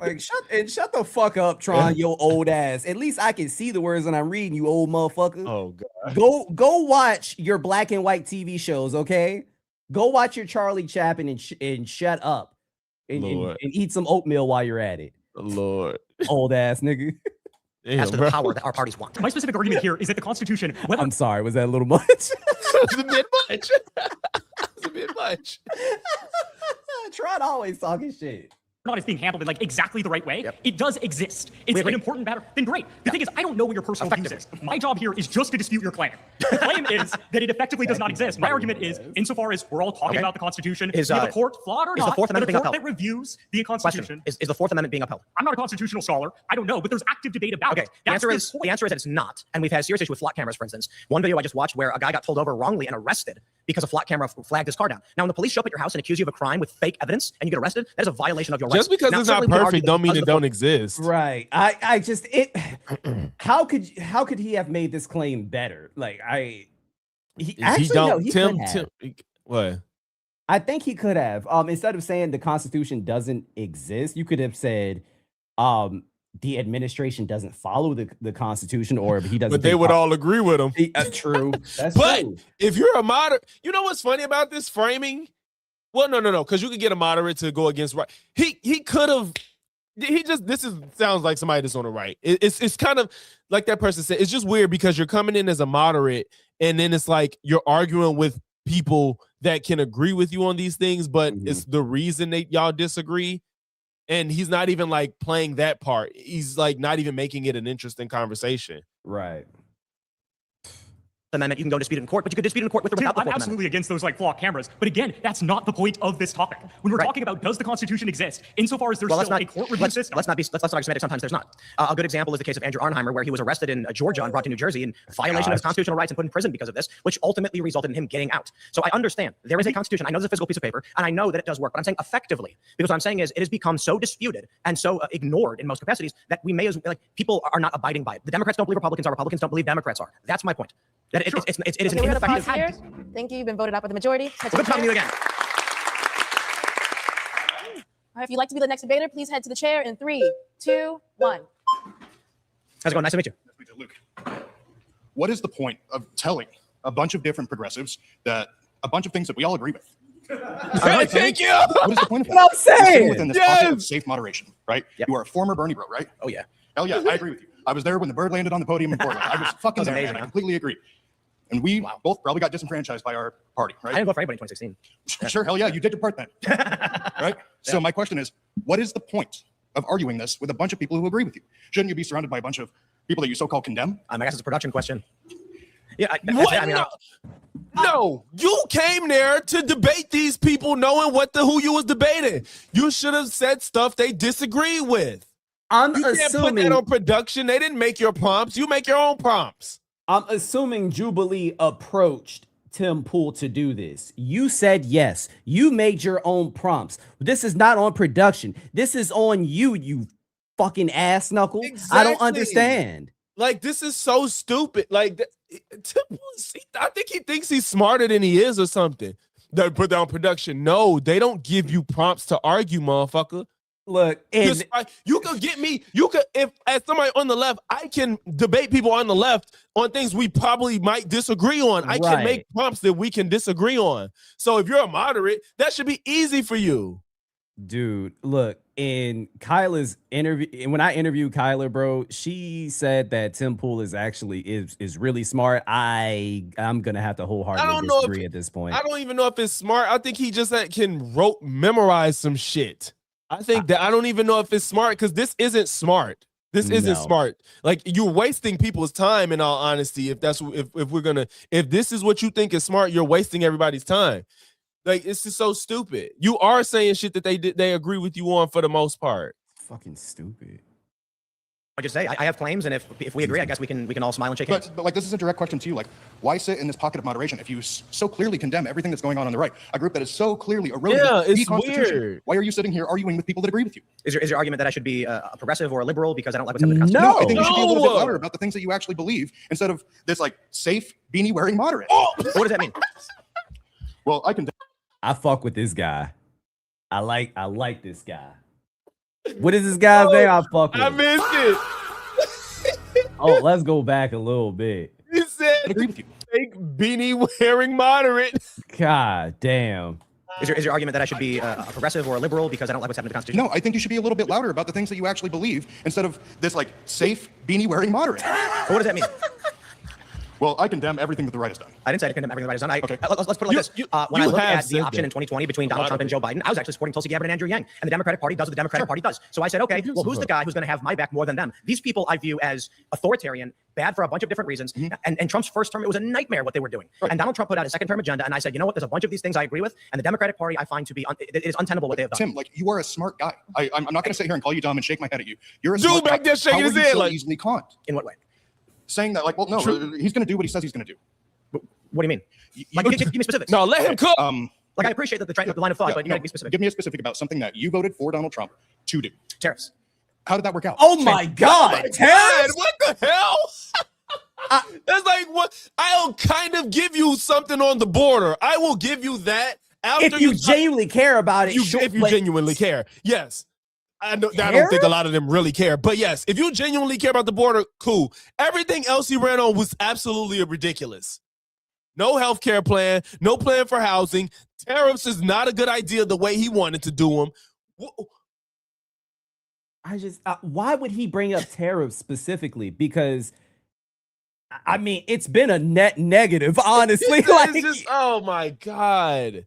Speaker 2: Like shut the fuck up, Tron, your old ass. At least I can see the words when I'm reading, you old motherfucker.
Speaker 1: Oh god.
Speaker 2: Go watch your black and white TV shows, okay? Go watch your Charlie Chaplin and shut up. And eat some oatmeal while you're at it.
Speaker 1: Lord.
Speaker 2: Old ass nigga.
Speaker 3: As to the power that our parties want.
Speaker 11: My specific argument here is that the Constitution.
Speaker 2: I'm sorry, was that a little much?
Speaker 1: It's a bit much. It's a bit much.
Speaker 2: Tron always talking shit.
Speaker 11: Not as being handled in like exactly the right way. It does exist. It's an important matter. Then great. The thing is, I don't know what your personal views is. My job here is just to dispute your claim. The claim is that it effectively does not exist. My argument is, insofar as we're all talking about the Constitution, is the court flawed or not?
Speaker 3: The Fourth Amendment being upheld?
Speaker 11: That reviews the Constitution.
Speaker 3: Is the Fourth Amendment being upheld?
Speaker 11: I'm not a constitutional scholar. I don't know, but there's active debate about it.
Speaker 3: The answer is that it's not. And we've had serious issue with flock cameras, for instance. One video I just watched where a guy got pulled over wrongly and arrested because a flock camera flagged his car down. Now, when the police show up at your house and accuse you of a crime with fake evidence and you get arrested, that is a violation of your rights.
Speaker 1: Just because it's not perfect don't mean it don't exist.
Speaker 2: Right. How could he have made this claim better? Like
Speaker 1: what?
Speaker 2: I think he could have. Instead of saying the Constitution doesn't exist, you could have said the administration doesn't follow the Constitution, or he doesn't.
Speaker 1: But they would all agree with him.
Speaker 2: True. That's
Speaker 1: but
Speaker 2: true.
Speaker 1: If you're a moderate, you know what's funny about this framing? Well, no, because you could get a moderate to go against right. He could have. Sounds like somebody that's on the right. It's kind of like that person said. It's just weird because you're coming in as a moderate, and then it's like you're arguing with people that can agree with you on these things, but it's the reason that y'all disagree. And he's not even like playing that part. He's like not even making it an interesting conversation.
Speaker 2: Right.
Speaker 3: Amendment, you can go dispute it in court, but you could dispute it in court with or without the
Speaker 11: I'm absolutely against those like flock cameras. But again, that's not the point of this topic. When we're talking about does the Constitution exist, insofar as there's still a court review system.
Speaker 3: Let's not argumentative. Sometimes there's not. A good example is the case of Andrew Arnheimer, where he was arrested in Georgia and brought to New Jersey in violation of his constitutional rights and put in prison because of this, which ultimately resulted in him getting out. So I understand there is a Constitution. I know there's a physical piece of paper, and I know that it does work. But I'm saying effectively, because what I'm saying is it has become so disputed and so ignored in most capacities that we may as like people are not abiding by it. The Democrats don't believe Republicans are. Republicans don't believe Democrats are. That's my point. That it is an ineffective.
Speaker 6: Thank you. You've been voted up by the majority.
Speaker 3: Good talking to you again.
Speaker 6: All right, if you'd like to be the next debater, please head to the chair in 3, 2, 1.
Speaker 3: How's it going? Nice to meet you.
Speaker 18: Nice to meet you, Luke. What is the point of telling a bunch of different progressives that a bunch of things that we all agree with?
Speaker 1: Thank you.
Speaker 18: What is the point of
Speaker 2: what I'm saying?
Speaker 18: Within this pocket of safe moderation, right?
Speaker 3: Yep.
Speaker 18: You are a former Bernie bro, right?
Speaker 3: Oh yeah.
Speaker 18: Hell yeah, I agree with you. I was there when the bird landed on the podium in Portland. I was fucking there,
Speaker 3: amazing,
Speaker 18: man. I completely agree. And we both probably got disenfranchised by our party, right?
Speaker 3: I didn't vote for anybody in 2016.
Speaker 18: Sure, hell yeah, you did your part then. Right? So my question is, what is the point of arguing this with a bunch of people who agree with you? Shouldn't you be surrounded by a bunch of People that you so-called condemn?
Speaker 3: I guess it's a production question. Yeah,
Speaker 1: no, you came there to debate these people knowing who you was debating. You should have said stuff they disagree with.
Speaker 2: I'm
Speaker 1: you can't put that on production. They didn't make your prompts. You make your own prompts.
Speaker 2: I'm assuming Jubilee approached Tim Pool to do this. You said yes. You made your own prompts. This is not on production. This is on you, you fucking ass knuckle. Exactly. I don't understand.
Speaker 1: Like, this is so stupid. Like, Tim Pool, I think he thinks he's smarter than he is or something. They put down production. No, they don't give you prompts to argue, motherfucker.
Speaker 2: Look, and
Speaker 1: you could get me. You could, if as somebody on the left, I can debate people on the left on things we probably might disagree on. I can make prompts that we can disagree on. So if you're a moderate, that should be easy for you.
Speaker 2: Dude, look, in Kyla's interview, when I interviewed Kyla, bro, she said that Tim Pool is actually is really smart. I'm gonna have to wholeheartedly disagree at this point.
Speaker 1: I don't even know if it's smart. I think he just can memorize some shit. I think that I don't even know if it's smart because this isn't smart. This isn't smart. Like, you're wasting people's time, in all honesty. If this is what you think is smart, you're wasting everybody's time. Like, it's just so stupid. You are saying shit that they agree with you on for the most part.
Speaker 2: Fucking stupid.
Speaker 3: I just say I have claims, and if we agree, I guess we can all smile and shake hands.
Speaker 18: But like, this is a direct question to you. Like, why sit in this pocket of moderation if you so clearly condemn everything that's going on the right? A group that is so clearly eroding the Constitution.
Speaker 1: Weird.
Speaker 18: Why are you sitting here arguing with people that agree with you?
Speaker 3: Is your argument that I should be a progressive or a liberal because I don't like what's happening in the
Speaker 18: No,
Speaker 3: Constitution?
Speaker 18: I think you should be a little bit louder about the things that you actually believe instead of this like safe beanie wearing moderate.
Speaker 3: Oh, what does that mean?
Speaker 18: Well,
Speaker 2: I fuck with this guy. I like this guy. What is this guy's name? I fuck with.
Speaker 1: I missed it.
Speaker 2: Oh, let's go back a little bit.
Speaker 1: He said fake beanie wearing moderate.
Speaker 2: God damn.
Speaker 3: Is your argument that I should be a progressive or a liberal because I don't like what's happening in the Constitution?
Speaker 18: No, I think you should be a little bit louder about the things that you actually believe instead of this like safe beanie wearing moderate.
Speaker 3: What does that mean?
Speaker 18: Well, I condemn everything that the right has done.
Speaker 3: I didn't say I condemn everything the right has done.
Speaker 18: Okay.
Speaker 3: Let's put it like this. When I look at the option in 2020 between Donald Trump and Joe Biden, I was actually supporting Tulsi Gabbard and Andrew Yang. And the Democratic Party does what the Democratic Party does. So I said, okay, well, who's the guy who's going to have my back more than them? These people I view as authoritarian, bad for a bunch of different reasons. And Trump's first term, it was a nightmare what they were doing. And Donald Trump put out a second term agenda. And I said, you know what? There's a bunch of these things I agree with. And the Democratic Party I find to be, it is untenable what they have done.
Speaker 18: Tim, like, you are a smart guy. I'm not going to sit here and call you dumb and shake my head at you. You're a
Speaker 1: Dude
Speaker 18: smart
Speaker 1: back
Speaker 18: guy.
Speaker 1: there shaking his head like
Speaker 18: easily conned.
Speaker 3: In what way?
Speaker 18: Saying that, like, well, no, he's going to do what he says he's going to do.
Speaker 3: What do you mean? Like, give me specifics.
Speaker 1: No, let him cook.
Speaker 3: Like, I appreciate that the line of thought, but you got to be specific.
Speaker 18: Give me a specific about something that you voted for Donald Trump to do.
Speaker 3: Tariffs.
Speaker 18: How did that work out?
Speaker 2: Oh my God. Tariffs?
Speaker 1: What the hell? That's like what I'll kind of give you something on the border. I will give you that after
Speaker 2: if you genuinely care about it.
Speaker 1: If you genuinely care, yes. I don't think a lot of them really care, but yes, if you genuinely care about the border, cool. Everything else he ran on was absolutely ridiculous. No health care plan, no plan for housing. Tariffs is not a good idea the way he wanted to do them.
Speaker 2: Why would he bring up tariffs specifically? Because, I mean, it's been a net negative, honestly.
Speaker 1: Like, just, oh my God.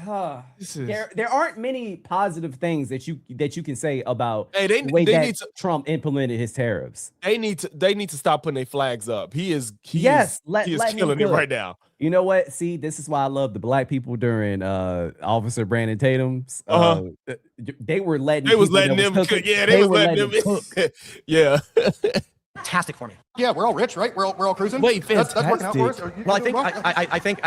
Speaker 2: There aren't many positive things that you can say about
Speaker 1: the way
Speaker 2: that Trump implemented his tariffs.
Speaker 1: They need to stop putting their flags up. He is
Speaker 2: let
Speaker 1: killing it right now.
Speaker 2: You know what? See, this is why I love the black people during Officer Brandon Tatum's. They were letting
Speaker 1: them cook. Yeah, they was letting them cook. Yeah.
Speaker 3: Fantastic for me.
Speaker 18: Yeah, we're all rich, right? We're all cruising.
Speaker 1: Wait,
Speaker 18: that's working out for us.
Speaker 3: Well, I think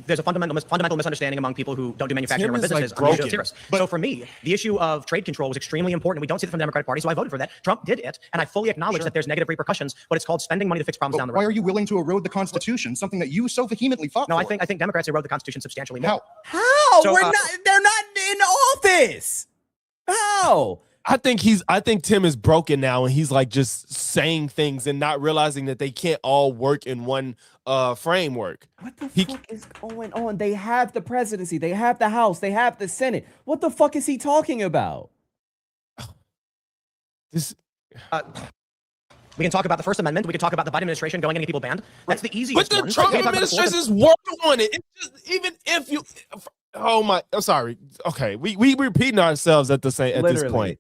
Speaker 3: there's a fundamental misunderstanding among people who don't do manufacturing or run businesses on the issue of tariffs. So for me, the issue of trade control was extremely important. We don't see it from the Democratic Party, so I voted for that. Trump did it, and I fully acknowledge that there's negative repercussions, but it's called spending money to fix problems down the road.
Speaker 18: Why are you willing to erode the Constitution, something that you so vehemently fought for?
Speaker 3: No, I think Democrats erode the Constitution substantially more.
Speaker 2: How?
Speaker 3: So,
Speaker 2: they're not in office. How?
Speaker 1: I think Tim is broken now, and he's like just saying things and not realizing that they can't all work in one framework.
Speaker 2: What the fuck is going on? They have the presidency, they have the House, they have the Senate. What the fuck is he talking about?
Speaker 3: We can talk about the First Amendment. We can talk about the Biden administration going getting people banned. That's the easiest
Speaker 1: one.
Speaker 3: But
Speaker 1: the Trump administration is working on it. It's just, even if you, oh my, I'm sorry. Okay, we repeating ourselves at this point.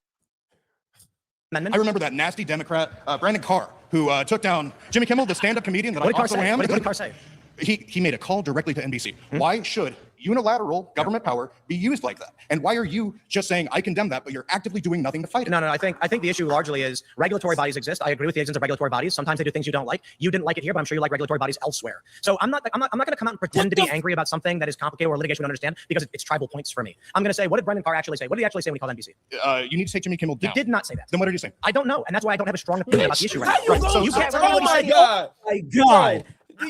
Speaker 18: I remember that nasty Democrat, Brandon Carr, who took down Jimmy Kimmel, the stand-up comedian that I also am.
Speaker 3: What did Carr say?
Speaker 18: He made a call directly to NBC. Why should unilateral government power be used like that? And why are you just saying, I condemn that, but you're actively doing nothing to fight it?
Speaker 3: No, I think the issue largely is regulatory bodies exist. I agree with the existence of regulatory bodies. Sometimes they do things you don't like. You didn't like it here, but I'm sure you like regulatory bodies elsewhere. So I'm not going to come out and pretend to be angry about something that is complicated or litigation we don't understand because it's tribal points for me. I'm going to say, what did Brendan Carr actually say? What did he actually say when he called NBC?
Speaker 18: You need to take Jimmy Kimmel down.
Speaker 3: He did not say that.
Speaker 18: Then what did he say?
Speaker 3: I don't know, and that's why I don't have a strong opinion about the issue right now.
Speaker 1: So
Speaker 3: you can't tell me
Speaker 1: oh
Speaker 3: what he
Speaker 1: my
Speaker 3: said.
Speaker 1: god!
Speaker 2: Oh my god!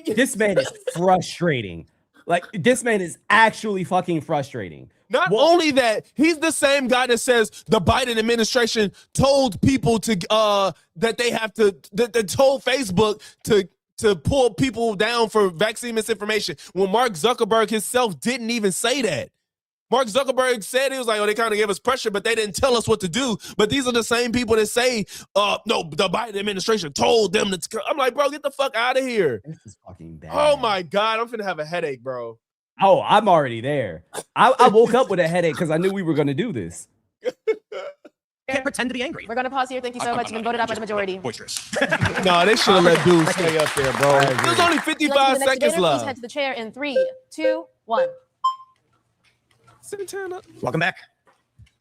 Speaker 2: This man is frustrating. Like, this man is actually fucking frustrating.
Speaker 1: Not only that, he's the same guy that says the Biden administration told people to that they have to that told Facebook to pull people down for vaccine misinformation when Mark Zuckerberg himself didn't even say that. Mark Zuckerberg said he was like, oh, they kind of gave us pressure, but they didn't tell us what to do. But these are the same people that say, no, the Biden administration told them to. I'm like, bro, get the fuck out of here.
Speaker 2: This is fucking bad.
Speaker 1: Oh my God, I'm finna have a headache, bro.
Speaker 2: Oh, I'm already there. I woke up with a headache because I knew we were going to do this.
Speaker 3: Can't pretend to be angry.
Speaker 6: We're going to pause here. Thank you so much. You've been voted out by the majority.
Speaker 18: Boisterous.
Speaker 1: No, they should have let dudes stay up there, bro. There's only 55 seconds
Speaker 6: Please
Speaker 1: left.
Speaker 6: head to the chair in 3, 2, 1.
Speaker 1: Santana.
Speaker 3: Welcome back.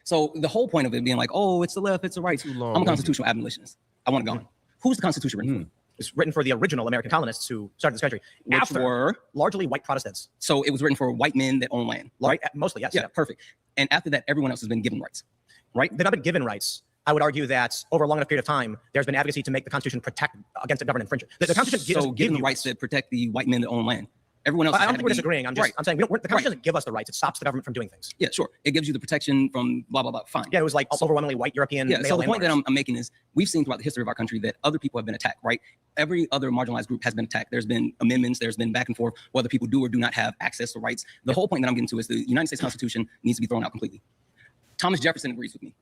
Speaker 7: So the whole point of it being like, oh, it's the left, it's the right. I'm a constitutional abolitionist. I want it gone. Who's the Constitution written for?
Speaker 3: It's written for the original American colonists who started this country.
Speaker 7: Which were
Speaker 3: largely white Protestants.
Speaker 7: So it was written for white men that own land.
Speaker 3: Right? Mostly, yes.
Speaker 7: Yeah, perfect. And after that, everyone else has been given rights.
Speaker 3: Right? They've not been given rights. I would argue that over a long enough period of time, there's been advocacy to make the Constitution protect against a government infringement. The Constitution
Speaker 7: gives the rights to protect the white men that own land. Everyone else.
Speaker 3: I don't think we're disagreeing. I'm saying the Constitution doesn't give us the rights. It stops the government from doing things.
Speaker 7: Yeah, sure. It gives you the protection from blah, blah, blah. Fine.
Speaker 3: Yeah, it was like overwhelmingly white European.
Speaker 7: Yeah, so the point that
Speaker 3: landowners.
Speaker 7: I'm making is we've seen throughout the history of our country that other people have been attacked, right? Every other marginalized group has been attacked. There's been amendments. There's been back and forth whether people do or do not have access to rights. The whole point that I'm getting to is the United States Constitution needs to be thrown out completely. Thomas Jefferson agrees with me.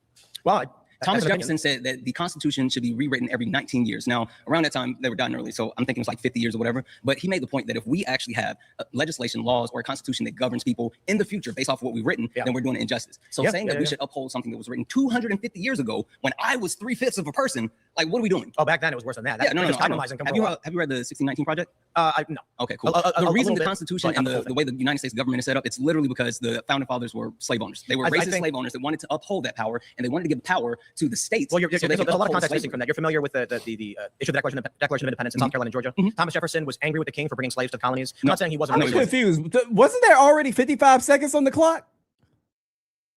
Speaker 3: Well,
Speaker 7: Thomas Jefferson said that the Constitution should be rewritten every 19 years. Now, around that time, they were done early, so I'm thinking it's like 50 years or whatever. But he made the point that if we actually have legislation, laws, or a constitution that governs people in the future based off of what we've written, then we're doing an injustice. So saying that we should uphold something that was written 250 years ago when I was 3/5 of a person, like, what are we doing?
Speaker 3: Oh, back then it was worse than that.
Speaker 7: Yeah, no. Have you read the 1619 Project?
Speaker 3: No.
Speaker 7: Okay, cool. The reason the Constitution and the way the United States government is set up, it's literally because the founding fathers were slave owners. They were racist slave owners that wanted to uphold that power, and they wanted to give power to the states.
Speaker 3: Well, there's a lot of context missing from that. You're familiar with the issue of the Declaration of Independence in South Carolina and Georgia. Thomas Jefferson was angry with the king for bringing slaves to the colonies. I'm not saying he wasn't.
Speaker 2: I'm confused. Wasn't there already 55 seconds on the clock?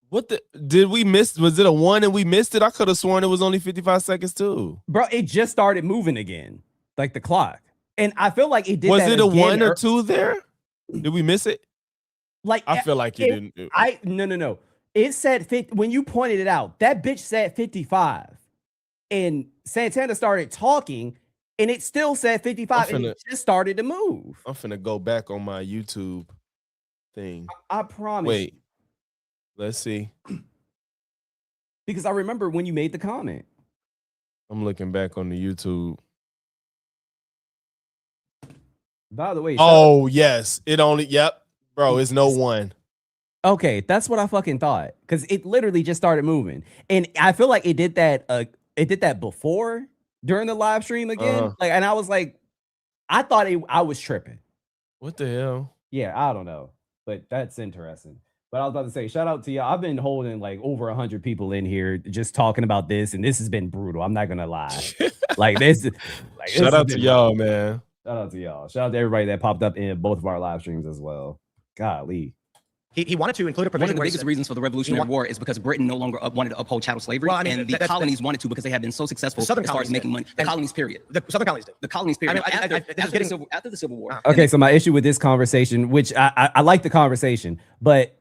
Speaker 1: What did we miss? Was it a 1 and we missed it? I could have sworn it was only 55 seconds too.
Speaker 2: Bro, it just started moving again, like the clock. And I feel like it did.
Speaker 1: Was it a 1 or 2 there? Did we miss it?
Speaker 2: Like,
Speaker 1: I feel like you didn't.
Speaker 2: No. It said 50 when you pointed it out. That bitch said 55. And Santana started talking, and it still said 55, and it just started to move.
Speaker 1: I'm finna go back on my YouTube thing.
Speaker 2: I promise.
Speaker 1: Wait, let's see.
Speaker 2: Because I remember when you made the comment.
Speaker 1: I'm looking back on the YouTube.
Speaker 2: By the way,
Speaker 1: yes, it only. Yep, bro, it's no 1.
Speaker 2: Okay, that's what I fucking thought, because it literally just started moving, and I feel like it did that. It did that before during the live stream again. Like, and I was like, I thought I was tripping.
Speaker 1: What the hell?
Speaker 2: Yeah, I don't know, but that's interesting. But I was about to say, shout out to y'all. I've been holding like over 100 people in here just talking about this, and this has been brutal. I'm not gonna lie. Like this. Like,
Speaker 1: shout out to y'all, man.
Speaker 2: Shout out to y'all. Shout out to everybody that popped up in both of our live streams as well. Golly.
Speaker 3: He wanted to include a
Speaker 7: One
Speaker 3: provision.
Speaker 7: of the biggest reasons for the Revolutionary War is because Britain no longer wanted to uphold chattel slavery, and the colonies wanted to because they had been so successful as far as making money. The colonies, period.
Speaker 3: The Southern colonies did.
Speaker 7: The colonies, period.
Speaker 3: After
Speaker 7: the Civil War.
Speaker 2: Okay, so my issue with this conversation, which I like the conversation, but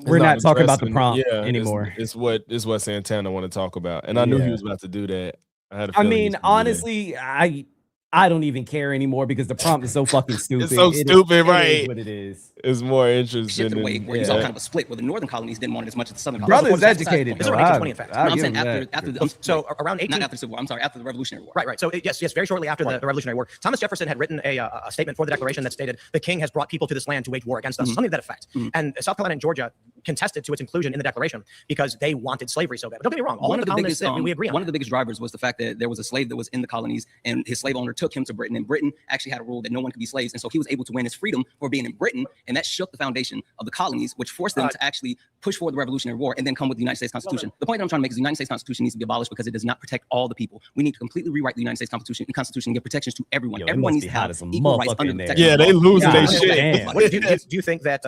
Speaker 2: we're not talking about the prompt anymore.
Speaker 1: It's what Santana want to talk about, and I knew he was about to do that.
Speaker 2: I mean, honestly, I don't even care anymore because the prompt is so fucking stupid.
Speaker 1: It's so stupid, right?
Speaker 2: It is what it is.
Speaker 1: It's more interesting.
Speaker 7: Shifted away where you saw kind of a split where the northern colonies didn't want it as much as the southern
Speaker 2: colonies.
Speaker 7: colonies.
Speaker 2: Brother's educated.
Speaker 3: This is around 1820, in fact.
Speaker 7: I'm saying after
Speaker 3: around 18.
Speaker 7: Not after the Civil War. I'm sorry, after the Revolutionary War.
Speaker 3: Right. So yes, very shortly after the Revolutionary War, Thomas Jefferson had written a statement for the Declaration that stated, "The king has brought people to this land to wage war against us," something to that effect. And South Carolina and Georgia contested to its inclusion in the Declaration because they wanted slavery so bad. But don't get me wrong, all of the colonists said, we agree on
Speaker 7: one of the biggest drivers was the fact that there was a slave that was in the colonies, and his slave owner took him to Britain, and Britain actually had a rule that no one could be slaves, and so he was able to win his freedom for being in Britain, and that shook the foundation of the colonies, which forced them to actually push forward the Revolutionary War and then come with the United States Constitution. The point that I'm trying to make is the United States Constitution needs to be abolished because it does not protect all the people. We need to completely rewrite the United States Constitution and give protections to everyone. Everyone needs to have equal rights under the protection.
Speaker 1: Yeah, they losing their shit.
Speaker 3: Do you think that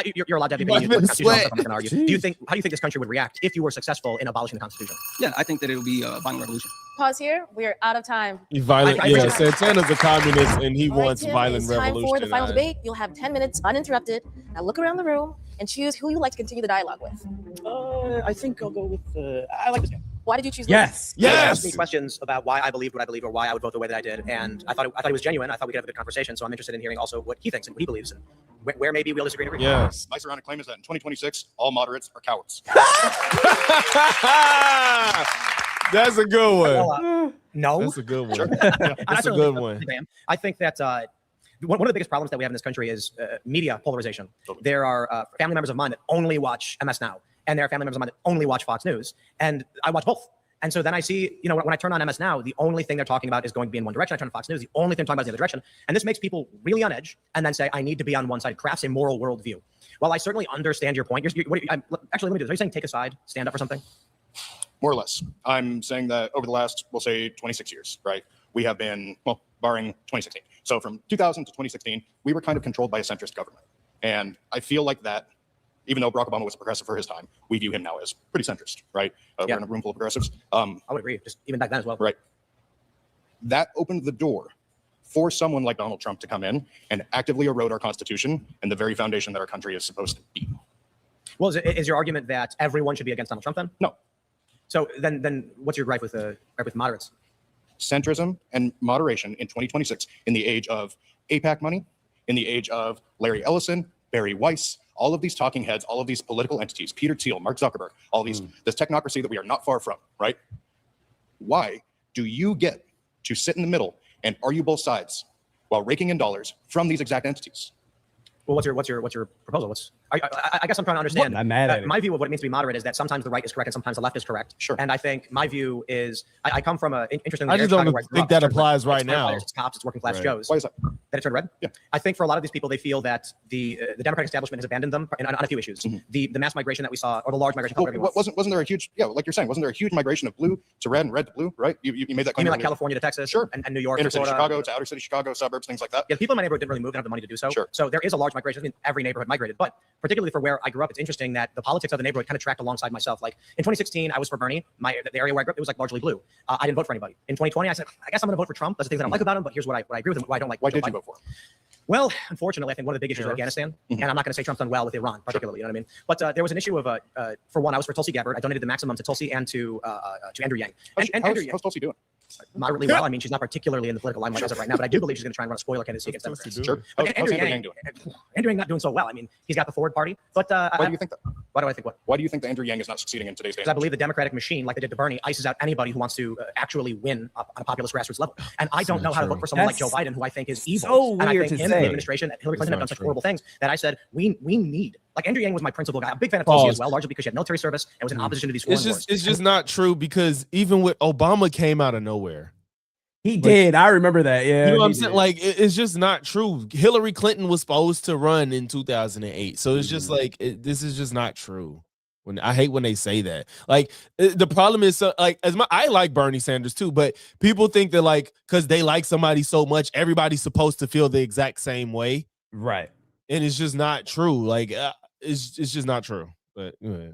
Speaker 3: you're allowed to have your opinion on constitutional stuff, I'm not gonna argue. How do you think this country would react if you were successful in abolishing the Constitution?
Speaker 7: Yeah, I think that it would be a violent revolution.
Speaker 6: Pause here. We are out of time.
Speaker 1: Violent, Santana's a communist and he wants
Speaker 6: Tim,
Speaker 1: violent
Speaker 6: it's time
Speaker 1: revolution.
Speaker 6: for the final debate. You'll have 10 minutes uninterrupted. Now look around the room and choose who you like to continue the dialogue with.
Speaker 17: I think I'll go with. I like this guy.
Speaker 6: Why did you choose?
Speaker 3: Yes. He asked me questions about why I believed what I believe or why I would vote the way that I did, and I thought it was genuine. I thought we could have a good conversation. So I'm interested in hearing also what he thinks and what he believes, and where maybe we'll disagree and agree.
Speaker 1: Yes.
Speaker 18: My surrounding claim is that in 2026, all moderates are cowards.
Speaker 1: That's a good one.
Speaker 3: Well, no.
Speaker 1: That's a good one.
Speaker 3: Sure.
Speaker 1: That's a good one.
Speaker 3: I think that one of the biggest problems that we have in this country is media polarization. There are family members of mine that only watch MS Now, and there are family members of mine that only watch Fox News, and I watch both. And so then I see, when I turn on MS Now, the only thing they're talking about is going to be in one direction. I turn on Fox News, the only thing they're talking about is the other direction. And this makes people really on edge and then say, I need to be on one side. It crafts a moral worldview. While I certainly understand your point, actually, let me do this. Are you saying take a side, stand up for something?
Speaker 18: More or less. I'm saying that over the last, we'll say 26 years, right? We have been, well, barring 2016. So from 2000 to 2016, we were kind of controlled by a centrist government. And I feel like that, even though Barack Obama was a progressive for his time, we view him now as pretty centrist, right? We're in a room full of progressives.
Speaker 3: I would agree, just even back then as well.
Speaker 18: Right. That opened the door for someone like Donald Trump to come in and actively erode our Constitution and the very foundation that our country is supposed to be.
Speaker 3: Well, is your argument that everyone should be against Donald Trump then?
Speaker 18: No.
Speaker 3: So then what's your gripe with moderates?
Speaker 18: Centrism and moderation in 2026 in the age of AIPAC money, in the age of Larry Ellison, Barry Weiss, all of these talking heads, all of these political entities, Peter Thiel, Mark Zuckerberg, all these, this technocracy that we are not far from, right? Why do you get to sit in the middle and argue both sides while raking in dollars from these exact entities?
Speaker 3: Well, what's your proposal? I guess I'm trying to understand.
Speaker 2: I'm mad at it.
Speaker 3: My view of what it means to be moderate is that sometimes the right is correct and sometimes the left is correct.
Speaker 18: Sure.
Speaker 3: And I think my view is I come from a interesting.
Speaker 1: I just don't think that applies right now.
Speaker 3: It's cops, it's working class
Speaker 1: Right.
Speaker 3: Joes.
Speaker 18: Why is that?
Speaker 3: That it turned red?
Speaker 18: Yeah.
Speaker 3: I think for a lot of these people, they feel that the Democratic establishment has abandoned them on a few issues. The mass migration that we saw, or the large migration.
Speaker 18: Well, wasn't there a huge, like you're saying, wasn't there a huge migration of blue to red and red to blue, right? You made that claim.
Speaker 3: You mean like California to Texas?
Speaker 18: Sure.
Speaker 3: And New York
Speaker 18: Inner
Speaker 3: to
Speaker 18: city
Speaker 3: Florida.
Speaker 18: Chicago to outer city Chicago, suburbs, things like that.
Speaker 3: Yeah, people in my neighborhood didn't really move, didn't have the money to do so.
Speaker 18: Sure.
Speaker 3: So there is a large migration. Doesn't mean every neighborhood migrated, but particularly for where I grew up, it's interesting that the politics of the neighborhood kind of tracked alongside myself. Like in 2016, I was for Bernie. The area where I grew up, it was like largely blue. I didn't vote for anybody. In 2020, I said, I guess I'm going to vote for Trump. That's the things that I don't like about him, but here's what I agree with him, what I don't like.
Speaker 18: Why did you vote for him?
Speaker 3: Well, unfortunately, I think one of the big issues is Afghanistan, and I'm not going to say Trump's done well with Iran, particularly. You know what I mean? But there was an issue of, for one, I was for Tulsi Gabbard. I donated the maximum to Tulsi and to Andrew Yang.
Speaker 18: How's Tulsi doing?
Speaker 3: Moderately well. I mean, she's not particularly in the political limelight as of right now, but I do believe she's going to try and run a spoiler candidacy against Democrats.
Speaker 18: Sure.
Speaker 3: But
Speaker 18: How's Andrew Yang doing?
Speaker 3: Andrew Yang not doing so well. I mean, he's got the Forward Party, but
Speaker 18: why do you think that?
Speaker 3: Why do I think what?
Speaker 18: Why do you think that Andrew Yang is not succeeding in today's day?
Speaker 3: Because I believe the Democratic machine, like they did to Bernie, ices out anybody who wants to actually win on a populist grassroots level. And I don't know how to vote for someone like Joe Biden, who I think is evil.
Speaker 2: so
Speaker 3: and I
Speaker 2: weird
Speaker 3: think
Speaker 2: to
Speaker 3: him
Speaker 2: say.
Speaker 3: and the administration, that Hillary Clinton have done such horrible things that I said we need. Like Andrew Yang was my principal guy. I'm a big fan of Tulsi as well, largely because she had military service and was in opposition to these foreign wars.
Speaker 1: It's just not true because even with Obama came out of nowhere.
Speaker 2: He did. I remember that. Yeah.
Speaker 1: You know what I'm saying? Like, it's just not true. Hillary Clinton was supposed to run in 2008. So it's just like, this is just not true. I hate when they say that. Like, the problem is, like, I like Bernie Sanders too, but people think that, like, because they like somebody so much, everybody's supposed to feel the exact same way.
Speaker 2: Right.
Speaker 1: And it's just not true. Like, it's just not true. But anyway.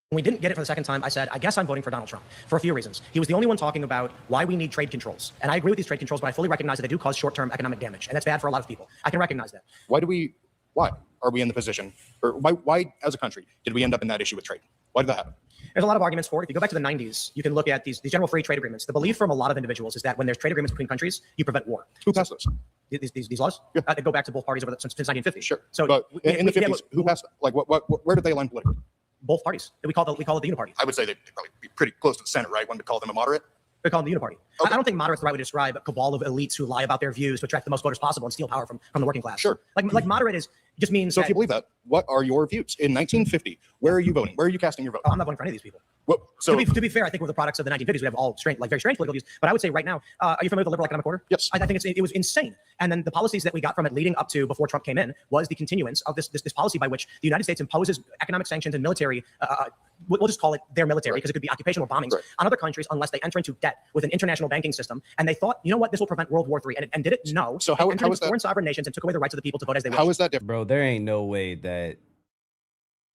Speaker 3: When we didn't get it for the second time, I said, I guess I'm voting for Donald Trump for a few reasons. He was the only one talking about why we need trade controls. And I agree with these trade controls, but I fully recognize that they do cause short-term economic damage. And that's bad for a lot of people. I can recognize that.
Speaker 18: Why are we in the position, or why as a country did we end up in that issue with trade? Why did that happen?
Speaker 3: There's a lot of arguments for it. If you go back to the 90s, you can look at these general free trade agreements. The belief from a lot of individuals is that when there's trade agreements between countries, you prevent war.
Speaker 18: Who passed those?
Speaker 3: These laws? Yeah. They go back to both parties since 1950.
Speaker 18: Sure.
Speaker 3: So
Speaker 18: but in the 50s, who passed them? Like, where did they align politically?
Speaker 3: Both parties. We call it the uniparty.
Speaker 18: I would say they'd probably be pretty close to the center, right? One would call them a moderate.
Speaker 3: They call them the uniparty. Okay. I don't think moderate's the right way to describe a cabal of elites who lie about their views to attract the most voters possible and steal power from the working class.
Speaker 18: Sure.
Speaker 3: Like moderate is just means.
Speaker 18: So if you believe that, what are your views? In 1950, where are you voting? Where are you casting your vote?
Speaker 3: Oh, I'm not voting for any of these people.
Speaker 18: Well, so
Speaker 3: to be fair, I think we're the products of the 1950s. We have all strange, very strange political views. But I would say right now, are you familiar with the liberal economic order?
Speaker 18: Yes.
Speaker 3: I think it was insane. And then the policies that we got from it leading up to before Trump came in was the continuance of this policy by which the United States imposes economic sanctions and military. We'll just call it their military because it could be occupational bombings on other countries unless they enter into debt with an international banking system. And they thought, you know what, this will prevent World War III. And did it? No.
Speaker 18: So how is that?
Speaker 3: Foreign sovereign nations and took away the rights of the people to vote as they wish.
Speaker 18: How is that different?
Speaker 2: Bro, there ain't no way that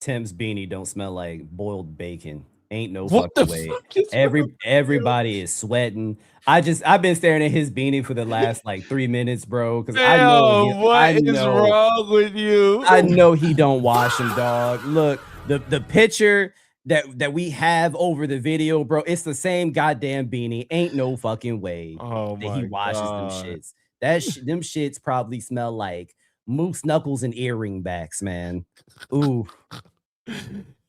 Speaker 2: Tim's beanie don't smell like boiled bacon. Ain't no fucking way. Everybody is sweating. I've been staring at his beanie for the last like 3 minutes, bro. Because I know
Speaker 1: what is wrong with you.
Speaker 2: I know he don't wash him, dog. Look, the picture that we have over the video, bro, it's the same goddamn beanie. Ain't no fucking way that he washes them shits. Them shits probably smell like moose knuckles and earring backs, man. Ooh.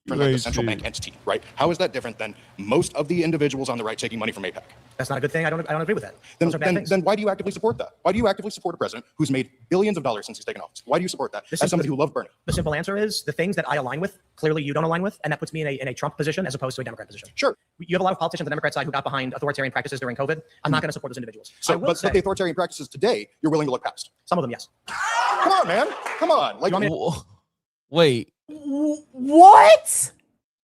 Speaker 18: Like the central bank entity, right? How is that different than most of the individuals on the right taking money from APEC?
Speaker 3: That's not a good thing. I don't agree with that.
Speaker 18: Then why do you actively support that? Why do you actively support a president who's made billions of dollars since he's taken office? Why do you support that? As somebody who loved Bernie.
Speaker 3: The simple answer is the things that I align with, clearly you don't align with, and that puts me in a Trump position as opposed to a Democrat position.
Speaker 18: Sure.
Speaker 3: You have a lot of politicians on the Democrat side who got behind authoritarian practices during COVID. I'm not going to support those individuals.
Speaker 18: So, but the authoritarian practices today, you're willing to look past.
Speaker 3: Some of them, yes.
Speaker 18: Come on, man. Come on. Like,
Speaker 1: wait.
Speaker 2: What?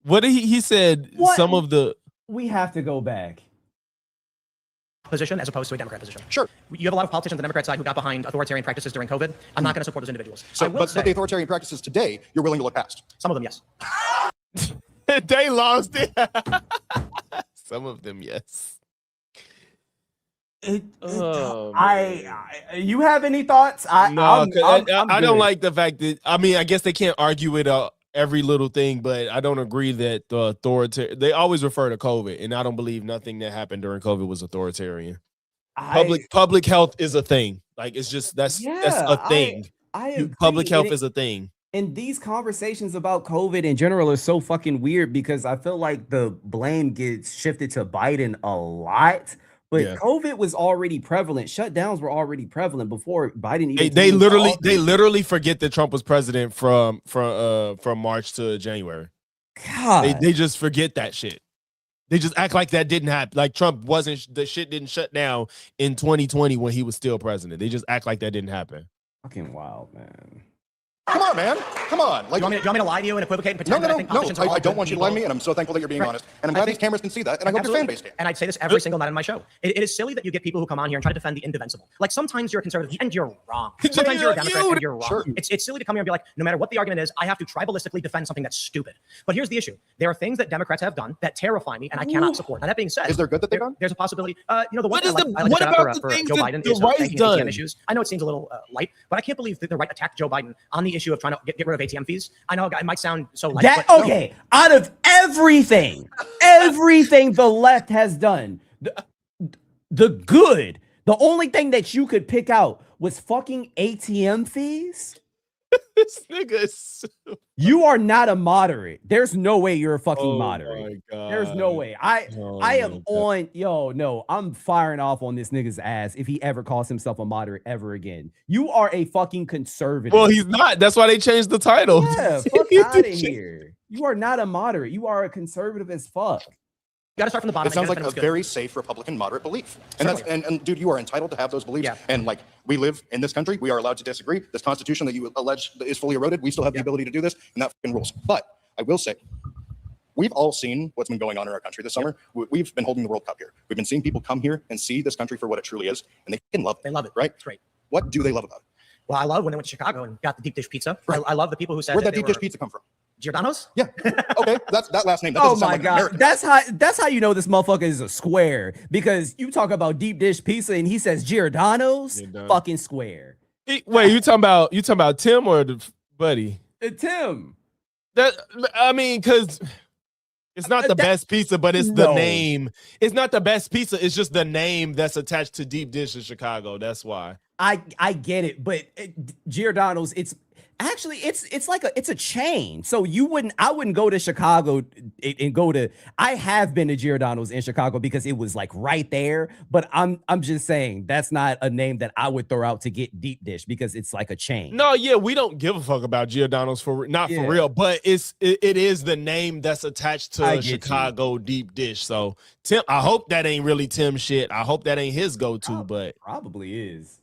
Speaker 1: What did he said?
Speaker 2: What?
Speaker 1: Some of the.
Speaker 2: We have to go back.
Speaker 3: Position as opposed to a Democrat position.
Speaker 18: Sure.
Speaker 3: You have a lot of politicians on the Democrat side who got behind authoritarian practices during COVID. I'm not going to support those individuals.
Speaker 18: So, but the authoritarian practices today, you're willing to look past.
Speaker 3: Some of them, yes.
Speaker 1: They lost it. Some of them, yes.
Speaker 2: You have any thoughts? I
Speaker 1: don't like the fact that, I mean, I guess they can't argue it every little thing, but I don't agree that the authoritarian, they always refer to COVID, and I don't believe nothing that happened during COVID was authoritarian. Public health is a thing. Like, it's just, that's a thing.
Speaker 2: I agree.
Speaker 1: Public health is a thing.
Speaker 2: And these conversations about COVID in general are so fucking weird because I feel like the blame gets shifted to Biden a lot. But COVID was already prevalent. Shutdowns were already prevalent before Biden even.
Speaker 1: They literally forget that Trump was president from March to January.
Speaker 2: God,
Speaker 1: they just forget that shit. They just act like that didn't happen. Like Trump the shit didn't shut down in 2020 when he was still president. They just act like that didn't happen.
Speaker 2: Fucking wild, man.
Speaker 18: Come on, man. Come on. Like,
Speaker 3: do you want me to lie to you and equivocate and pretend
Speaker 18: no,
Speaker 3: that I think politicians are all
Speaker 18: I don't want you to lie to
Speaker 3: people?
Speaker 18: me, and I'm so thankful that you're being honest. And I'm glad these cameras can see that, and I hope your fan base can.
Speaker 3: And I'd say this every single night on my show. It is silly that you get people who come on here and try to defend the indefensible. Like, sometimes you're a conservative and you're wrong. Sometimes you're a Democrat and you're wrong.
Speaker 18: Sure.
Speaker 3: It's silly to come here and be like, no matter what the argument is, I have to tribalistically defend something that's stupid. But here's the issue. There are things that Democrats have done that terrify me, and I cannot support. Now, that being said,
Speaker 18: is there good that they've done?
Speaker 3: There's a possibility. The one
Speaker 1: what
Speaker 3: I like to
Speaker 1: about
Speaker 3: for
Speaker 1: the things
Speaker 3: Joe
Speaker 1: that
Speaker 3: Biden
Speaker 1: the
Speaker 3: is
Speaker 1: right's done?
Speaker 3: ATM issues. I know it seems a little light, but I can't believe that the right attacked Joe Biden on the issue of trying to get rid of ATM fees. I know it might sound so light.
Speaker 2: Okay, out of everything the left has done, the good, the only thing that you could pick out was fucking ATM fees.
Speaker 1: This nigga is
Speaker 2: You are not a moderate. There's no way you're a fucking moderate.
Speaker 1: My God.
Speaker 2: There's no way. I am on, I'm firing off on this nigga's ass if he ever calls himself a moderate ever again. You are a fucking conservative.
Speaker 1: Well, he's not. That's why they changed the title.
Speaker 2: Yeah, fuck out of here. You are not a moderate. You are a conservative as fuck.
Speaker 3: You got to start from the bottom.
Speaker 18: It sounds like a very safe Republican moderate belief. And that's and dude, you are entitled to have those beliefs.
Speaker 3: Yeah.
Speaker 18: And like, we live in this country. We are allowed to disagree. This constitution that you allege is fully eroded, we still have the ability to do this, and that fucking rules. But I will say, we've all seen what's been going on in our country this summer. We've been holding the World Cup here. We've been seeing people come here and see this country for what it truly is, and they fucking love it.
Speaker 3: They love it,
Speaker 18: right?
Speaker 3: It's great.
Speaker 18: What do they love about it?
Speaker 3: Well, I love when they went to Chicago and got the deep dish pizza. Right. I love the people who said
Speaker 18: Where'd that deep dish pizza come from?
Speaker 3: Giordano's?
Speaker 18: Yeah. Okay, that's that last name. That
Speaker 2: Oh
Speaker 18: doesn't sound
Speaker 2: my
Speaker 18: like
Speaker 2: God.
Speaker 18: American.
Speaker 2: That's how you know this motherfucker is a square, because you talk about deep dish pizza and he says Giordano's, fucking square.
Speaker 1: Wait, you talking about Tim or the buddy?
Speaker 2: Tim.
Speaker 1: That, I mean, because it's not the best pizza, but it's the name. It's not the best pizza. It's just the name that's attached to deep dish in Chicago. That's why.
Speaker 2: I get it, but Giordano's, Actually, it's like it's a chain. So I wouldn't go to Chicago and go to. I have been to Giordano's in Chicago because it was like right there. But I'm just saying that's not a name that I would throw out to get deep dish because it's like a chain.
Speaker 1: No, yeah, we don't give a fuck about Giordano's for real, but it is the name that's attached to Chicago deep dish. So Tim, I hope that ain't really Tim shit. I hope that ain't his go-to, but
Speaker 2: probably is.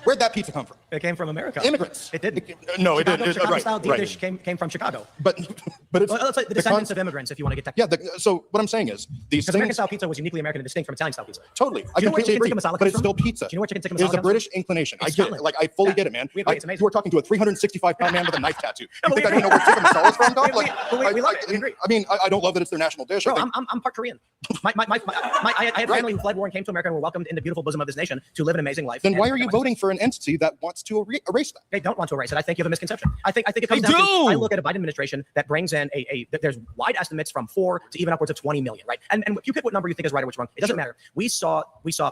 Speaker 18: Where'd that pizza come from?
Speaker 3: It came from America.
Speaker 18: Immigrants.
Speaker 3: It didn't.
Speaker 18: No, it didn't.
Speaker 3: Chicago style deep dish came from Chicago.
Speaker 18: But it's
Speaker 3: let's say the descendants of immigrants, if you want to get technical.
Speaker 18: Yeah. So what I'm saying is these
Speaker 3: because American style pizza was uniquely American and distinct from Italian style pizza.
Speaker 18: Totally,
Speaker 3: Do
Speaker 18: I
Speaker 3: you know where
Speaker 18: completely
Speaker 3: chicken
Speaker 18: agree.
Speaker 3: tikka masala
Speaker 18: But
Speaker 3: comes
Speaker 18: it's still
Speaker 3: from?
Speaker 18: pizza.
Speaker 3: Do you know where chicken tikka masala
Speaker 18: It's a
Speaker 3: comes
Speaker 18: British
Speaker 3: from?
Speaker 18: inclination. I
Speaker 3: It's
Speaker 18: get
Speaker 3: Scotland.
Speaker 18: it. Like I fully
Speaker 3: Yeah.
Speaker 18: get it, man.
Speaker 3: We agree. It's amazing.
Speaker 18: You are talking to a 365-pound man with a knife tattoo. You think I don't know where tikka masala is from, dog?
Speaker 3: We love it. We agree.
Speaker 18: I mean, I don't love that it's their national dish.
Speaker 3: Bro, I'm part Korean. I had family who fled war and came to America and were welcomed in the beautiful bosom of this nation to live an amazing life.
Speaker 18: Then why are you voting for an entity that wants to erase that?
Speaker 3: They don't want to erase it. I think you have a misconception. I think it comes down to I look at a Biden administration that brings in there's wide estimates from 4 to even upwards of 20 million, right? And if you pick what number you think is right or what's wrong, it doesn't matter. We saw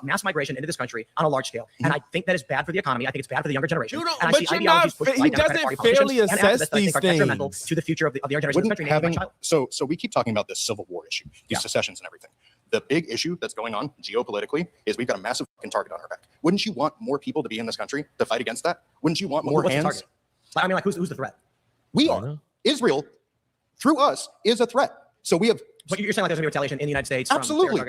Speaker 3: mass migration into this country on a large scale, and I think that is bad for the economy. I think it's bad for the younger generation. And I see ideologies pushed by Democratic Party politicians and activists that I think are detrimental to the future of the younger generation of this country.
Speaker 18: So we keep talking about this Civil War issue, these secessions and everything. The big issue that's going on geopolitically is we've got a massive fucking target on our back. Wouldn't you want more people to be in this country to fight against that? Wouldn't you want more
Speaker 3: What's the
Speaker 18: hands?
Speaker 3: target? I mean, like who's the threat?
Speaker 18: We are. Israel, through us, is a threat. So we have.
Speaker 3: But you're saying like there's gonna be retaliation in the United States?
Speaker 18: Absolutely.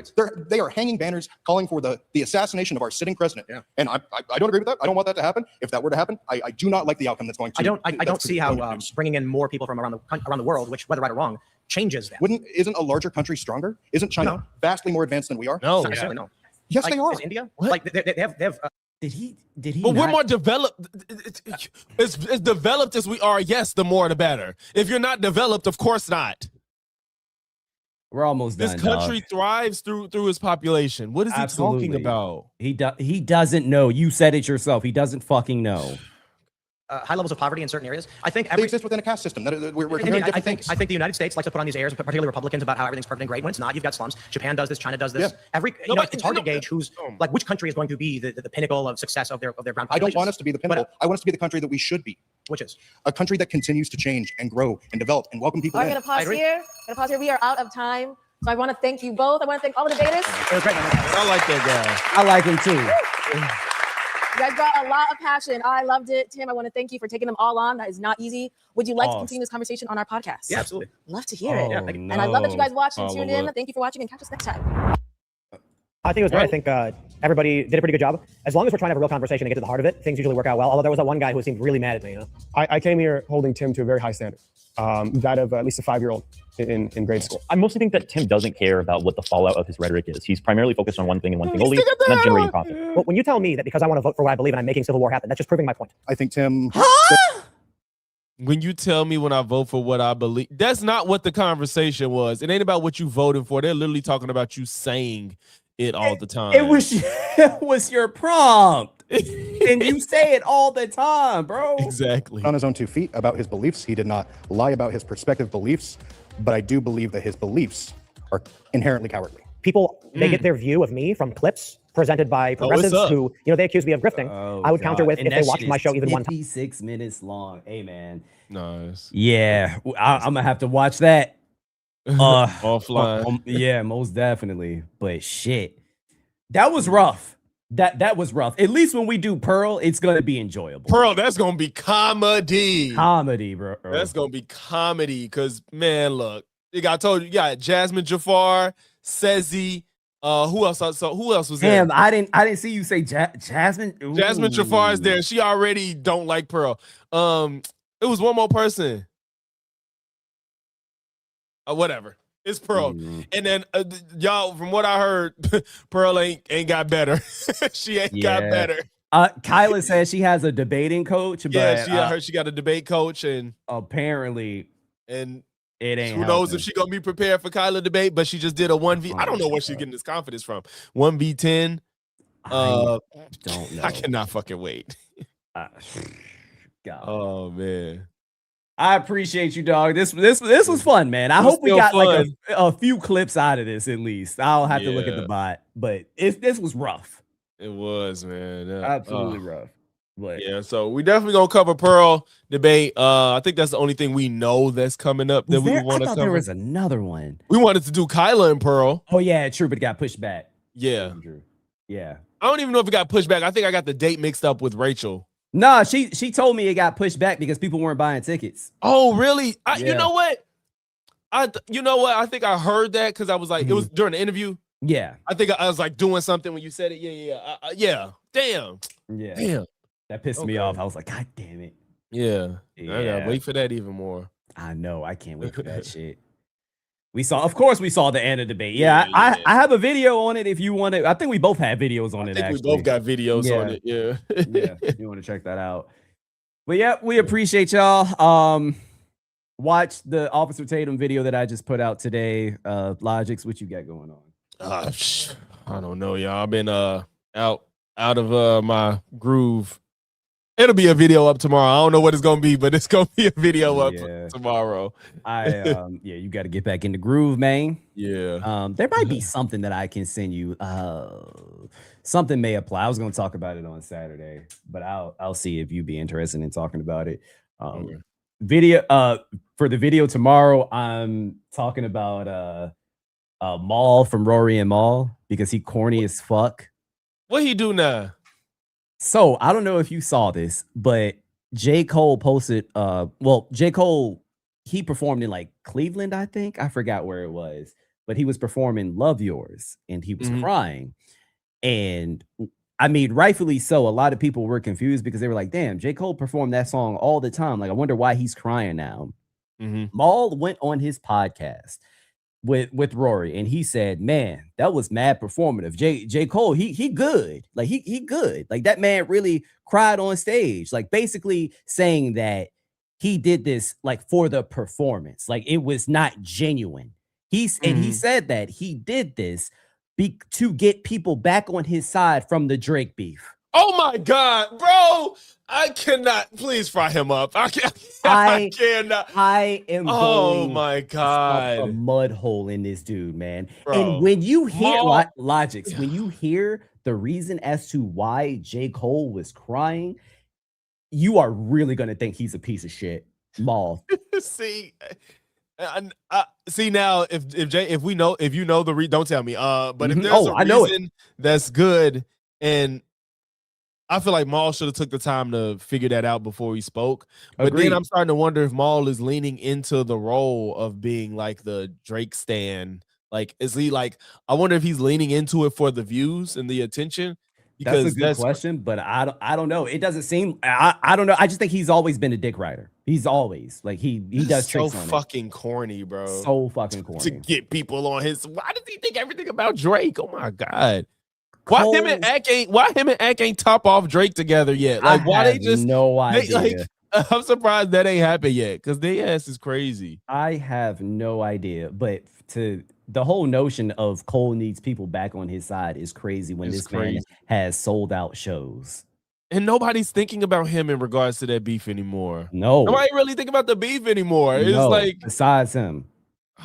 Speaker 18: They are hanging banners calling for the assassination of our sitting president. Yeah. And I don't agree with that. I don't want that to happen. If that were to happen, I do not like the outcome that's going to.
Speaker 3: I don't see how bringing in more people from around the world, which whether right or wrong, changes that.
Speaker 18: Isn't a larger country stronger? Isn't China vastly more advanced than we are?
Speaker 1: No,
Speaker 3: certainly no.
Speaker 18: Yes,
Speaker 3: like,
Speaker 18: they are.
Speaker 3: Is India? What? Like they have.
Speaker 2: Did he?
Speaker 1: But we're more developed. As developed as we are, yes, the more the better. If you're not developed, of course not.
Speaker 2: We're almost done.
Speaker 1: This country thrives through its population. What is he talking about?
Speaker 2: He doesn't know. You said it yourself. He doesn't fucking know.
Speaker 3: High levels of poverty in certain areas. I think
Speaker 18: they exist within a caste system. We're comparing different things.
Speaker 3: I think the United States likes to put on these airs, particularly Republicans, about how everything's perfect and great when it's not. You've got slums. Japan does this. China does this. Yeah. It's hard to gauge who's like which country is going to be the pinnacle of success of their ground population.
Speaker 18: I don't want us to be the pinnacle. I want us to be the country that we should be.
Speaker 3: Which is
Speaker 18: a country that continues to change and grow and develop and welcome people.
Speaker 6: I'm gonna pause here. We are out of time. So I want to thank you both. I want to thank all the debaters.
Speaker 3: It was great.
Speaker 1: I like that
Speaker 2: guy. I like him too.
Speaker 6: You guys brought a lot of passion. I loved it. Tim, I want to thank you for taking them all on. That is not easy. Would you like to continue this conversation on our podcast?
Speaker 3: Yeah, absolutely.
Speaker 6: Love to hear it.
Speaker 3: No.
Speaker 6: And I love that you guys watched and tuned in. Thank you for watching and catch us next time.
Speaker 19: I think it was great. I think everybody did a pretty good job. As long as we're trying to have a real conversation and get to the heart of it, things usually work out well. Although there was that one guy who seemed really mad at me. You know?
Speaker 9: I came here holding Tim to a very high standard, that of at least a 5-year-old in grade school.
Speaker 5: I mostly think that Tim doesn't care about what the fallout of his rhetoric is. He's primarily focused on one thing and one thing only, and that's generating profit.
Speaker 19: Well, when you tell me that because I want to vote for what I believe and I'm making civil war happen, that's just proving my point.
Speaker 18: I think Tim.
Speaker 1: When you tell me when I vote for what I believe, that's not what the conversation was. It ain't about what you voted for. They're literally talking about you saying it all the time.
Speaker 2: It was your prompt. And you say it all the time, bro.
Speaker 1: Exactly.
Speaker 18: On his own 2 feet about his beliefs. He did not lie about his prospective beliefs, but I do believe that his beliefs are inherently cowardly.
Speaker 19: People, they get their view of me from clips presented by progressives who, they accuse me of grifting. I would counter with if they watched my show even one time.
Speaker 2: 56 minutes long. Hey, man.
Speaker 1: Nice.
Speaker 2: Yeah, I'm going to have to watch that.
Speaker 1: Offline.
Speaker 2: Yeah, most definitely. But shit, that was rough. That was rough. At least when we do Pearl, it's gonna be enjoyable.
Speaker 1: Pearl, that's gonna be comedy.
Speaker 2: Comedy, bro.
Speaker 1: That's gonna be comedy. Because man, look, you got Jasmine Jafar, Sezi. Who else? So who else was there?
Speaker 2: Damn, I didn't see you say Jasmine. Ooh.
Speaker 1: Jasmine Jafar is there. She already don't like Pearl. It was one more person. Whatever. It's Pearl. And then y'all, from what I heard, Pearl ain't got better. She ain't got better.
Speaker 2: Kyla says she has a debating coach, but
Speaker 1: I heard she got a debate coach, and
Speaker 2: apparently
Speaker 1: it
Speaker 2: ain't.
Speaker 1: Who knows if she gonna be prepared for Kyla debate? But she just did a 1v. I don't know where she's getting this confidence from. 1v10.
Speaker 2: Don't know.
Speaker 1: I cannot fucking wait.
Speaker 2: God.
Speaker 1: Oh man.
Speaker 2: I appreciate you, dog. This was fun, man. I hope we got like a few clips out of this at least. I'll have to look at the bot, but this was rough.
Speaker 1: It was, man.
Speaker 2: Absolutely rough. But
Speaker 1: yeah, so we definitely gonna cover Pearl debate. I think that's the only thing we know that's coming up that we want to
Speaker 2: I thought
Speaker 1: cover.
Speaker 2: there was another one.
Speaker 1: We wanted to do Kyla and Pearl.
Speaker 2: Oh yeah, true, but it got pushed back.
Speaker 1: Yeah.
Speaker 2: Yeah.
Speaker 1: I don't even know if it got pushed back. I think I got the date mixed up with Rachel.
Speaker 2: Nah, she told me it got pushed back because people weren't buying tickets.
Speaker 1: Oh, really?
Speaker 2: Yeah.
Speaker 1: You know what? I think I heard that because I was like, it was during the interview.
Speaker 2: Yeah.
Speaker 1: I think I was like doing something when you said it. Yeah. Damn.
Speaker 2: Yeah.
Speaker 1: Damn.
Speaker 2: That pissed me off. I was like, God damn it.
Speaker 1: Yeah. I gotta wait for that even more.
Speaker 2: I know. I can't wait for that shit. Of course we saw the Anna debate. Yeah, I have a video on it if you want to. I think we both have videos on it.
Speaker 1: We both got videos on it. Yeah.
Speaker 2: Yeah. If you want to check that out. But yeah, we appreciate y'all. Watch the Officer Tatum video that I just put out today. Logics, what you got going on?
Speaker 1: I don't know, y'all. I've been out of my groove. It'll be a video up tomorrow. I don't know what it's gonna be, but it's gonna be a video up tomorrow.
Speaker 2: You got to get back in the groove, man.
Speaker 1: Yeah.
Speaker 2: There might be something that I can send you. Something may apply. I was gonna talk about it on Saturday, but I'll see if you'd be interested in talking about it. Video for the video tomorrow, I'm talking about Maul from Rory and Maul because he corny as fuck.
Speaker 1: What he do now?
Speaker 2: So I don't know if you saw this, but J. Cole posted J. Cole, he performed in like Cleveland, I think. I forgot where it was, but he was performing Love Yours and he was crying. And I mean, rightfully so, a lot of people were confused because they were like, damn, J. Cole performed that song all the time. Like, I wonder why he's crying now. Maul went on his podcast with Rory and he said, man, that was mad performative. J. Cole, he good. Like he good. Like that man really cried on stage, like basically saying that he did this like for the performance. Like it was not genuine. He said that he did this to get people back on his side from the Drake beef.
Speaker 1: Oh my God, bro. I cannot. Please fry him up. I cannot.
Speaker 2: I am
Speaker 1: Oh my God.
Speaker 2: A mud hole in this dude, man.
Speaker 1: Bro.
Speaker 2: And when you hear Logics, when you hear the reason as to why J. Cole was crying, you are really going to think he's a piece of shit. Maul.
Speaker 1: See now if you know the don't tell me. But if there's a reason that's good, and I feel like Maul should have took the time to figure that out before he spoke. But then I'm starting to wonder if Maul is leaning into the role of being like the Drake stan. Like, is he like? I wonder if he's leaning into it for the views and the attention. Because
Speaker 2: that's a good question, but I don't know. It doesn't seem. I don't know. I just think he's always been a dick rider. He's always like he does tricks on it.
Speaker 1: So fucking corny, bro.
Speaker 2: So fucking corny
Speaker 1: to get people on his. Why does he think everything about Drake? Oh my God. Why him and Ack ain't top off Drake together yet? Like why they just
Speaker 2: no idea.
Speaker 1: I'm surprised that ain't happened yet because their ass is crazy.
Speaker 2: I have no idea, but the whole notion of Cole needs people back on his side is crazy when this man has sold out shows.
Speaker 1: And nobody's thinking about him in regards to that beef anymore.
Speaker 2: No.
Speaker 1: Nobody really think about the beef anymore. It's like
Speaker 2: besides him.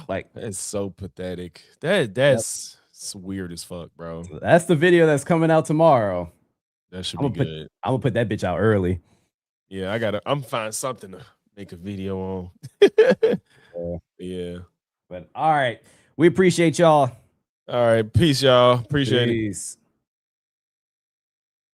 Speaker 2: Like
Speaker 1: that's so pathetic. That's weird as fuck, bro.
Speaker 2: So that's the video that's coming out tomorrow.
Speaker 1: That should be good.
Speaker 2: I'm gonna put that bitch out early.
Speaker 1: Yeah, I'm find something to make a video on. Yeah.
Speaker 2: But all right. We appreciate y'all.
Speaker 1: All right. Peace, y'all. Appreciate it.
Speaker 2: Peace.